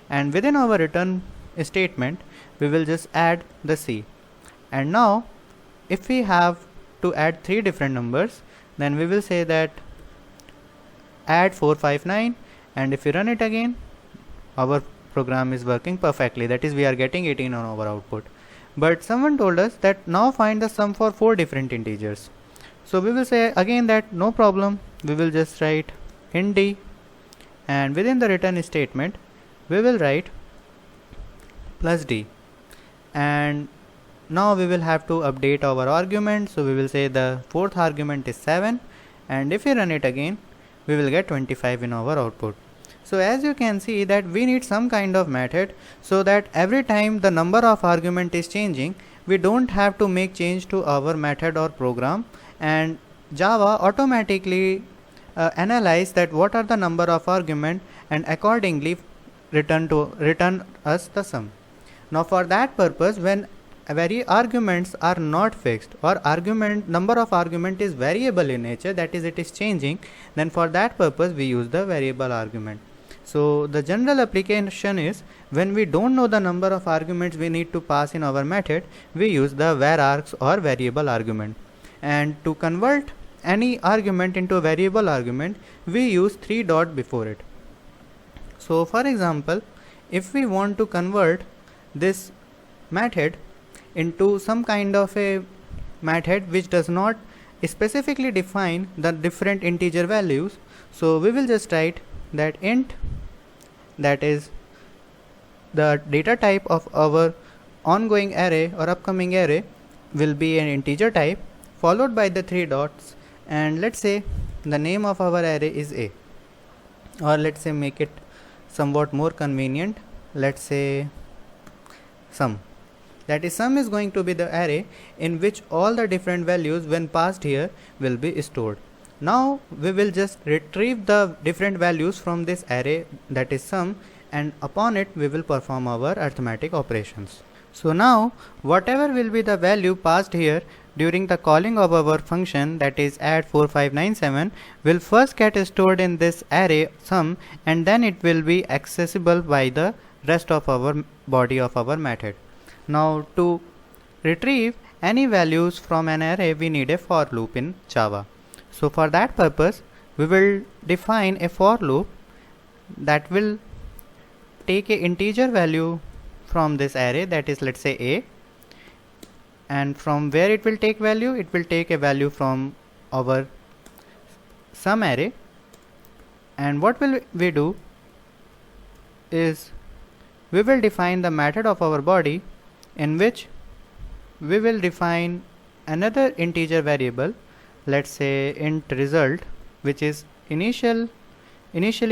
A: and within our return statement we will just add the c. And now if we have to add three different numbers, then we will say that add 459, and if we run it again, our program is working perfectly. That is, we are getting 18 on our output. But someone told us that now find the sum for four different integers. So we will say again that no problem, we will just write int d, and within the return statement we will write plus d. And now we will have to update our argument, so we will say the fourth argument is 7, and if we run it again, we will get 25 in our output. So as you can see that we need some kind of method so that every time the number of argument is changing, we don't have to make change to our method or program, and Java automatically analyze that what are the number of argument and accordingly return us the sum. Now for that purpose, when arguments are not fixed or number of argument is variable in nature, that is, it is changing, then for that purpose we use the variable argument. So the general application is when we don't know the number of arguments we need to pass in our method, we use the varargs or variable argument. And to convert any argument into a variable argument, we use 3 dot before it. So for example, if we want to convert this method into some kind of a method which does not specifically define the different integer values, so we will just write that int, that is the data type of our ongoing array or upcoming array will be an integer type, followed by the 3 dots, and let's say the name of our array is a, or let's say make it somewhat more convenient, let's say sum. That is, sum is going to be the array in which all the different values when passed here will be stored. Now we will just retrieve the different values from this array, that is sum, and upon it we will perform our arithmetic operations. So now whatever will be the value passed here during the calling of our function, that is add 4597, will first get stored in this array sum, and then it will be accessible by the rest of our body of our method. Now to retrieve any values from an array, we need a for loop in Java. So for that purpose, we will define a for loop that will take an integer value from this array, that is, let's say a, and from where it will take value, it will take a value from our sum array. And what will we do is we will define the method of our body in which we will define another integer variable, let's say int result, which is initially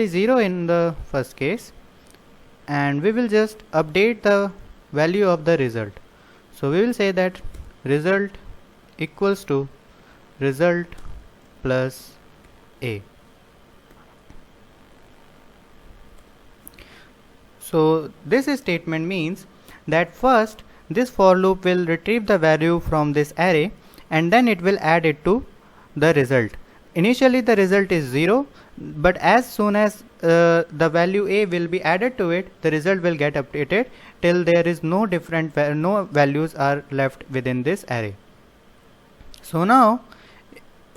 A: 0 in the first case, and we will just update the value of the result. So we will say that result equals to result plus a. So this statement means that first this for loop will retrieve the value from this array, and then it will add it to the result. Initially the result is 0, but as soon as the value a will be added to it, the result will get updated till there is no values are left within this array. So now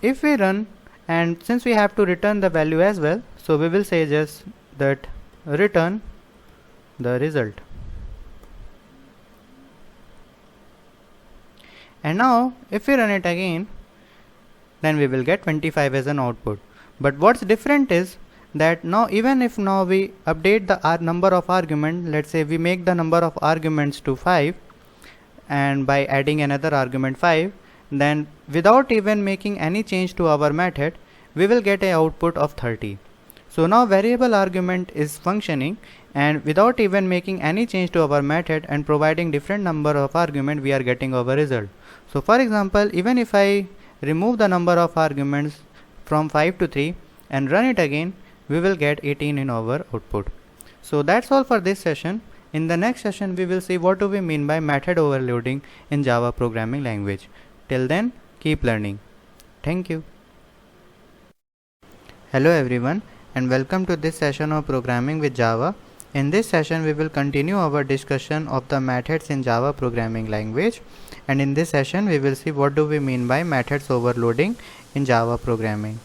A: if we run, and since we have to return the value as well, so we will say just that return the result. And now if we run it again, then we will get 25 as an output. But what's different is that now even if now we update the number of argument, let's say we make the number of arguments to 5, and by adding another argument 5, then without even making any change to our method, we will get a output of 30. So now variable argument is functioning, and without even making any change to our method and providing different number of argument, we are getting our result. So for example, even if I remove the number of arguments from 5 to 3 and run it again, we will get 18 in our output. So that's all for this session. In the next session, we will see what do we mean by method overloading in Java programming language. Till then, keep learning. Thank you. Hello everyone, and welcome to this session of programming with Java. In this session, we will continue our discussion of the methods in Java programming language. And in this session, we will see what do we mean by methods overloading in Java programming.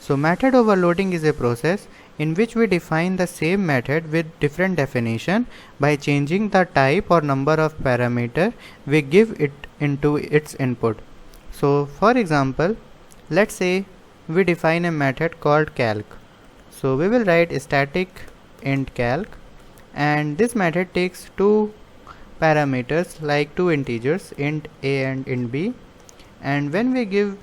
A: So method overloading is a process in which we define the same method with different definition by changing the type or number of parameter we give it into its input. So for example, let's say we define a method called calc. So we will write static int calc, and this method takes two parameters like two integers, int a and int b, and when we give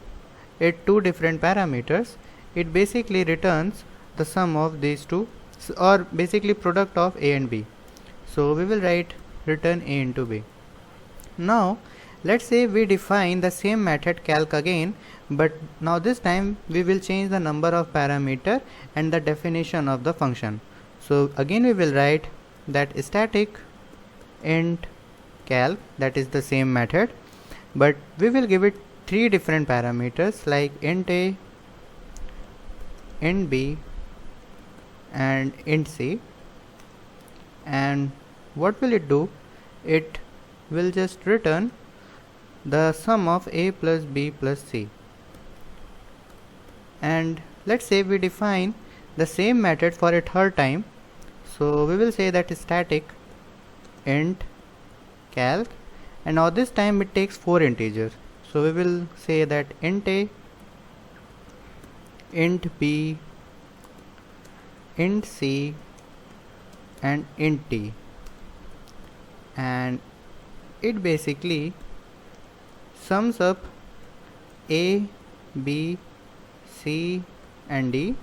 A: it two different parameters, it basically returns the sum of these two, or basically product of a and b. So we will write return a into b. Now let's say we define the same method calc again, but now this time we will change the number of parameter and the definition of the function. So again we will write that static int calc, that is the same method, but we will give it three different parameters like int a, int b and int c. And what will it do? It will just return the sum of a plus b plus c. And let's say we define the same method for a third time. So we will say that static int calc, and now this time it takes four integers. So we will say that int a, int b, int c and int t, and it basically sums up a, b, c and d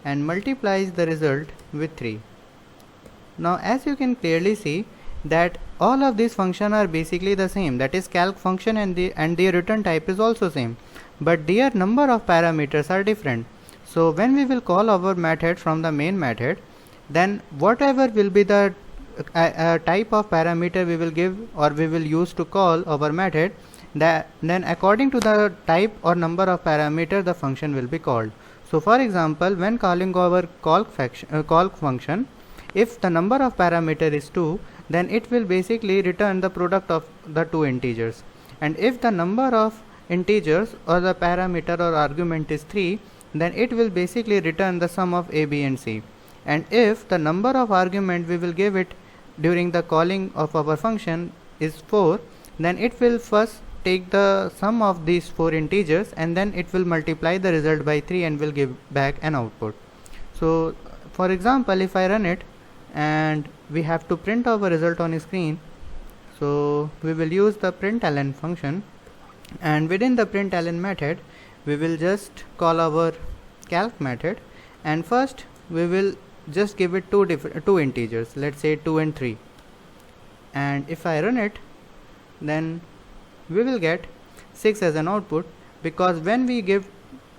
A: and multiplies the result with 3. Now as you can clearly see that all of these functions are basically the same, that is calc function, and their return type is also same, but their number of parameters are different. So when we will call our method from the main method, then whatever will be the type of parameter we will give or we will use to call our method, then according to the type or number of parameter the function will be called. So for example, when calling our calc function, if the number of parameter is 2, then it will basically return the product of the two integers, and if the number of integers or the parameter or argument is 3, then it will basically return the sum of a, b and c. And if the number of argument we will give it during the calling of our function is 4, then it will first take the sum of these 4 integers and then it will multiply the result by 3 and will give back an output. So for example, if I run it and we have to print our result on screen, so we will use the println function, and within the println method we will just call our calc method, and first we will just give it two integers, let's say 2 and 3, and if I run it, then we will get 6 as an output, because when we give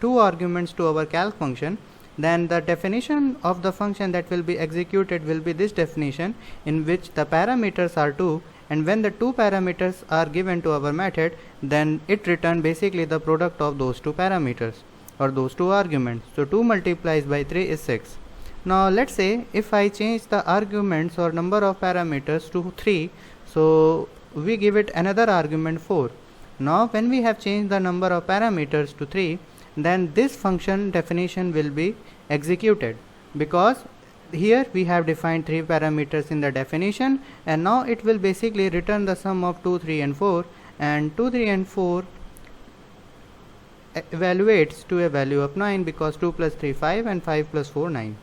A: two arguments to our calc function, then the definition of the function that will be executed will be this definition, in which the parameters are 2, and when the two parameters are given to our method, then it returns basically the product of those two parameters or those two arguments. So 2 multiplies by 3 is 6. Now let's say if I change the arguments or number of parameters to 3, so we give it another argument 4. Now when we have changed the number of parameters to 3, then this function definition will be executed, because here we have defined 3 parameters in the definition, and now it will basically return the sum of 2, 3 and 4, and 2, 3 and 4 evaluates to a value of 9 because 2 plus 3 5 and 5 plus 4 9.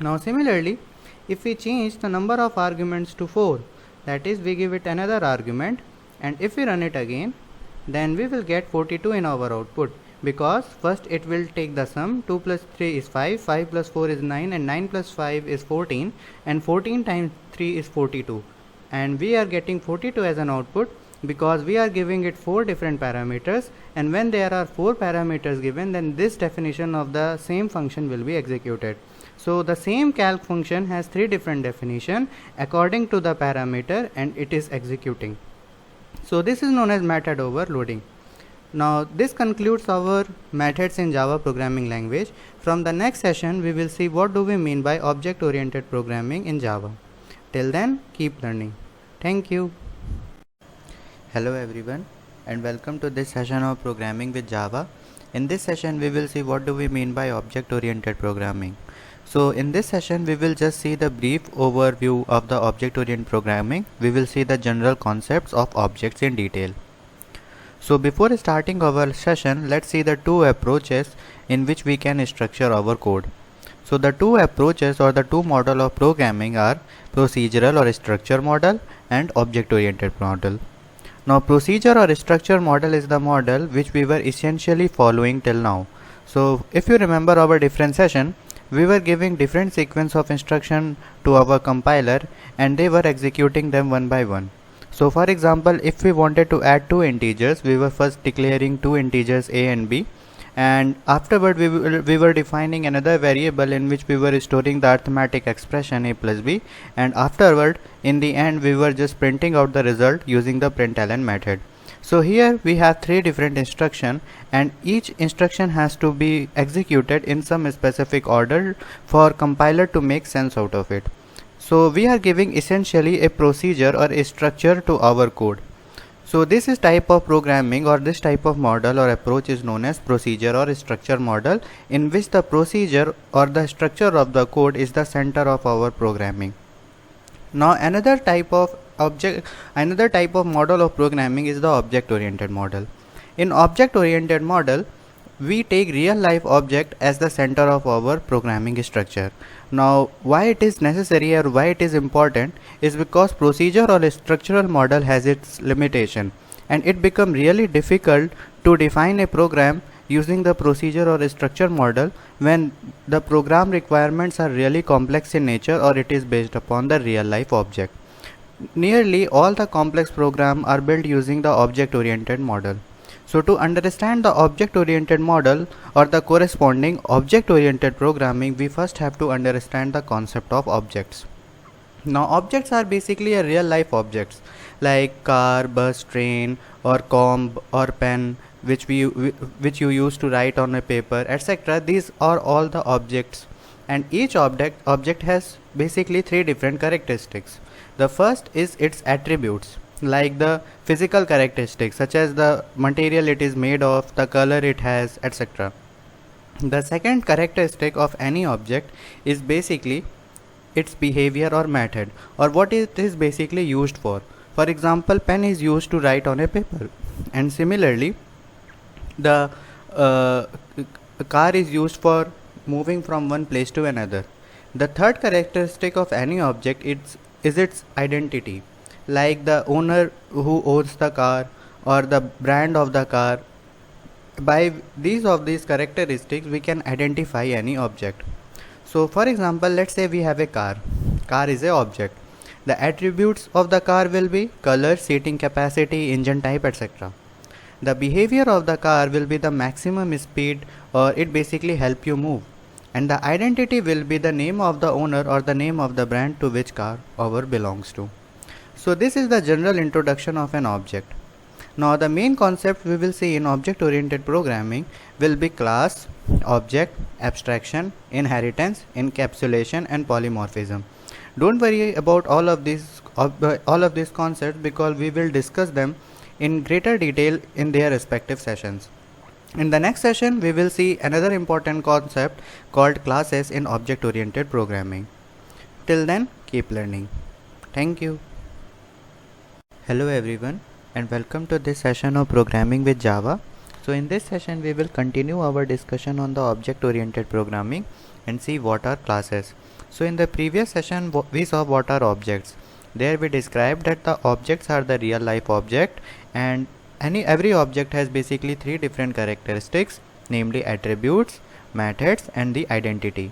A: Now similarly, if we change the number of arguments to 4, that is we give it another argument, and if we run it again, then we will get 42 in our output, because first it will take the sum. 2 plus 3 is 5, 5 plus 4 is 9, and 9 plus 5 is 14, and 14 times 3 is 42, and we are getting 42 as an output because we are giving it 4 different parameters, and when there are 4 parameters given, then this definition of the same function will be executed. So the same calc function has 3 different definition according to the parameter, and it is executing. So this is known as method overloading. Now this concludes our methods in Java programming language. From the next session we will see what do we mean by object oriented programming in Java. Till then, keep learning. Thank you. Hello everyone, and welcome to this session of programming with Java. In this session we will see what do we mean by object oriented programming. So in this session we will just see the brief overview of the object oriented programming. We will see the general concepts of objects in detail. So before starting our session, let's see the two approaches in which we can structure our code. So the two approaches or the two model of programming are procedural or structure model and object oriented model. Now procedure or structure model is the model which we were essentially following till now. So if you remember our different session, we were giving different sequence of instruction to our compiler, and they were executing them one by one. So for example, if we wanted to add two integers, we were first declaring two integers a and b, and afterward we were defining another variable in which we were storing the arithmetic expression a plus b, and afterward in the end we were just printing out the result using the println method. So here we have three different instructions, and each instruction has to be executed in some specific order for compiler to make sense out of it. So we are giving essentially a procedure or a structure to our code. So this is type of programming or this type of model or approach is known as procedure or structure model, in which the procedure or the structure of the code is the center of our programming. Now another type of model of programming is the object oriented model. In object oriented model, we take real life object as the center of our programming structure. Now why it is necessary or why it is important is because procedure or structural model has its limitation, and it become really difficult to define a program using the procedure or structure model when the program requirements are really complex in nature or it is based upon the real life object. Nearly all the complex programs are built using the object oriented model. So to understand the object oriented model or the corresponding object oriented programming, we first have to understand the concept of objects. Now objects are basically a real life objects like car, bus, train, or comb or pen, which you use to write on a paper, etc. These are all the objects, and each object has basically three different characteristics. The first is its attributes, like the physical characteristics such as the material it is made of, the color it has, etc. The second characteristic of any object is basically its behavior or method, or what it is basically used for. For example, pen is used to write on a paper, and similarly the car is used for moving from one place to another. The third characteristic of any object is its identity, like the owner who owns the car or the brand of the car. By these characteristics we can identify any object. So for example, let's say we have a car. Car is a object. The attributes of the car will be color, seating capacity, engine type, etc. The behavior of the car will be the maximum speed, or it basically help you move, and the identity will be the name of the owner or the name of the brand to which car our belongs to. So this is the general introduction of an object. Now the main concept we will see in object oriented programming will be class, object, abstraction, inheritance, encapsulation, and polymorphism. Don't worry about all of these concepts, because we will discuss them in greater detail in their respective sessions. In the next session, we will see another important concept called classes in object oriented programming. Till then, keep learning. Thank you. Hello everyone, and welcome to this session of programming with Java. So in this session we will continue our discussion on the object oriented programming and see what are classes. So in the previous session we saw what are objects. There we described that the objects are the real life object, and every object has basically three different characteristics, namely attributes, methods and the identity.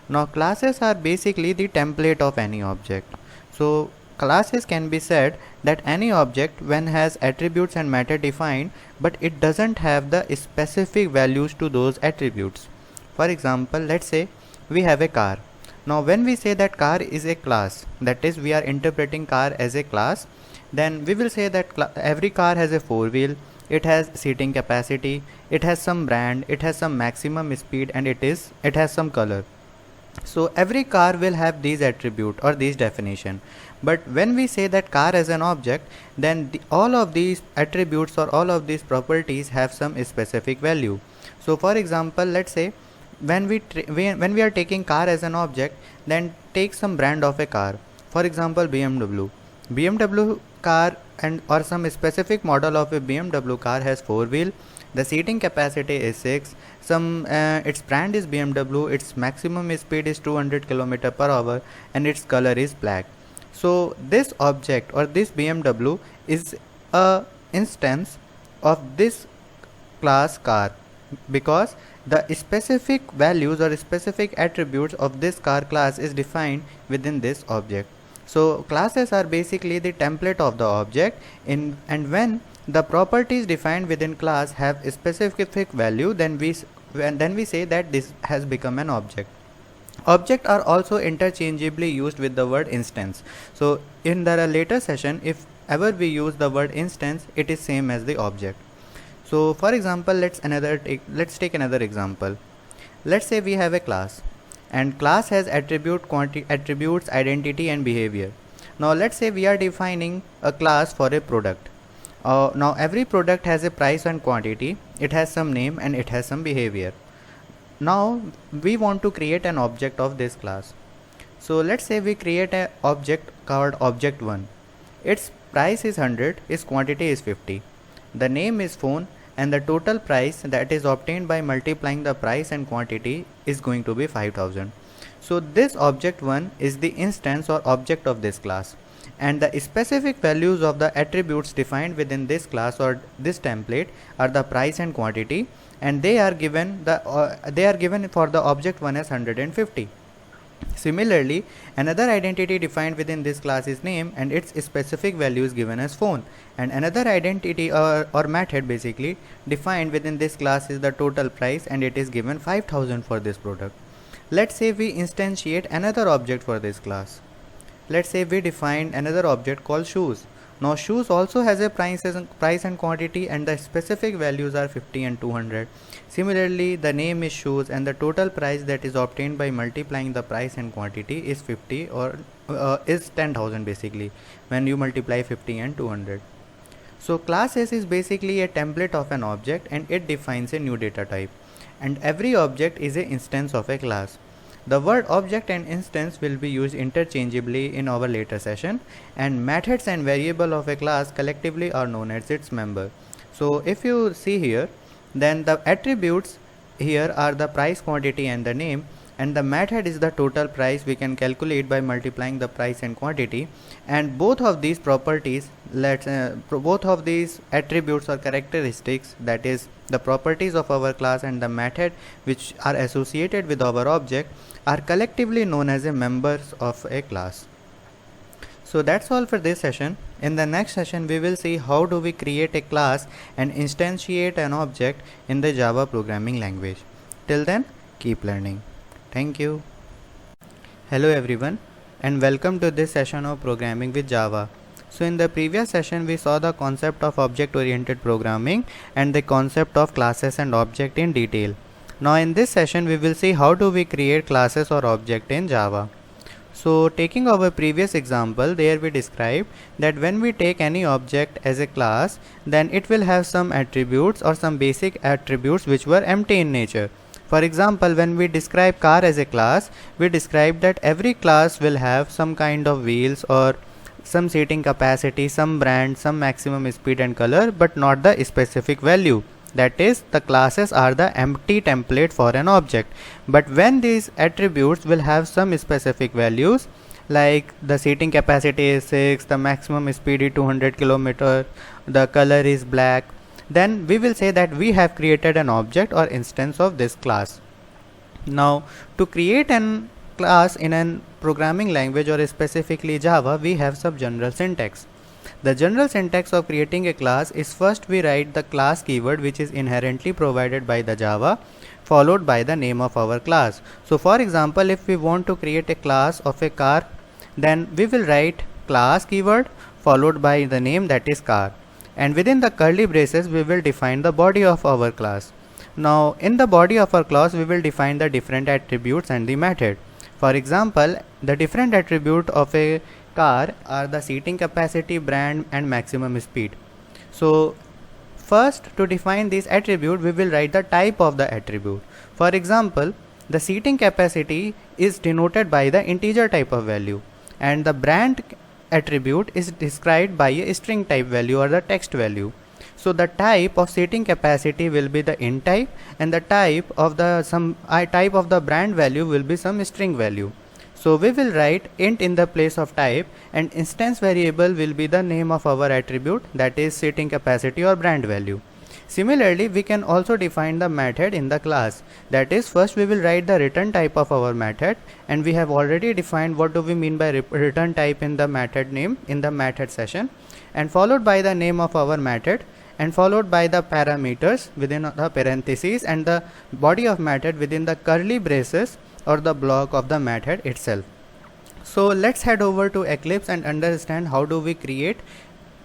A: Now classes are basically the template of any object. So classes can be said that any object when has attributes and method defined, but it doesn't have the specific values to those attributes. For example, let's say we have a car. Now when we say that car is a class, that is we are interpreting car as a class, then we will say that every car has a four wheel, it has seating capacity, it has some brand, it has some maximum speed, and it has some color. So every car will have these attribute or these definition. But when we say that car as an object, then all of these attributes or all of these properties have some specific value. So for example, let's say when we are taking car as an object, then take some brand of a car. For example, BMW car and or some specific model of a BMW car has four wheel. The seating capacity is 6. Its brand is BMW. Its maximum speed is 200 km per hour, and its color is black. So this object or this BMW is a instance of this class car, because the specific values or specific attributes of this car class is defined within this object. So classes are basically the template of the object, and when the properties defined within class have a specific value, then we say that this has become an object. Objects are also interchangeably used with the word instance. So in the later session, if ever we use the word instance, it is same as the object. So for example, let's take another example. Let's say we have a class, and class has attributes, identity and behavior. Now let's say we are defining a class for a product. Now every product has a price and quantity, it has some name and it has some behavior. Now we want to create an object of this class. So let's say we create an object called object1. Its price is 100, its quantity is 50. The name is phone, and the total price that is obtained by multiplying the price and quantity is going to be 5000. So this object1 is the instance or object of this class, and the specific values of the attributes defined within this class or this template are the price and quantity, and they are given for the object1 as 150. Similarly, another identity defined within this class is name, and its specific value is given as phone, and another identity or method basically defined within this class is the total price, and it is given 5000 for this product. Let's say we instantiate another object for this class. Let's say we define another object called shoes. Now shoes also has a price and quantity, and the specific values are 50 and 200. Similarly, the name is shoes, and the total price that is obtained by multiplying the price and quantity is 50 or is 10,000 basically when you multiply 50 and 200. So classes is basically a template of an object, and it defines a new data type, and every object is an instance of a class. The word object and instance will be used interchangeably in our later session, and methods and variable of a class collectively are known as its member. So if you see here, then the attributes here are the price, quantity and the name, and the method is the total price we can calculate by multiplying the price and quantity, and both of these properties, both of these attributes or characteristics, that is the properties of our class and the method which are associated with our object, are collectively known as a members of a class. So that's all for this session. In the next session we will see how do we create a class and instantiate an object in the Java programming language. Till then, keep learning. Thank you. Hello everyone, and welcome to this session of programming with Java. So in the previous session we saw the concept of object oriented programming and the concept of classes and object in detail. Now in this session we will see how do we create classes or object in Java. So taking our previous example, there we described that when we take any object as a class, then it will have some attributes or some basic attributes which were empty in nature. For example, when we describe car as a class, we describe that every class will have some kind of wheels or some seating capacity, some brand, some maximum speed and color, but not the specific value. That is, the classes are the empty template for an object. But when these attributes will have some specific values, like the seating capacity is 6, the maximum speed is 200 km, the color is black, then we will say that we have created an object or instance of this class. Now, to create an class in a programming language or specifically Java, we have some general syntax. The general syntax of creating a class is first we write the class keyword, which is inherently provided by the Java, followed by the name of our class. So for example, if we want to create a class of a car, then we will write class keyword followed by the name, that is car, and within the curly braces we will define the body of our class. Now in the body of our class we will define the different attributes and the method. For example, the different attribute of a car are the seating capacity, brand and maximum speed. So first, to define this attribute, we will write the type of the attribute. For example, the seating capacity is denoted by the integer type of value, and the brand attribute is described by a string type value or the text value. So the type of seating capacity will be the int type, and the type of the brand value will be some string value. So we will write int in the place of type, and instance variable will be the name of our attribute, that is seating capacity or brand value. Similarly, we can also define the method in the class. That is, first we will write the return type of our method, and we have already defined what do we mean by return type in the method name in the method session, and followed by the name of our method, and followed by the parameters within the parentheses and the body of method within the curly braces or the block of the method itself. So let's head over to Eclipse and understand how do we create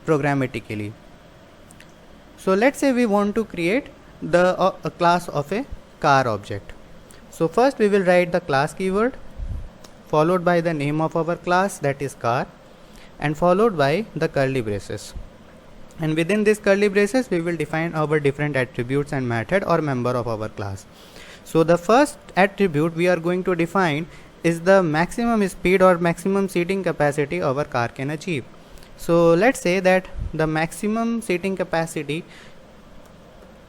A: programmatically. So let's say we want to create a class of a car object. So first we will write the class keyword followed by the name of our class, that is car, and followed by the curly braces. And within this curly braces we will define our different attributes and method or member of our class. So the first attribute we are going to define is the maximum speed or maximum seating capacity our car can achieve. So let's say that the maximum seating capacity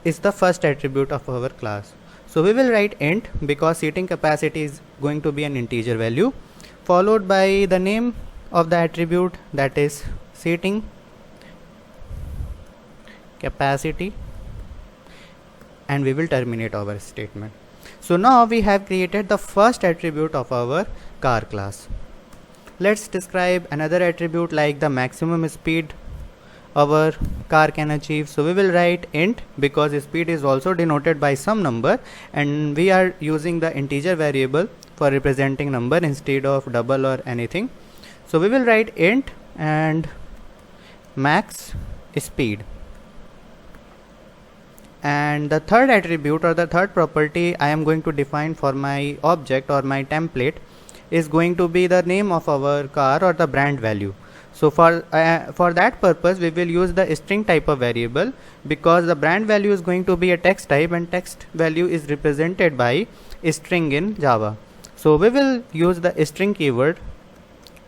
A: is the first attribute of our class. So we will write int because seating capacity is going to be an integer value, followed by the name of the attribute, that is seating capacity, and we will terminate our statement. So now we have created the first attribute of our car class. Let's describe another attribute like the maximum speed our car can achieve. So we will write int because speed is also denoted by some number, and we are using the integer variable for representing number instead of double or anything. So we will write int and max speed. And the third attribute or the third property I am going to define for my object or my template is going to be the name of our car or the brand value. So for that purpose we will use the string type of variable, because the brand value is going to be a text type and text value is represented by a string in Java. So we will use the string keyword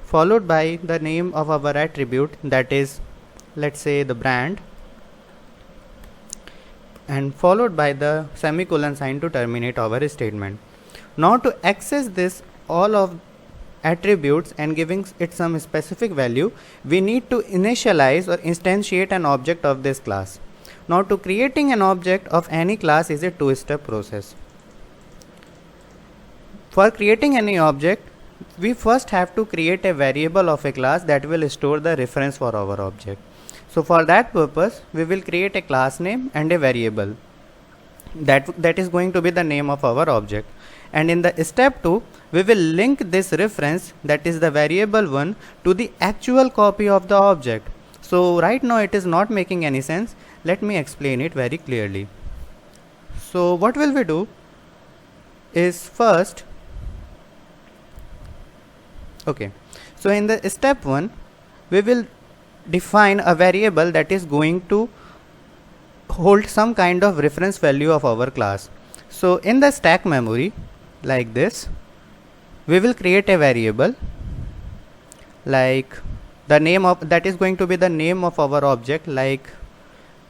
A: followed by the name of our attribute, that is, let's say, the brand, and followed by the semicolon sign to terminate our statement. Now to access this all of attributes and giving it some specific value, we need to initialize or instantiate an object of this class. Now to creating an object of any class is a two-step process. For creating any object, we first have to create a variable of a class that will store the reference for our object. So for that purpose we will create a class name and a variable that is going to be the name of our object, and in the step 2 we will link this reference, that is the variable 1, to the actual copy of the object. So right now it is not making any sense. Let me explain it very clearly. So what will we do is first, okay, so in the step 1 we will define a variable that is going to hold some kind of reference value of our class. So in the stack memory, like this, we will create a variable like the name of that is going to be the name of our object, like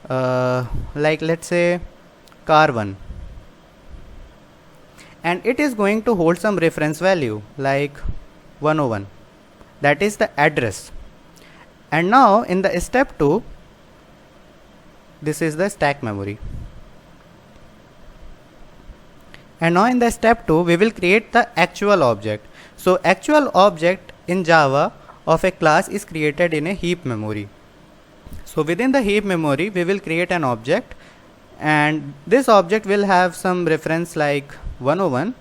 A: let's say car1, and it is going to hold some reference value like 101, that is the address. And now in the step 2, this is the stack memory. And now in the step 2 we will create the actual object. So actual object in Java of a class is created in a heap memory. So within the heap memory we will create an object, and this object will have some reference like 101,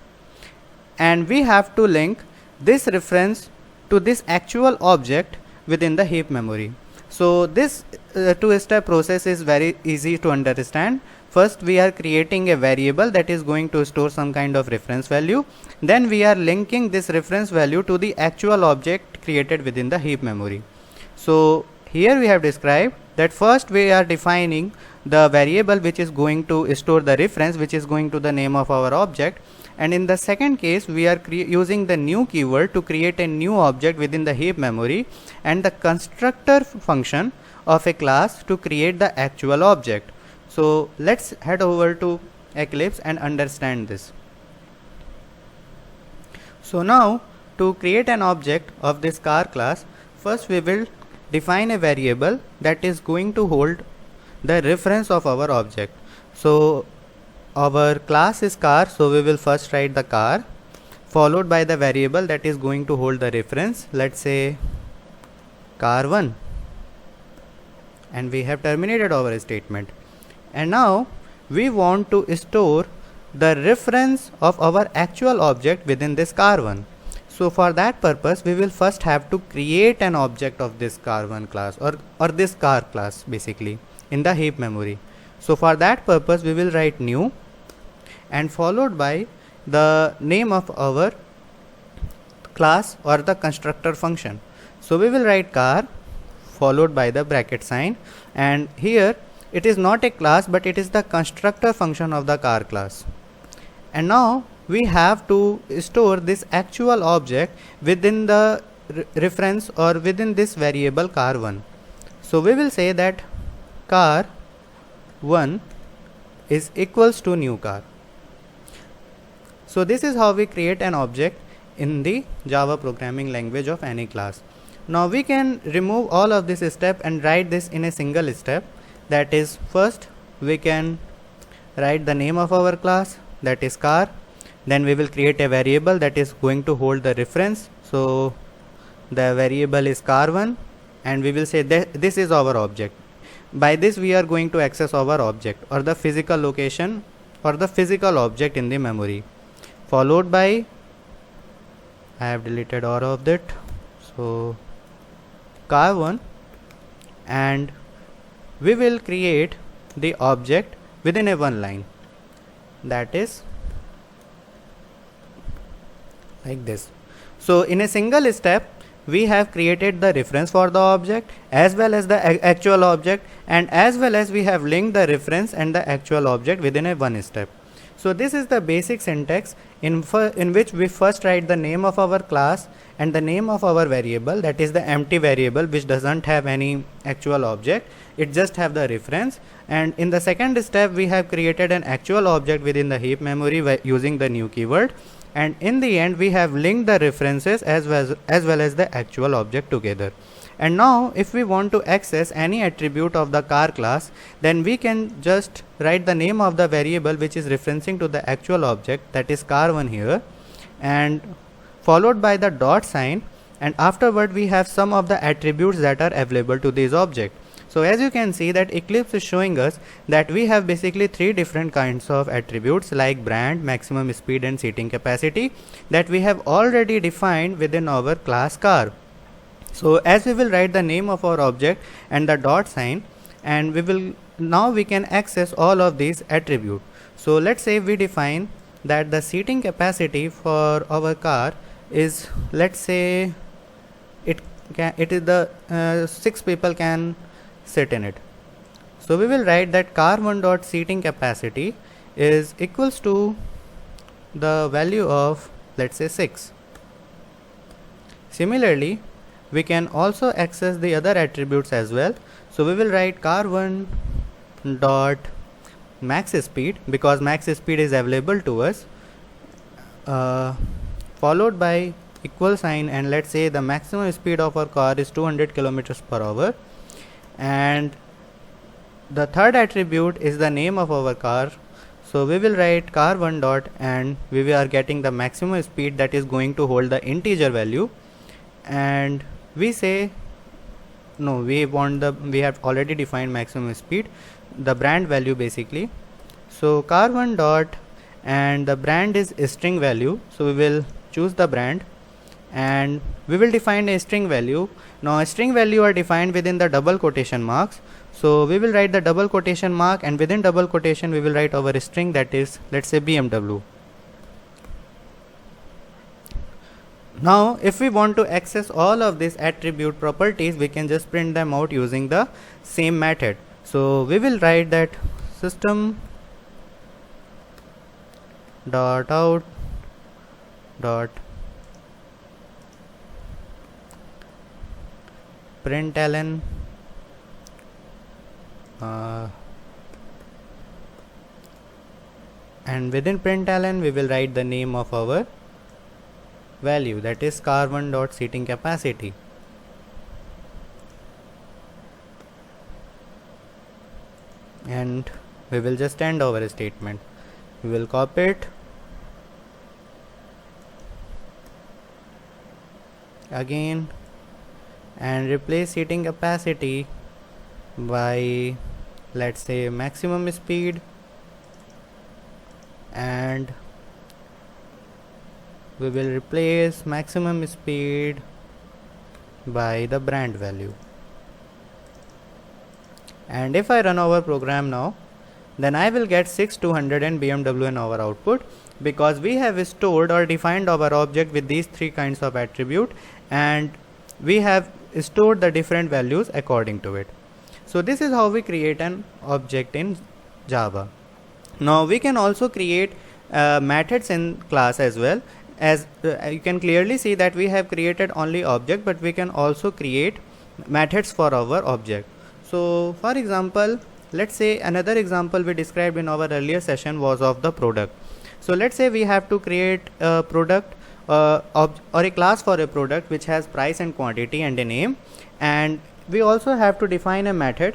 A: and we have to link this reference to this actual object within the heap memory. So this two-step process is very easy to understand. First we are creating a variable that is going to store some kind of reference value, then we are linking this reference value to the actual object created within the heap memory. So here we have described that first we are defining the variable which is going to store the reference, which is going to the name of our object, and in the second case we are using the new keyword to create a new object within the heap memory, and the constructor function of a class to create the actual object. So let's head over to Eclipse and understand this. So now to create an object of this car class, first we will define a variable that is going to hold the reference of our object. So our class is car, so we will first write the car followed by the variable that is going to hold the reference, let's say car1, and we have terminated our statement. And now we want to store the reference of our actual object within this car1. So for that purpose we will first have to create an object of this car1 class, or this car class basically, in the heap memory. So for that purpose we will write new and followed by the name of our class or the constructor function. So we will write car followed by the bracket sign, and here it is not a class but it is the constructor function of the car class. And now we have to store this actual object within the reference or within this variable car1. So we will say that car1 is equals to new car. So this is how we create an object in the Java programming language of any class. Now we can remove all of this step and write this in a single step. That is, first we can write the name of our class, that is car, then we will create a variable that is going to hold the reference. So the variable is car1, and we will say that this is our object. By this we are going to access our object or the physical location or the physical object in the memory, followed by, I have deleted all of that, so car1, and we will create the object within a one line, that is like this. So in a single step we have created the reference for the object as well as the actual object, and as well as we have linked the reference and the actual object within a one step. So this is the basic syntax in which we first write the name of our class and the name of our variable, that is the empty variable which doesn't have any actual object, it just have the reference. And in the second step we have created an actual object within the heap memory using the new keyword, and in the end we have linked the references as well as the actual object together. And now if we want to access any attribute of the car class, then we can just write the name of the variable which is referencing to the actual object, that is car1 here, and followed by the dot sign, and afterward we have some of the attributes that are available to this object. So as you can see that Eclipse is showing us that we have basically three different kinds of attributes like brand, maximum speed and seating capacity that we have already defined within our class car. So as we will write the name of our object and the dot sign, and we can access all of these attributes. So let's say we define that the seating capacity for our car is, let's say it is the 6 people can sit in it. So we will write that car1 dot seating capacity is equals to the value of, let's say 6. Similarly, we can also access the other attributes as well. So we will write car1 dot max speed, because max speed is available to us, followed by equal sign, and let's say the maximum speed of our car is 200 kilometers per hour, and the third attribute is the name of our car. So we will write car1 dot, and we are getting the maximum speed that is going to hold the integer value, and we say no, we have already defined maximum speed, the brand value basically. So car1 dot, and the brand is a string value, so we will choose the brand and we will define a string value. Now a string value are defined within the double quotation marks, so we will write the double quotation mark, and within double quotation we will write our string, that is, let's say, BMW. Now if we want to access all of these attribute properties, we can just print them out using the same method. So we will write that system dot out dot println and within println we will write the name of our value, that is car1 dot seating capacity. And we will just end our statement. We will copy it again and replace seating capacity by, let's say, maximum speed, and we will replace maximum speed by the brand value. And if I run our program now, then I will get 6200 and BMW in our output, because we have stored or defined our object with these three kinds of attribute, and we have stored the different values according to it. So this is how we create an object in Java. Now we can also create methods in class as well. As you can clearly see that we have created only object, but we can also create methods for our object. So for example, let's say another example we described in our earlier session was of the product. So let's say we have to create a product or a class for a product which has price and quantity and a name, and we also have to define a method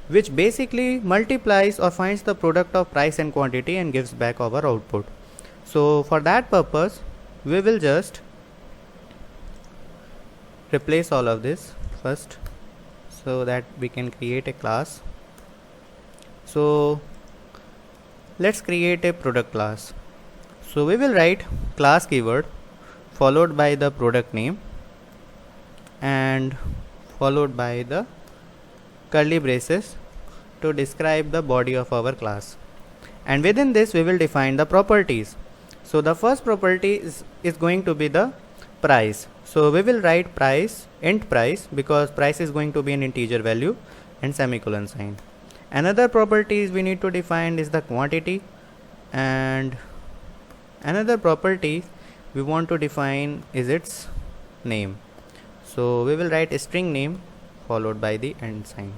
A: which basically multiplies or finds the product of price and quantity and gives back our output. So for that purpose we will just replace all of this first so that we can create a class. So let's create a product class. So we will write class keyword followed by the product name and followed by the curly braces to describe the body of our class, and within this we will define the properties. So the first property is going to be the price. So we will write price, int price, because price is going to be an integer value, and semicolon sign. Another properties we need to define is the quantity, and another property we want to define is its name. So we will write a string name followed by the end sign.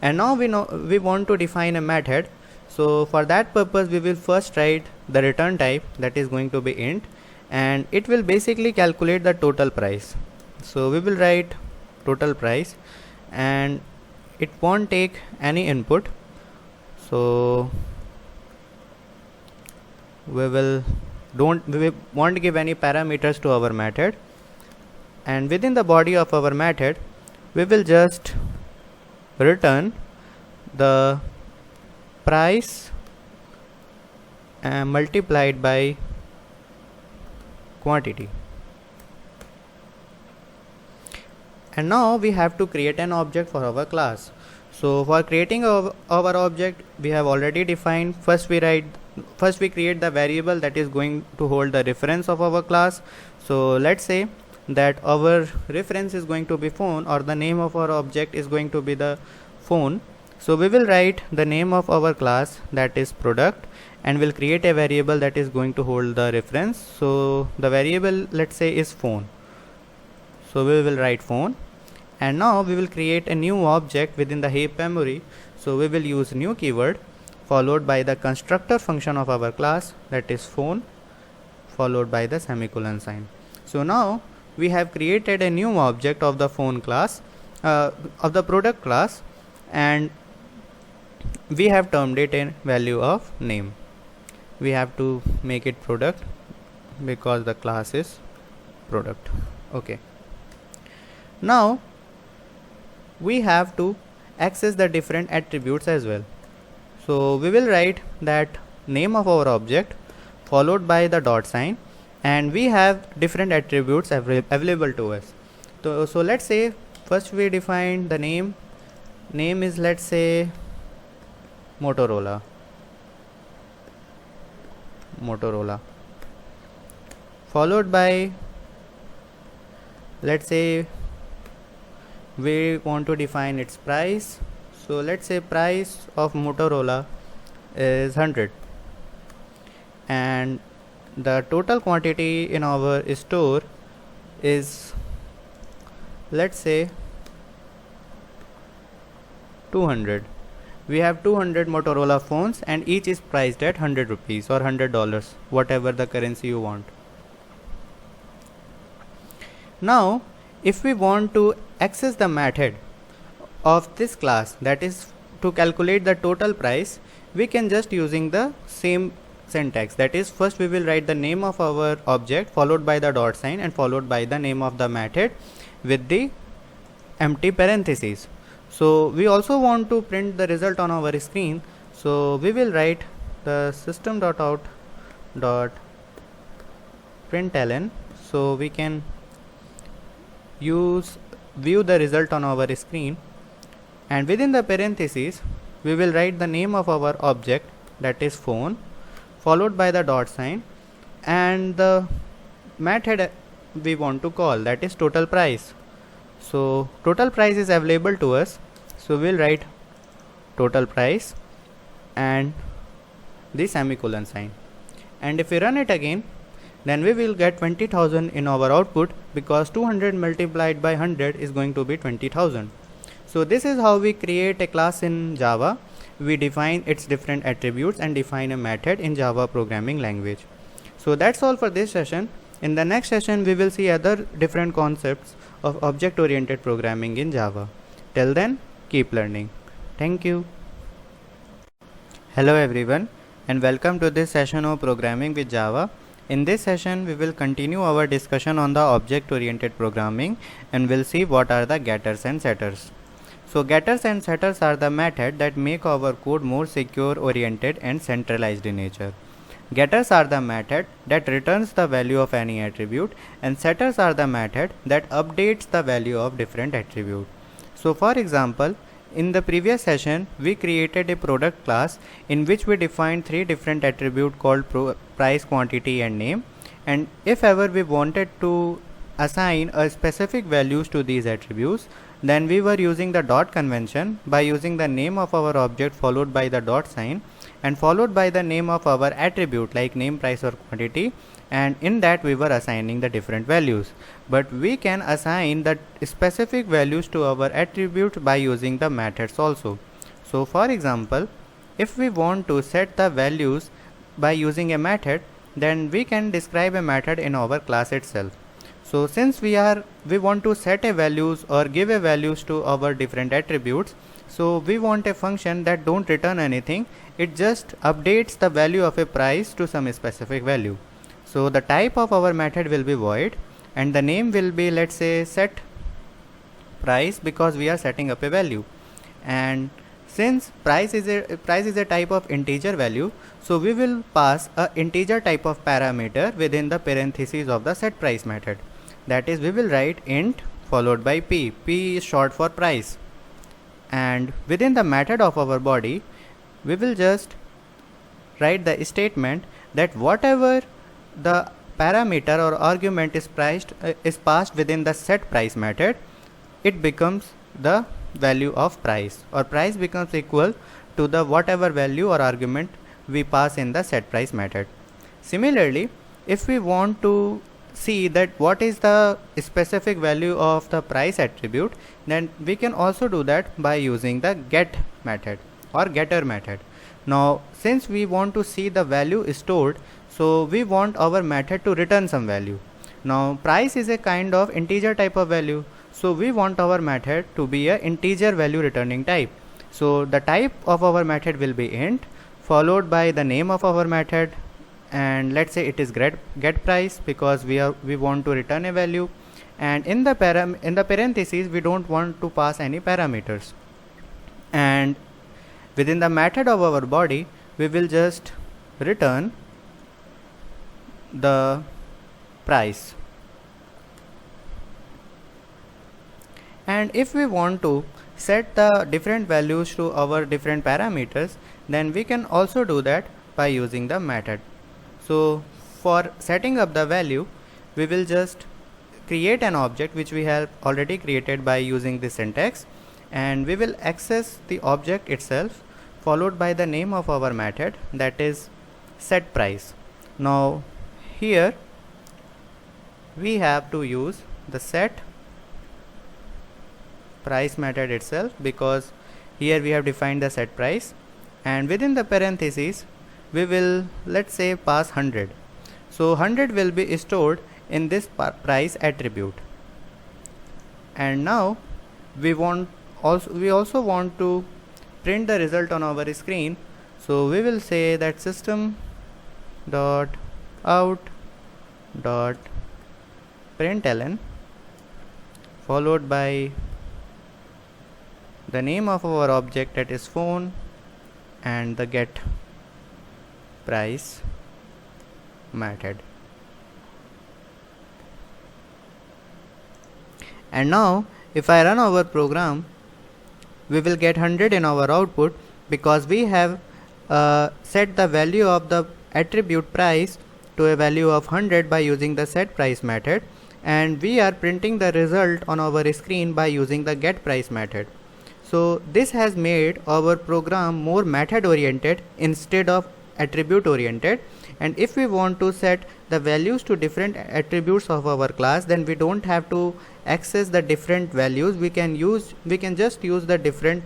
A: And now we want to define a method. So for that purpose we will first write the return type, that is going to be int, and it will basically calculate the total price. So we will write total price, and it won't take any input. So we won't give any parameters to our method, and within the body of our method we will just return the price multiplied by quantity. And now we have to create an object for our class. So for creating our object, we have already defined, first we create the variable that is going to hold the reference of our class. So let's say that our reference is going to be phone, or the name of our object is going to be the phone. So we will write the name of our class, that is product, and we'll create a variable that is going to hold the reference. So the variable, let's say, is phone. So we will write phone, and now we will create a new object within the heap memory. So we will use new keyword followed by the constructor function of our class, that is phone, followed by the semicolon sign. So now we have created a new object of the phone class, of the product class, and we have termed it in value of name. We have to make it product because the class is product. Okay, now we have to access the different attributes as well. So we will write that name of our object followed by the dot sign, and we have different attributes available to us. So let's say first we define the name is, let's say, Motorola, followed by, let's say, we want to define its price. So let's say price of Motorola is 100, and the total quantity in our store is, let's say, 200. We have 200 Motorola phones and each is priced at 100 rupees or $100, whatever the currency you want. Now if we want to access the method of this class, that is to calculate the total price, we can just using the same syntax. That is, first we will write the name of our object followed by the dot sign and followed by the name of the method with the empty parentheses. So we also want to print the result on our screen, so we will write the system.out.println, so we can view the result on our screen, and within the parentheses we will write the name of our object, that is phone, followed by the dot sign, and the method we want to call, that is total price. So total price is available to us, so we'll write total price and the semicolon sign, and if we run it again, then we will get 20,000 in our output, because 200 multiplied by 100 is going to be 20,000. So this is how we create a class in Java. We define its different attributes and define a method in Java programming language. So that's all for this session. In the next session we will see other different concepts of object oriented programming in Java. Till then, keep learning. Thank you. Hello everyone, and welcome to this session of programming with Java. In this session we will continue our discussion on the object oriented programming, and we'll see what are the getters and setters. So getters and setters are the method that make our code more secure, oriented and centralized in nature. Getters are the method that returns the value of any attribute, and setters are the method that updates the value of different attribute. So for example, in the previous session we created a product class in which we defined three different attributes called price, quantity and name, and if ever we wanted to assign a specific values to these attributes, then we were using the dot convention by using the name of our object followed by the dot sign and followed by the name of our attribute like name, price or quantity, and in that we were assigning the different values. But we can assign the specific values to our attribute by using the methods also. So for example, if we want to set the values by using a method, then we can describe a method in our class itself. So since we want to set a values or give a values to our different attributes, so we want a function that don't return anything, it just updates the value of a price to some specific value. So the type of our method will be void, and the name will be, let's say, set price, because we are setting up a value. And since price is a type of integer value, so we will pass a integer type of parameter within the parentheses of the set price method. That is, we will write int followed by p. P is short for price, and within the method of our body we will just write the statement that whatever the parameter or argument is passed within the set price method, it becomes the value of price, or price becomes equal to the whatever value or argument we pass in the set price method. Similarly, if we want to see that what is the specific value of the price attribute, then we can also do that by using the get method or getter method. Now since we want to see the value stored, so we want our method to return some value. Now price is a kind of integer type of value, so we want our method to be a integer value returning type. So the type of our method will be int, followed by the name of our method, and let's say it is get price because we want to return a value, and in the parentheses we don't want to pass any parameters, and within the method of our body we will just return the price. And if we want to set the different values to our different parameters, then we can also do that by using the method. So for setting up the value, we will just create an object which we have already created by using the syntax, and we will access the object itself followed by the name of our method, that is set price. Now here we have to use the set price method itself because here we have defined the set price, and within the parentheses we will, let's say, pass 100. So 100 will be stored in this price attribute. And now we also want to print the result on our screen, so we will say that system dot out dot println followed by the name of our object, that is phone, and the get price method. And now if I run our program, we will get 100 in our output because we have set the value of the attribute price to a value of 100 by using the set price method, and we are printing the result on our screen by using the get price method. So this has made our program more method oriented instead of attribute oriented, and if we want to set the values to different attributes of our class, then we don't have to access the different values. We can just use the different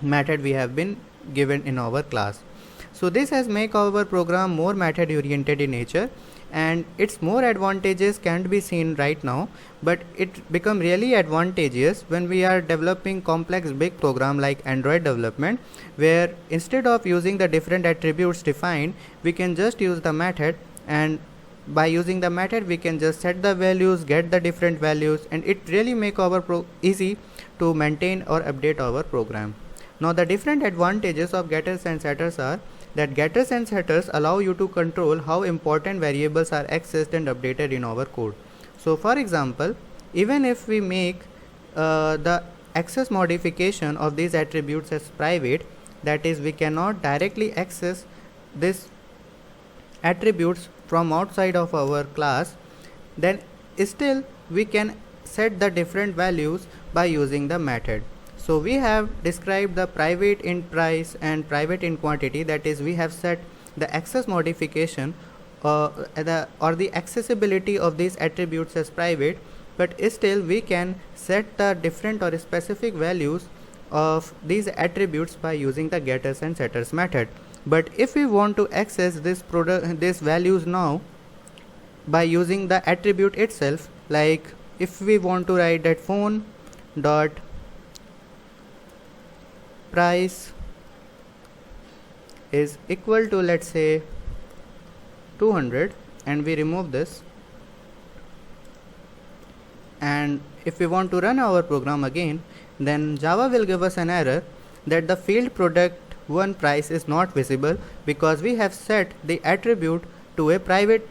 A: method we have been given in our class. So this has made our program more method oriented in nature, and its more advantages can't be seen right now, but it become really advantageous when we are developing complex big program like Android development, where instead of using the different attributes defined, we can just use the method, and by using the method we can just set the values, get the different values, and it really make our easy to maintain or update our program. Now the different advantages of getters and setters are that getters and setters allow you to control how important variables are accessed and updated in our code. So for example, even if we make the access modification of these attributes as private, that is we cannot directly access these attributes from outside of our class, then still we can set the different values by using the method. So we have described the private int price and private int quantity, that is we have set the access modification or the accessibility of these attributes as private, but still we can set the different or specific values of these attributes by using the getters and setters method. But if we want to access these values now by using the attribute itself, like if we want to write that phone dot price is equal to, let's say, 200, and we remove this, and if we want to run our program again, then Java will give us an error that the field product one price is not visible because we have set the attribute to a private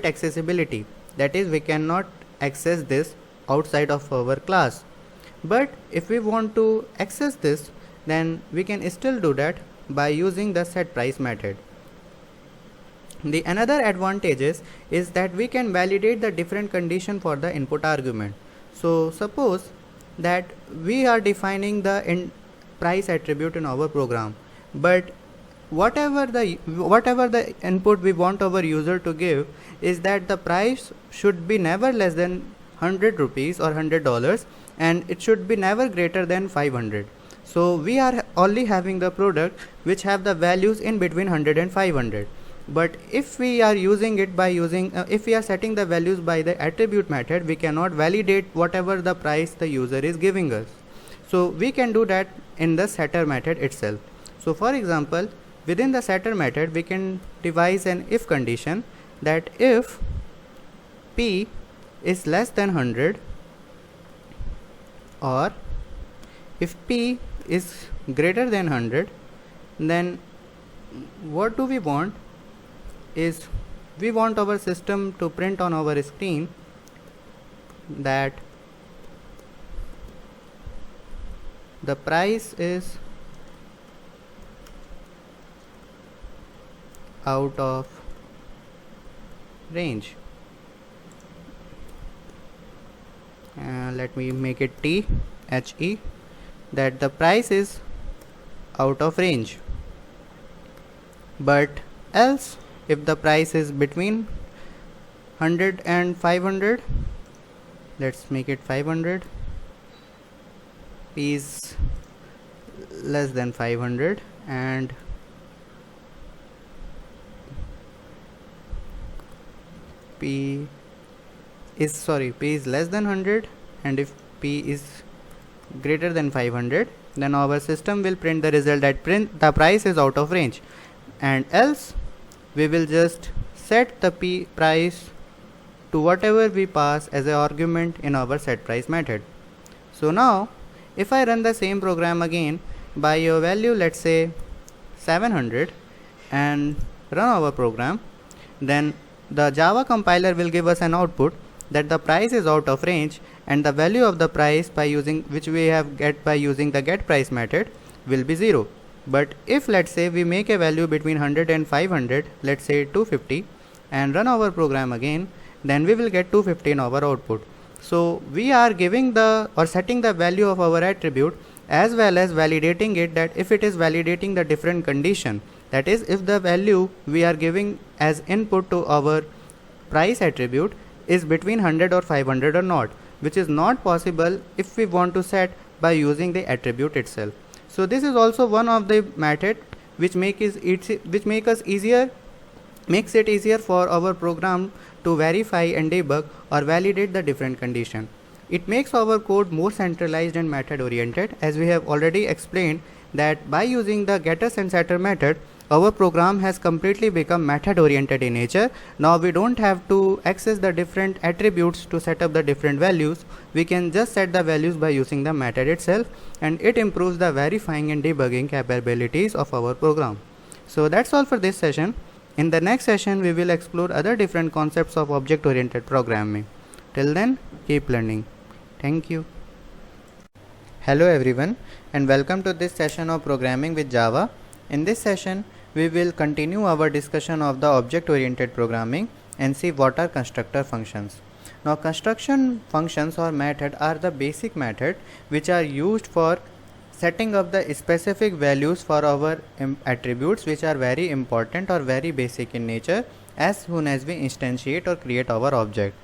A: accessibility, that is we cannot access this outside of our class. But if we want to access this, then we can still do that by using the set price method. The another advantages is that we can validate the different condition for the input argument. So suppose that we are defining the price attribute in our program, but whatever the input we want our user to give is that the price should be never less than 100 rupees or $100, and it should be never greater than 500. So we are only having the product which have the values in between 100 and 500. But if we are using it by using if we are setting the values by the attribute method, we cannot validate whatever the price the user is giving us. So we can do that in the setter method itself. So for example, within the setter method we can devise an if condition that if p is less than 100, or if p is greater than 100, then what do we want is we want our system to print on our screen that the price is out of range. Let me make it THE, that the price is out of range. But else, if the price is between 100 and 500, let's make it 500, p is less than 500, and p is less than 100, and if p is greater than 500, then our system will print the result that the price is out of range. And else we will just set the p price to whatever we pass as an argument in our set price method. So now if I run the same program again by a value, let's say 700, and run our program, then the Java compiler will give us an output that the price is out of range, and the value of the price by using which we have get by using the get price method will be 0. But if let's say we make a value between 100 and 500, let's say 250, and run our program again, then we will get 250 in our output. So we are giving the or setting the value of our attribute as well as validating it, that if it is validating the different condition, that is if the value we are giving as input to our price attribute is between 100 or 500 or not, which is not possible if we want to set by using the attribute itself. So this is also one of the method which makes it easier for our program to verify and debug or validate the different condition. It makes our code more centralized and method oriented, as we have already explained that by using the getters and setter method, our program has completely become method oriented in nature. Now we don't have to access the different attributes to set up the different values. We can just set the values by using the method itself, and it improves the verifying and debugging capabilities of our program. So that's all for this session. In the next session, we will explore other different concepts of object oriented programming. Till then, keep learning. Thank you. Hello everyone, and welcome to this session of programming with Java. In this session, we will continue our discussion of the object oriented programming and see what are constructor functions. Now construction functions or method are the basic method which are used for setting up the specific values for our attributes, which are very important or very basic in nature as soon as we instantiate or create our object.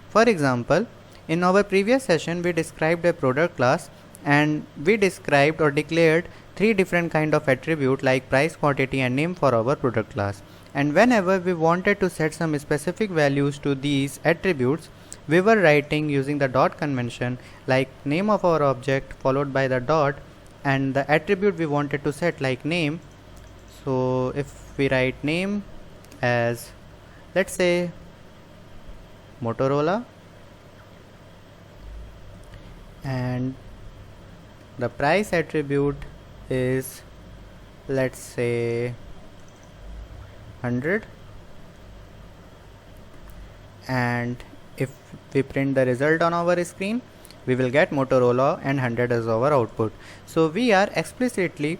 A: For example, in our previous session we described a product class, and we described or declared 3 different kind of attribute like price, quantity and name for our product class. And whenever we wanted to set some specific values to these attributes, we were writing using the dot convention, like name of our object followed by the dot and the attribute we wanted to set, like name. So if we write name as, let's say, Motorola, and the price attribute is, let's say, 100, and if we print the result on our screen, we will get Motorola and 100 as our output. So we are explicitly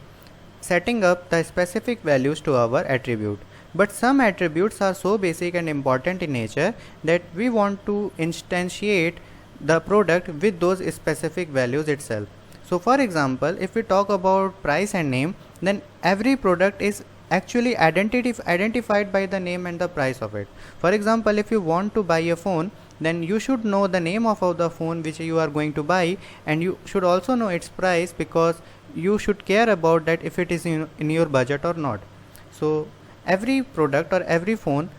A: setting up the specific values to our attribute. But some attributes are so basic and important in nature that we want to instantiate the product with those specific values itself. So for example, if we talk about price and name, then every product is actually identified by the name and the price of it. For example, if you want to buy a phone, then you should know the name of the phone which you are going to buy, and you should also know its price, because you should care about that if it is in your budget or not. So every product or every phone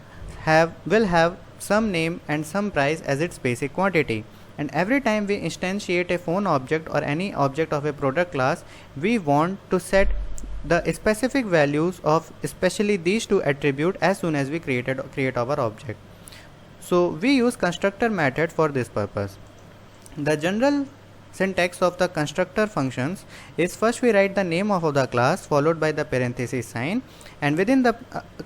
A: will have some name and some price as its basic quantity, and every time we instantiate a phone object or any object of a product class, we want to set the specific values of especially these two attributes as soon as we create our object. So we use constructor method for this purpose. The general syntax of the constructor functions is, first we write the name of the class followed by the parenthesis sign, and within the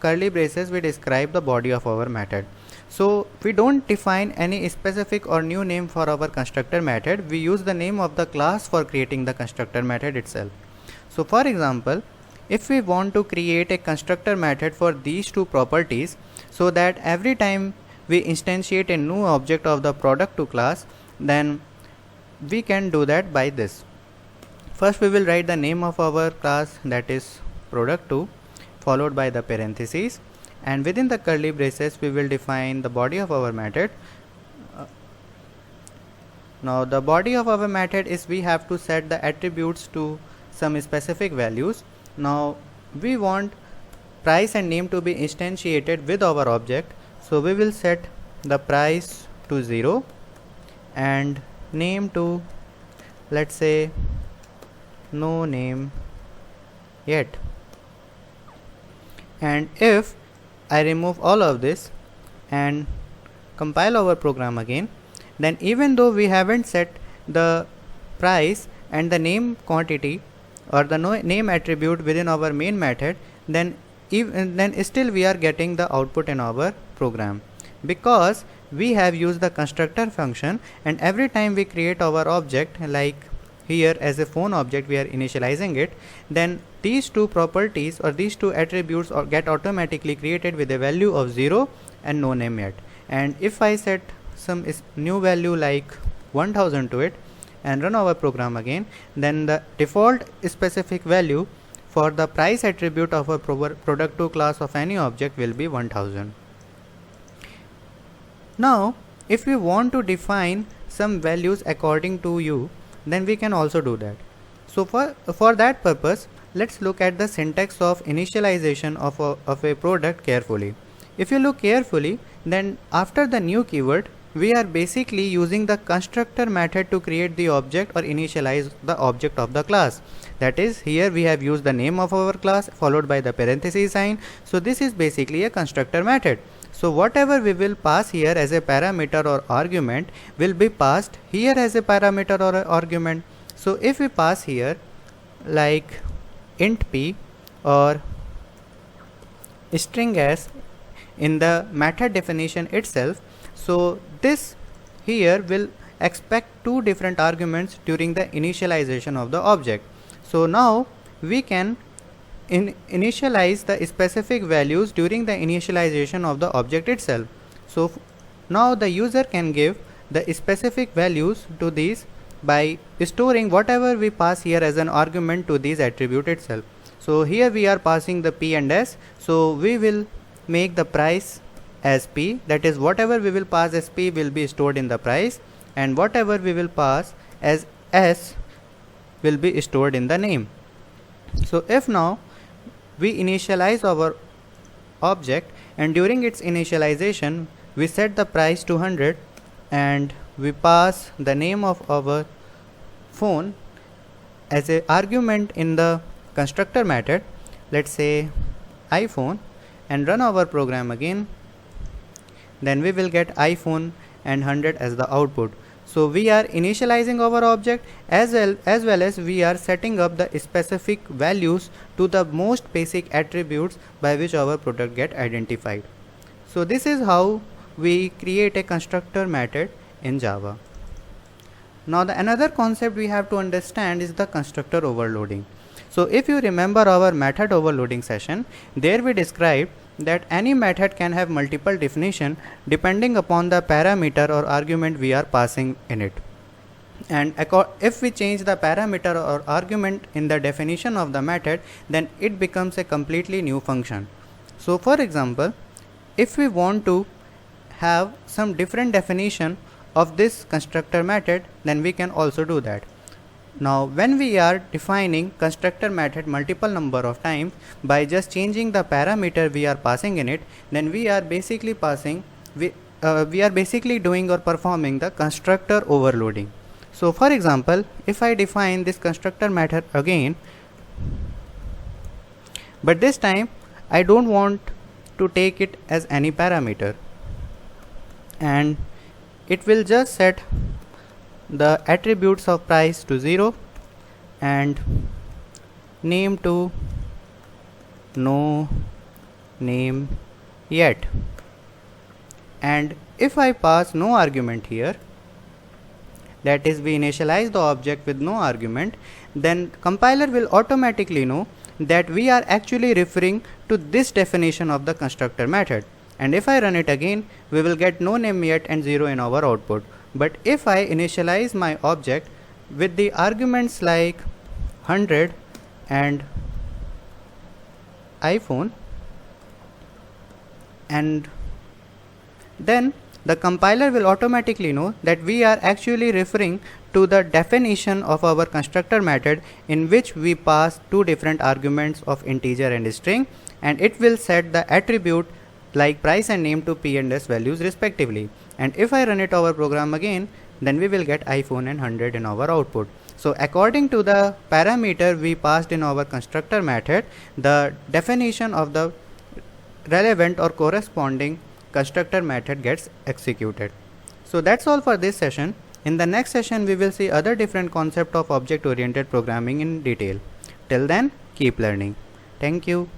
A: curly braces we describe the body of our method. So we don't define any specific or new name for our constructor method. We use the name of the class for creating the constructor method itself. So for example, if we want to create a constructor method for these two properties, so that every time we instantiate a new object of the product2 class, then we can do that by this. First we will write the name of our class, that is product2, followed by the parentheses, and within the curly braces we will define the body of our method. Now the body of our method is, we have to set the attributes to some specific values. Now we want price and name to be instantiated with our object, so we will set the price to 0 and name to, let's say, no name yet. And if I remove all of this and compile our program again, then even though we haven't set the price and the name quantity or the name attribute within our main method, then still we are getting the output in our program, because we have used the constructor function, and every time we create our object, like here as a phone object we are initializing it, then these two properties or these two attributes get automatically created with a value of 0 and no name yet. And if I set some new value like 1000 to it and run our program again, then the default specific value for the price attribute of a product2 class of any object will be 1000. Now if we want to define some values according to you, then we can also do that. So for that purpose, let's look at the syntax of initialization of a product carefully. If you look carefully, then after the new keyword, we are basically using the constructor method to create the object or initialize the object of the class. That is, here we have used the name of our class followed by the parenthesis sign. So this is basically a constructor method. So whatever we will pass here as a parameter or argument will be passed here as a parameter or argument. So if we pass here like int p or string s in the method definition itself, so this here will expect two different arguments during the initialization of the object. So now we can initialize the specific values during the initialization of the object itself. So now the user can give the specific values to these by storing whatever we pass here as an argument to these attribute itself. So here we are passing the p and s, so we will make the price as p, that is whatever we will pass as p will be stored in the price, and whatever we will pass as s will be stored in the name. So if now we initialize our object, and during its initialization we set the price to 100 and we pass the name of our phone as an argument in the constructor method, let's say iPhone, and run our program again, then we will get iPhone and 100 as the output. So we are initializing our object as well as we are setting up the specific values to the most basic attributes by which our product get identified. So this is how we create a constructor method in Java. Now the another concept we have to understand is the constructor overloading. So if you remember our method overloading session, there we described that any method can have multiple definition depending upon the parameter or argument we are passing in it. And if we change the parameter or argument in the definition of the method, then it becomes a completely new function. So for example, if we want to have some different definition of this constructor method, then we can also do that. Now when we are defining constructor method multiple number of times by just changing the parameter we are passing in it, then we are basically doing or performing the constructor overloading. So for example, if I define this constructor method again, but this time I don't want to take it as any parameter, and it will just set the attributes of price to 0 and name to no name yet. And if I pass no argument here, that is we initialize the object with no argument, then compiler will automatically know that we are actually referring to this definition of the constructor method. And if I run it again, we will get no name yet and 0 in our output. But if I initialize my object with the arguments like 100 and iPhone, and then the compiler will automatically know that we are actually referring to the definition of our constructor method, in which we pass two different arguments of integer and string, and it will set the attribute like price and name to p and s values respectively. And if I run it our program again, then we will get iPhone and 100 in our output. So according to the parameter we passed in our constructor method, the definition of the relevant or corresponding constructor method gets executed. So that's all for this session. In the next session we will see other different concept of object oriented programming in detail. Till then, keep learning. Thank you.